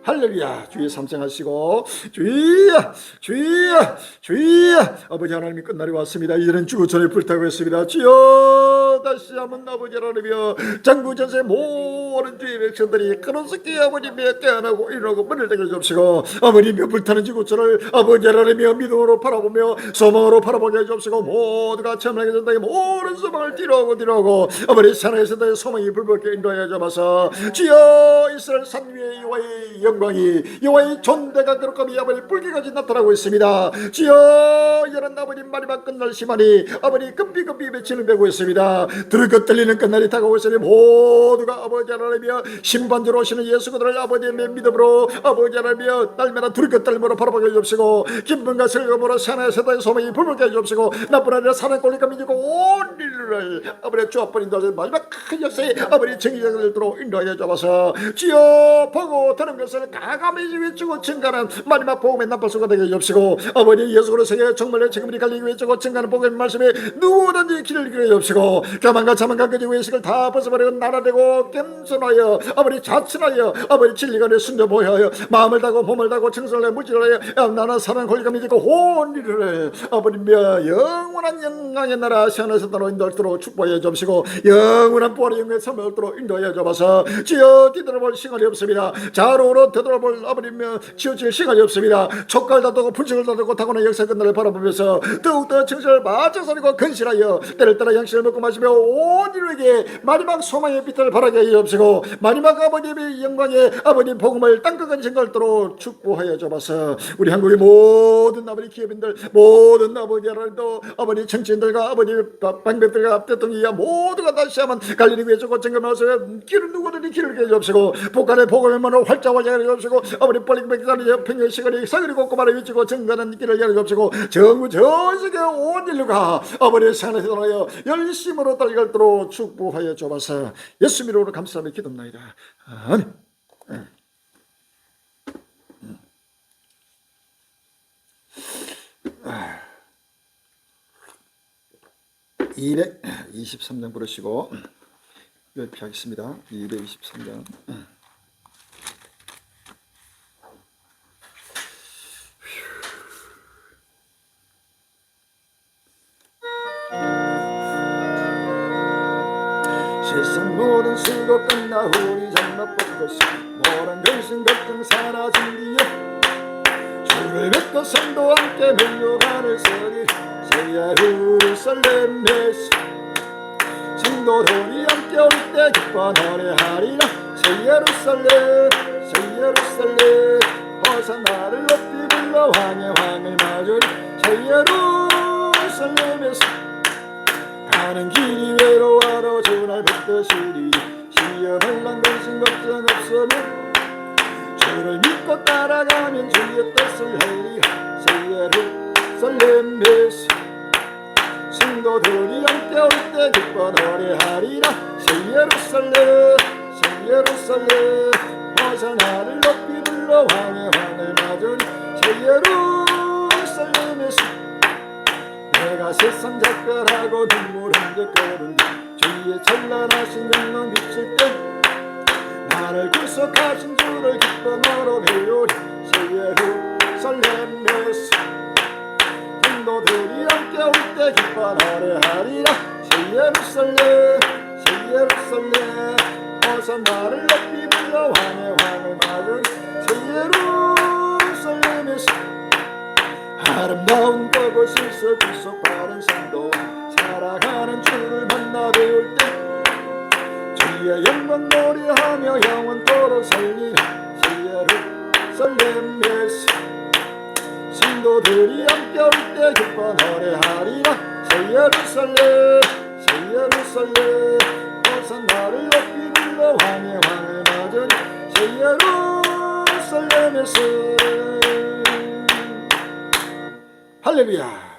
할렐루야. 주의 삼창하시고 주여 주여 주여. 아버지 하나님이 끝날이 왔습니다. 이제는 주구천에 불타고 있습니다. 주여 다시 한번 아버지 하나님이여 전구전세 모든 주의 백성들이 그로스키 아버님의 깨어나고 일어나고 문을 닫게 해주시고 아버님의 불타는 지구천을 아버지 하나님이여 믿음으로 바라보며 소망으로 바라보게 해주시고 모두가 참나게 된다의 모든 소망을 뒤로하고 아버지 산하에 산다의 소망이 불붙게 인도하여 잡아서 주여 이스라엘 산 위에 여호와의 영광이 여호와의 존대가 그렇게 아버지 뿔기까지 나타나고 있습니다. 주여 이런 아버지 마지막 끝날 시간이 아버지 급비급비 외치는 배고 있습니다. 들것 들리는 끝날이 다가오고 있으니 모두가 아버지 하나님이여 심판주로 오시는 예수 그들을 아버지의 믿음으로 아버지 하나님이여 날마다 들것 떨림으로 바라보게 해주시고 기쁨과 슬픔으로 산하의 세상의 소망이 불붙게 해주시고 나뿐 아니라 사는 꼴리가 믿고 온 인류를 아버지 주 앞을 인도하는 마지막 큰 역사에 아버지 정의자들로 인도하여 잡아서 주여 보고 들은 것을 가감히 외치고 증가하는 마지막 복음의 나팔수가 되게 해주시고 아버지 예수 그리스도의 정말로 지금이 갈리기 외치고 증가하는 복음의 말씀에 누구든지 길을 길게 해주시고 교만과 자만과 그리고 의식을 다 벗어버리고 나라되고 겸손하여 아버지 자신하여 아버지 진리가 내 순종 보여하여 마음을 다고 몸을 다고 청소를 해 무지를 하여 나는 사랑 권리가 믿고 혼리를 아버지며 영원한 영광의 나라 시원에서도 인도하도록 축복해 주시고 영원한 보아의 영광의 선물도록 인도하여 주셔서 주여 뒤돌아볼 시간이 없습니다. 자로로 되돌아볼 아버지며 치우칠 시간이 없습니다. 촉갈 다두고 분식을 다두고 타고난 역사 끝날을 바라보면서 더욱더 정신을 바짝 서리고 건실하여 때를 따라 양식을 먹고 마시며 온 인류에게 마지막 소망의 빛을 바라게 해주시고 마지막 아버님의 영광의 아버님 복음을 땅끝까지 생각도록 축복하여 주셔서 우리 한국의 모든 아버지 기업인들 모든 아버지 하나님도 아버지 정치인들과 아버지 방백들과 대통령이야 모두가 다시 한번 갈리기 위해 주고 정금하셔 길을 누구든지 길을 해주시고 북한의 복음의 문을 활짝 해주시고 아버지 뻘링백산의 평의 시간이 사그리 꼼꼼하게 위치고 정가는 길을 열어주시고 전국 전 세계 온 인류가 아버지의 산에 들어가여 열심으로 달려갈도록 축복하여 주옵소서. 예수 이름으로 감사하며 기도합니다. 아멘. 223장 부르시고 열피하겠습니다. 223장. 세상 모든 수고 끝나 우리 장막 벗고서 모든 근심 걱정 사라진 뒤에 주를 믿고 성도 함께 mello가는 서리 새 예루살렘에서 성도들이 함께 올 때 기뻐 노래하리라. 새 예루살렘 새 예루살렘 호산나를 높이 불러 왕의 왕을 맞으리. 새 예루살렘에서 가는 길이 외로워도 주날 붙드시리. 시험을 난 근심 걱정 없으면 주를 믿고 따라가면 주의 뜻을 하리라. 새 예루살렘에서 성도들이 함께 올 때 기뻐 노래하리라. 새 예루살렘 새 예루살렘 호산나를 높이 불러 왕의 왕을 맞으리. 새 예루살렘에서 내가 세상 작별하고 눈물 흔적 거둔 주의 찬란하신 영광 비칠 때 나를 구속하신 주를 기뻐 노래하리오리. 새 예루살렘에서 성도들이 함께 올 때 기뻐 노래하리라. 새 예루살렘 새 예루살렘 호산나를 높이 불러 왕의 왕을 맞으리. 새 예루살렘에서 아름다운 그곳에서 구속받은 성도 살아가는 주를 만나 배울 때 주의 영광 노래하며 영원토록 살리라. 새 예루살렘에서 성도들이 함께 올 때 기뻐 노래하리라. 새 예루살렘 새 예루살렘 호산나를 높이 불러 왕의 왕을 맞으리. 새 예루살렘에서 할렐루야.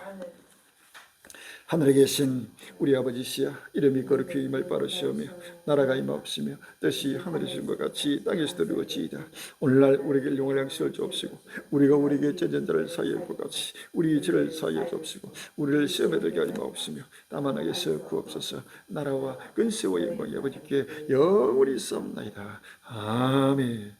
하늘에 계신 우리 아버지시여, 이름이 거룩히 임할 바르시오며 나라가 임하옵시며 뜻이 하늘에 주신 것 같이 땅에서도 이루어지이다. 오늘날 우리에게 용할 양식을 주옵시고 우리가 우리에게 죄진 자를 사하여 것 같이 우리 죄를 사하여 주옵시고 우리를 시험에 들게 하지 마옵시며 다만 악에서 구옵소서. 나라와 근세와 영광이 아버지께 영원히 있사옵나이다. 아멘.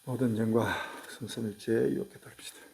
모든 영과 성삼일체에 이롭게 드립시다.